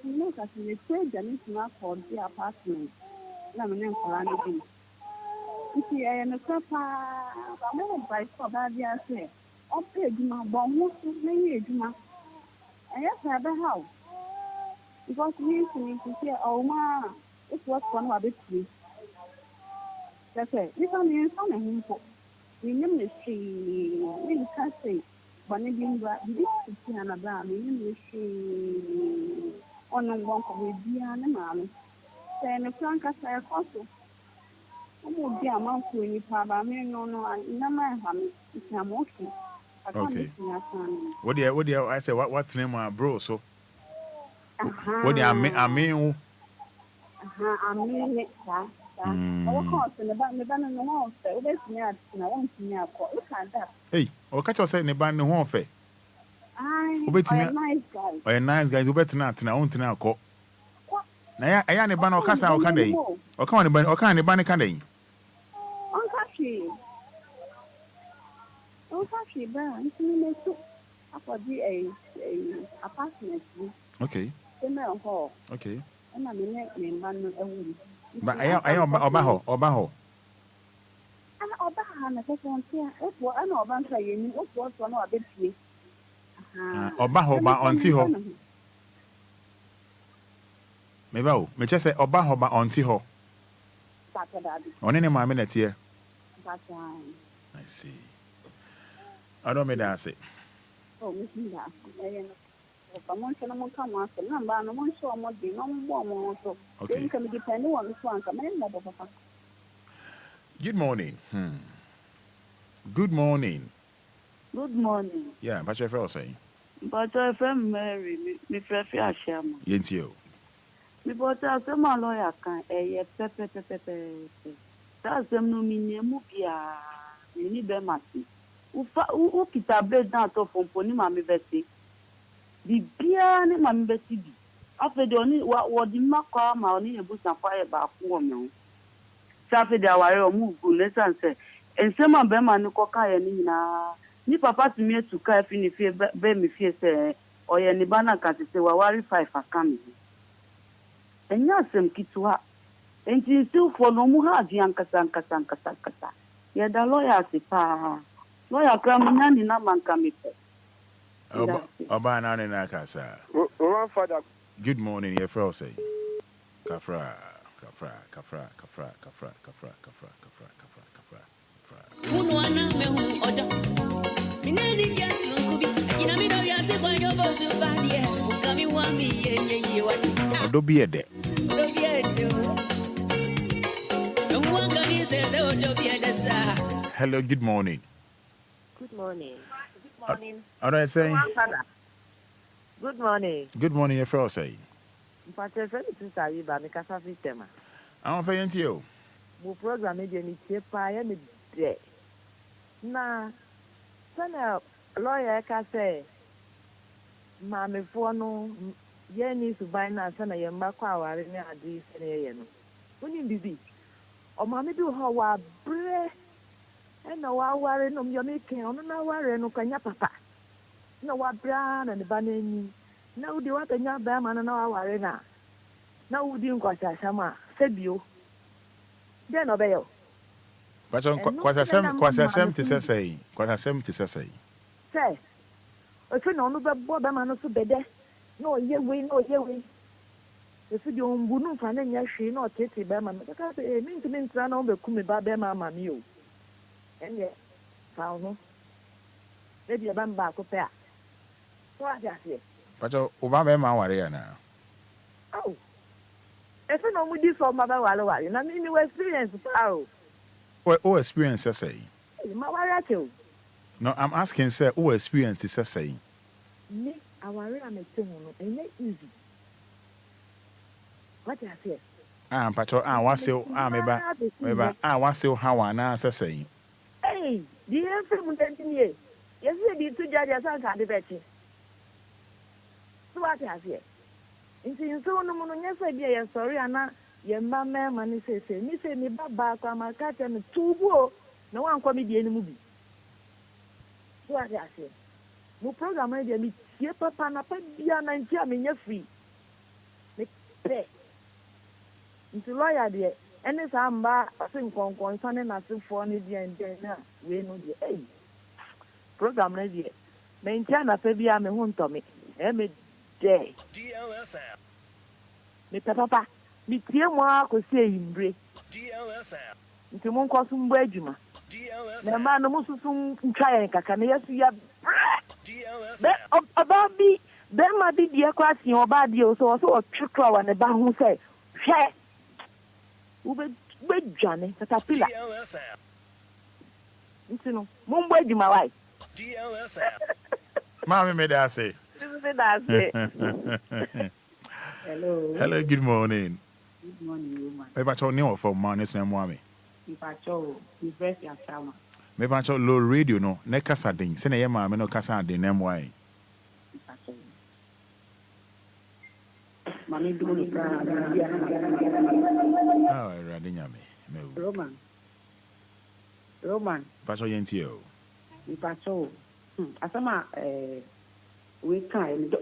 no ka se say Janice na for the apartment. Na me nko la ni. Iti ya no papa, ba me buy for ba dia say. O pe eduma bo mo so na ye eduma. Aya sa ba how? Because we need to say oh ma, it was one wa be free. That's it. This one is on him for. We name the she, we can say, but maybe this is another. We name the she on one for the Diana man. Say the Franca say a fossil. Oh, dear, I'm also in the pub. I mean, no, and no man, it's a motion. Okay. What do you, I say, what's the name of bro? So, what do I mean? I mean it, sir. Hey, o catch yourself in the band no fair. A nice guy, you better not na on to call. Na I am a ban or cassa or can they? Or come on, or can a ban can they? Okay. Okay. But I am Obaho. Obaha, and I just want to say, I know about saying what was one of the bit. Obaho, but on Tiho. Maybe, me just say Obaho, but on Tiho. On any minute here. I see. I don't mean that. Oh, Miss Linda. Okay. Good morning. Good morning. Good morning. Yeah, but your friend saying. But your friend Mary, me friend Asham. Yentio. Me but I say my lawyer can pepe. That's them no mean mubia. You need them mati. U kitabe dan to fomponi mami besi. Bibia ni mami besi bi. After the only what the makwa ma oni ebusa fire ba ku me. Safi de aware o mu gu lesan say. Ensema be ma ni koka ye ni na. Ni papa to me to ka fi ni fie be me fie say oye ni bana ka se wa wari 5 akami. Enya sem kitwa. Enti still for no mu ha di ankasa. Ye da lawyer se pa. Lawyer kra mu nyani na manka me pe. Oba na ne na kasa. Fada. Good morning, your friend say. Kafra. Unuana mehu odo. Mineni yesu kubi. Ina mi do ya se kwa yo bosu badie. Ukami wa mi ye wati. Odo bi ede. Odo bi ede. Nwanga ni se odo bi ede sa. Hello, good morning. Good morning. How do I say? Good morning. Good morning, your friend say. Mpate fe ni tusa yi ba mi kasa system. I don't think you. Mo program e ni tie pa ya ni de. Na sana lawyer ka say mame fo no ye ni suban na sana ye mba kwa aware ni adi se ne ye no. Oni bibi. O mame bi ho wa bre. E na wa aware no yo me ken ono na aware no kwanya papa. Na wa bra na ne ba na ni. Na udi wa tanya ba ma na wa aware na. Na udi nkwasa sama sebio. Den obeyo. But kwasasem to say. Kwasasem to say. Say. Ofe na onu be bo be ma no so bede. No ye we. Ofe di ombu nu fa na nya hwe na otete be ma no. Ka say mi ntimi ntra na o be kumi ba be ma mi o. Enye. Fa ho. E bi ba mba ko pe a. So ajase. But Oba be ma ware ya na. Oh. Efe na omu di so ma ba wale. Na mi experience pa o. What experience say? Ma ware ate. No, I'm asking sir, who experience is saying? Me, aware am ete ho no, enye easy. What you say? Pacho, meba, what's your how na say? Hey, the FM continue. Yes, we to judge as an candidate. So what you say? In so no mono nyesa bia ye sorry ana ye mama mani say ni say me baba kwa makata me tubo na wan kwa me die ni mu bi. So what you say? Mo program e dia mi tie papa na pa bia na ntia me nya free. Me pe. Nti lawyer de ene sa mba asin konkon sane na sefo ne dia ndɛ na we no de eh program na de me ntia na pa bia me hu ntɔme e me de DLFM. Me papa me tie mo akosi eyimbre DLFM. nti mo nkɔ so mbo adwuma na ma no mo susu ntwa yɛn kaka na yesu ya be oba bi be ma bi die kwa si oba die o so otwetwa wa ne ba hu sɛ hwɛ ube dwane katapila nti no mo mbo adwuma wai DLFM. Mami me da say. Hello, good morning. Good morning, woman. Me pacho ni of man is na mwami. Me pacho, me breast ya chama. Me pacho low radio no, ne kasa den. Se na ye maame no kasa den na mwai. Me pacho. Mami do ni ka. Ah, radi nyame. Me. Roman. Pacho yenti o. Me pacho. Asama we kind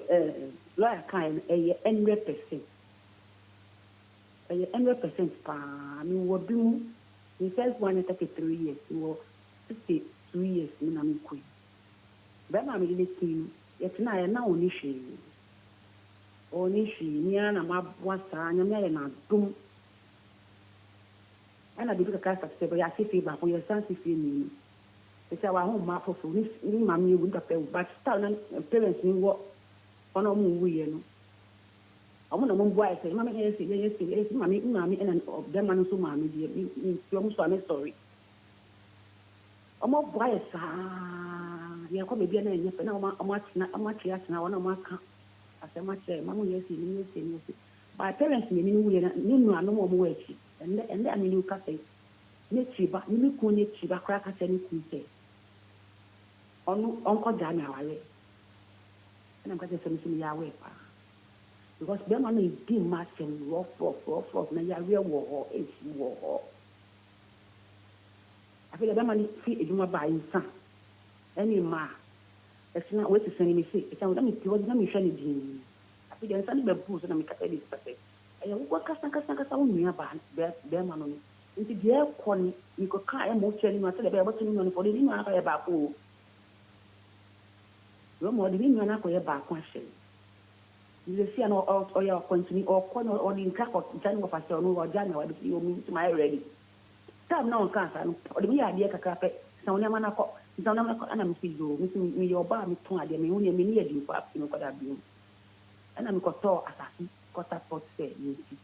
lawyer kind 100%. 100% pa mi wo bi mu the first one is 33 years wo 62 years na mi ku ba ma mi le tin yet na ya na oni hwe ni ana ma bwa sa anya me na dum And I did a cast of several feedback for your son's feeling. It's our home map for me, mammy would have but stolen parents in what on a movie. I want to move why I say, Mamma, yes, mammy, and them and so mammy, you're almost sorry. I'm more why, you are coming again, and I'm much yes now, and I'm much as I much say, Mamma, yes, my parents knew no more words, and then you can say, Nichiba, you could Nichiba crack at any say. Uncle Dana, and I'm going to send some Yahweh. Because them money is being matched and rough, now you're real war, it's war. I feel that money see it, you might buy some. Any ma, it's not what to send me see. It's not me, it wasn't me shiny jeans. I feel there's something about booze and I'm a this perfect. I work as a nearby, them on it. Into the air corny, you could cry and most telling myself about money for the dinner about who. No more than you and I go back question. You see, an or your continue or corner or the crack of January of a son or January, you mean to my ready. Some no cancer, or the idea of carpet, some Yamanaco, Zanamaco, and I'm still missing me your bar, me to the only mini you for up in what I've been. And I'm got tall assassin, got up for say, you see.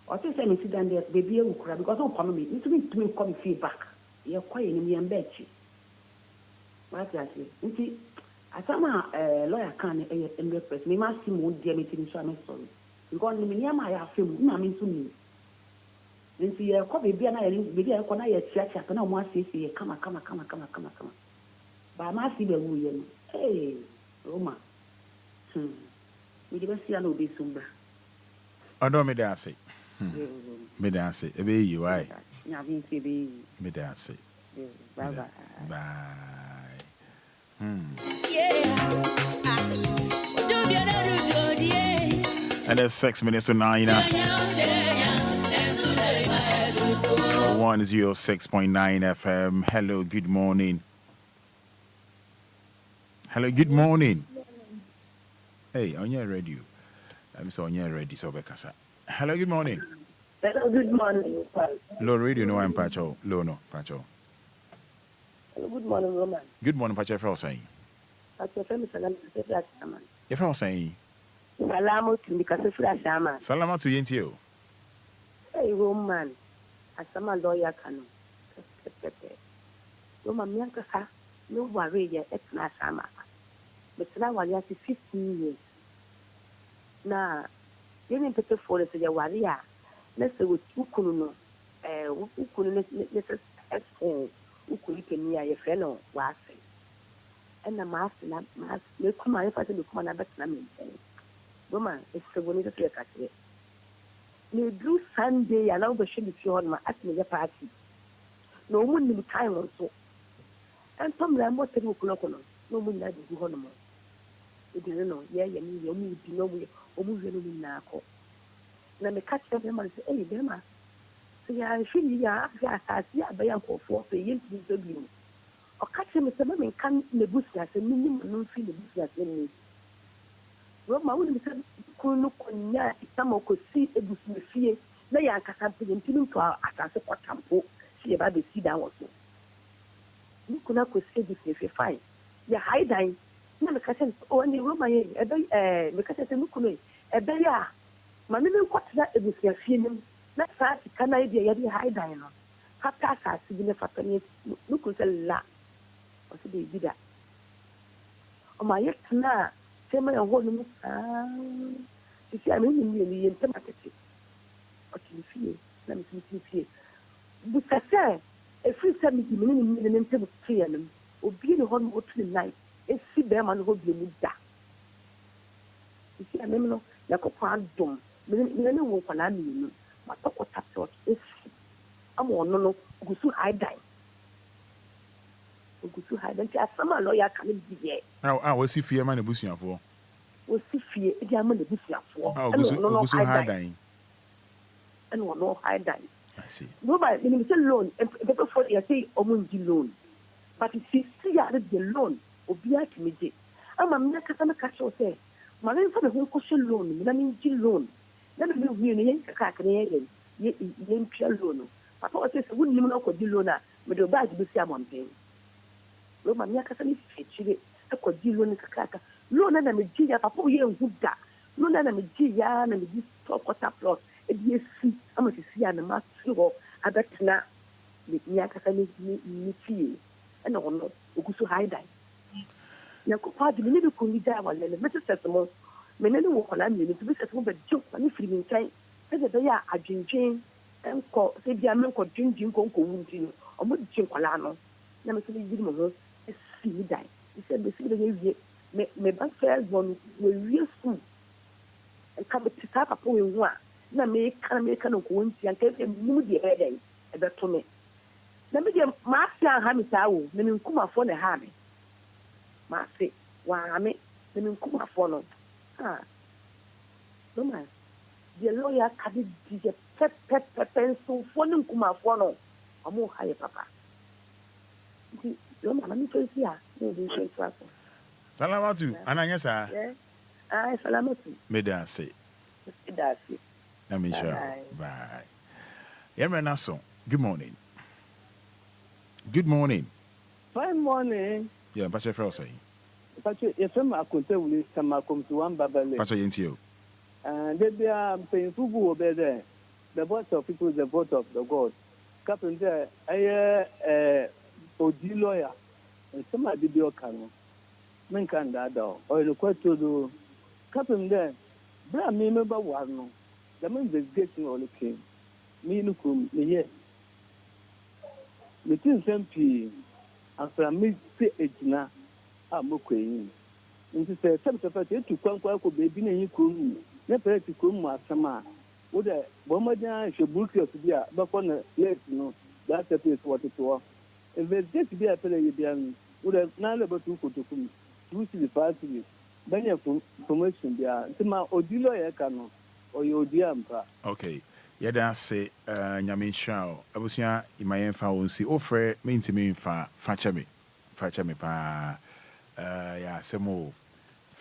Or to say, Mrs. Dan, there, baby, you cry because don't come me, to me come feedback. You're quiet in me and betchy. What I say, you see. As I'm a lawyer can press, me must see more dear meeting, so I'm sorry. Because the minimum I have filmed, I mean to me. Then see a copy, be an island, be a corner at church, I cannot want to say, come. But I must see the William. Hey, Roma. We didn't see an obese soon. I don't me dance it. Me dance it. Be you, I. Me dance it. Bye. Bye. And it's 6 minutes to 9. 106.9 FM. Hello, good morning. Hello, good morning. Hey, on your radio. I'm so on your radio, so Bekasa. Hello, good morning. Hello, good morning. Low radio, no, I'm Pacho. Low, no, Pacho. Hello, good morning, Roman. Good morning, Pacho. If I was saying. Pacho, I'm saying. If I was saying. Salamu to me, because Sama. Salama to you. Hey, Roman. As I'm a lawyer, can. Roman, Yanka, no worry, it's not Sama. But now I have 15 years. Now, you need to for the warrior. Let's say with Ukuno, Ukuno, Ukuno, a fellow, was and the master, you come on if I do come on a better name. Woman, it's the one that you catch it. You do Sunday, allow the ship if you want my at the party. No one will time also. And some Rambo said, no one that is Honor. You didn't know, yeah, you need to know we or move in Nako. Then the catch them and say, hey, Bema. So yeah, I feel ya, I see a bayan for the yin to the blue. Or catch him with the woman can the bush as a minimum feel the bush as in me. Roma would be said, Kunukonya, some could see a bush in the fear. They are camping and pinning to our attacks or tampo, see about the sea down also. You could not say this if you find. You're hiding. No, because only Roma, because it's a Mukune, a bear. My little what's that it was your feeling. That's fast, can I be a high diner? Half past us, even if I can look at a lot. Or to be that. Oh, my yet now, tell me a whole you see, I'm in the intimacy. What you feel, let me see. But I say, a free 70 million intimate freedom will be the whole of the night. And see them and hold you with that. You see, I remember like a pardon. Many work on me. My talk was up is I'm on no go to high dine. Go to high dine. Some lawyer can be there. Now, I was if you man a bush for. Was if you a diamond a bush for. Oh, go to high dine. And no high dine. I see. Nobody, when you loan, and people for you say, Omundi loan. But if you see the loan, Obia to me. I'm a Nakasana Castle say, my name for the whole cushion loan, Minamin loan. Let me be in a crack in yɛntwa loan no papa wɔ sɛ sɛ wonnim no ɔkɔgye loan a mede baage bɛsi amɔmpen roma me akasa ne fikyire ɛkɔgye loan kakraka loan na megye ya papa woyɛ nhu da loan na megye ya na megye quarter plot ɛde asi ama sisi a na matiri hɔ abɛtena me akasa ne fie ɛna ɔno ɔgu so highlife nyankopɔn ade mene bɛkɔ ni gyaa walɛ no mɛte sɛs mo mene ne wɔ kɔla mmienu nti bɛsɛs mo bɛgye ma ne firi me nkyɛn sɛdeɛ ɛbɛyɛ a adwendwen nkɔ sɛ bia menkɔ dwendwen nkɔnkɔwu nti no ɔmo gye nkɔla no na mesɛ meyiri me ho asi ne dan sɛ bɛsi bɛyɛ wie meba fɛ bɔ no wɔawie sukuu nka mete saa papa wɔ hu a na meka no nkɔwɔ ntia nka sɛ mum deɛ ɛbɛyɛ dɛn ɛbɛto me na medeɛ maase anha me saa wo na menkumafoɔ ne haa me maase waame na menkumafoɔ no noma deɛ lɔya ka de deɛ pɛpɛpɛpɛ nsomfoɔ ne nkumafoɔ no ɔmo ha yɛ papa nti noma na mefɛ si a na ɛde nhwɛ ntoa so Salamatu, ananya sa. Salamatu. Medase. Medase. Amisha. Bye. Yemenaso. Good morning. Good morning. Fine morning. Yeah, Pacha Frosay. Pacha, if I'm a contemporary, come to one babale. Pacha Yentio. And they are paying fubu over there. The voice of people is the voice of the God. Captain there, I OG lawyer. And somebody did your canon. Menkan dada or the question to Captain there. Bra me remember one. The man is getting all the king. Me no come me me tin sempi after me say ejina amokoyin. Nti say some papa to kwankwa ko baby na yin krom. Na pere ti krom asama. Wo de bo madan hwe buku to bia ba ko na late no. That is what it was. If they be a pele yibian, wo de na le batu kotokum. Which is the party. Then you promotion there. Tima odilo ya kano or you diampa. Okay. Yada say Nyamin Shao. Abusia imayen fa wonsi ofre me ntimi fa facha me pa ya semo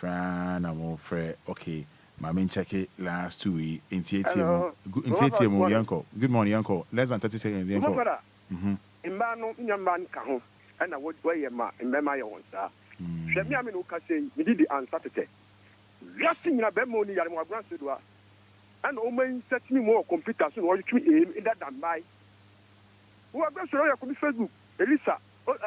na mo frɛ okay mama check it last 2 weeks in ATM yanko. Good morning yanko. Less than 30 seconds yanko. Imba no nyamba ka ho na wo ye ma mbema ye wonsa. Hwɛ me ame no ka sei me di answer tete. Wiase nyina be mo ni yare mo agran se do a. Ana o man set me mo computer so wo twi in that dan bai. Wo agran so ya ko mi Facebook Elisa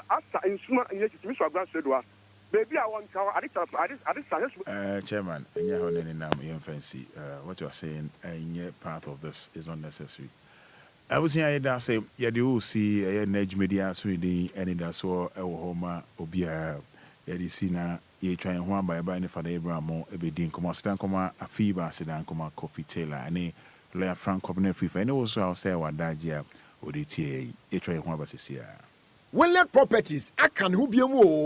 asa insuma in yeti so agran se do a. Baby I want to addict chairman enya ho ne nam yem fancy what you are saying any part of this is unnecessary. I was here that say ya the OC Nedge Media so the Anidaso Wɔhɔ Obia ya the sina ye try and one by ne Fada Abraham e be din koma sedan koma afiba sedan koma coffee tailor ane lawyer Frank Kobne free and also I'll say what dagia o de tie e try and one ba sesia. Well let properties akan hu biemu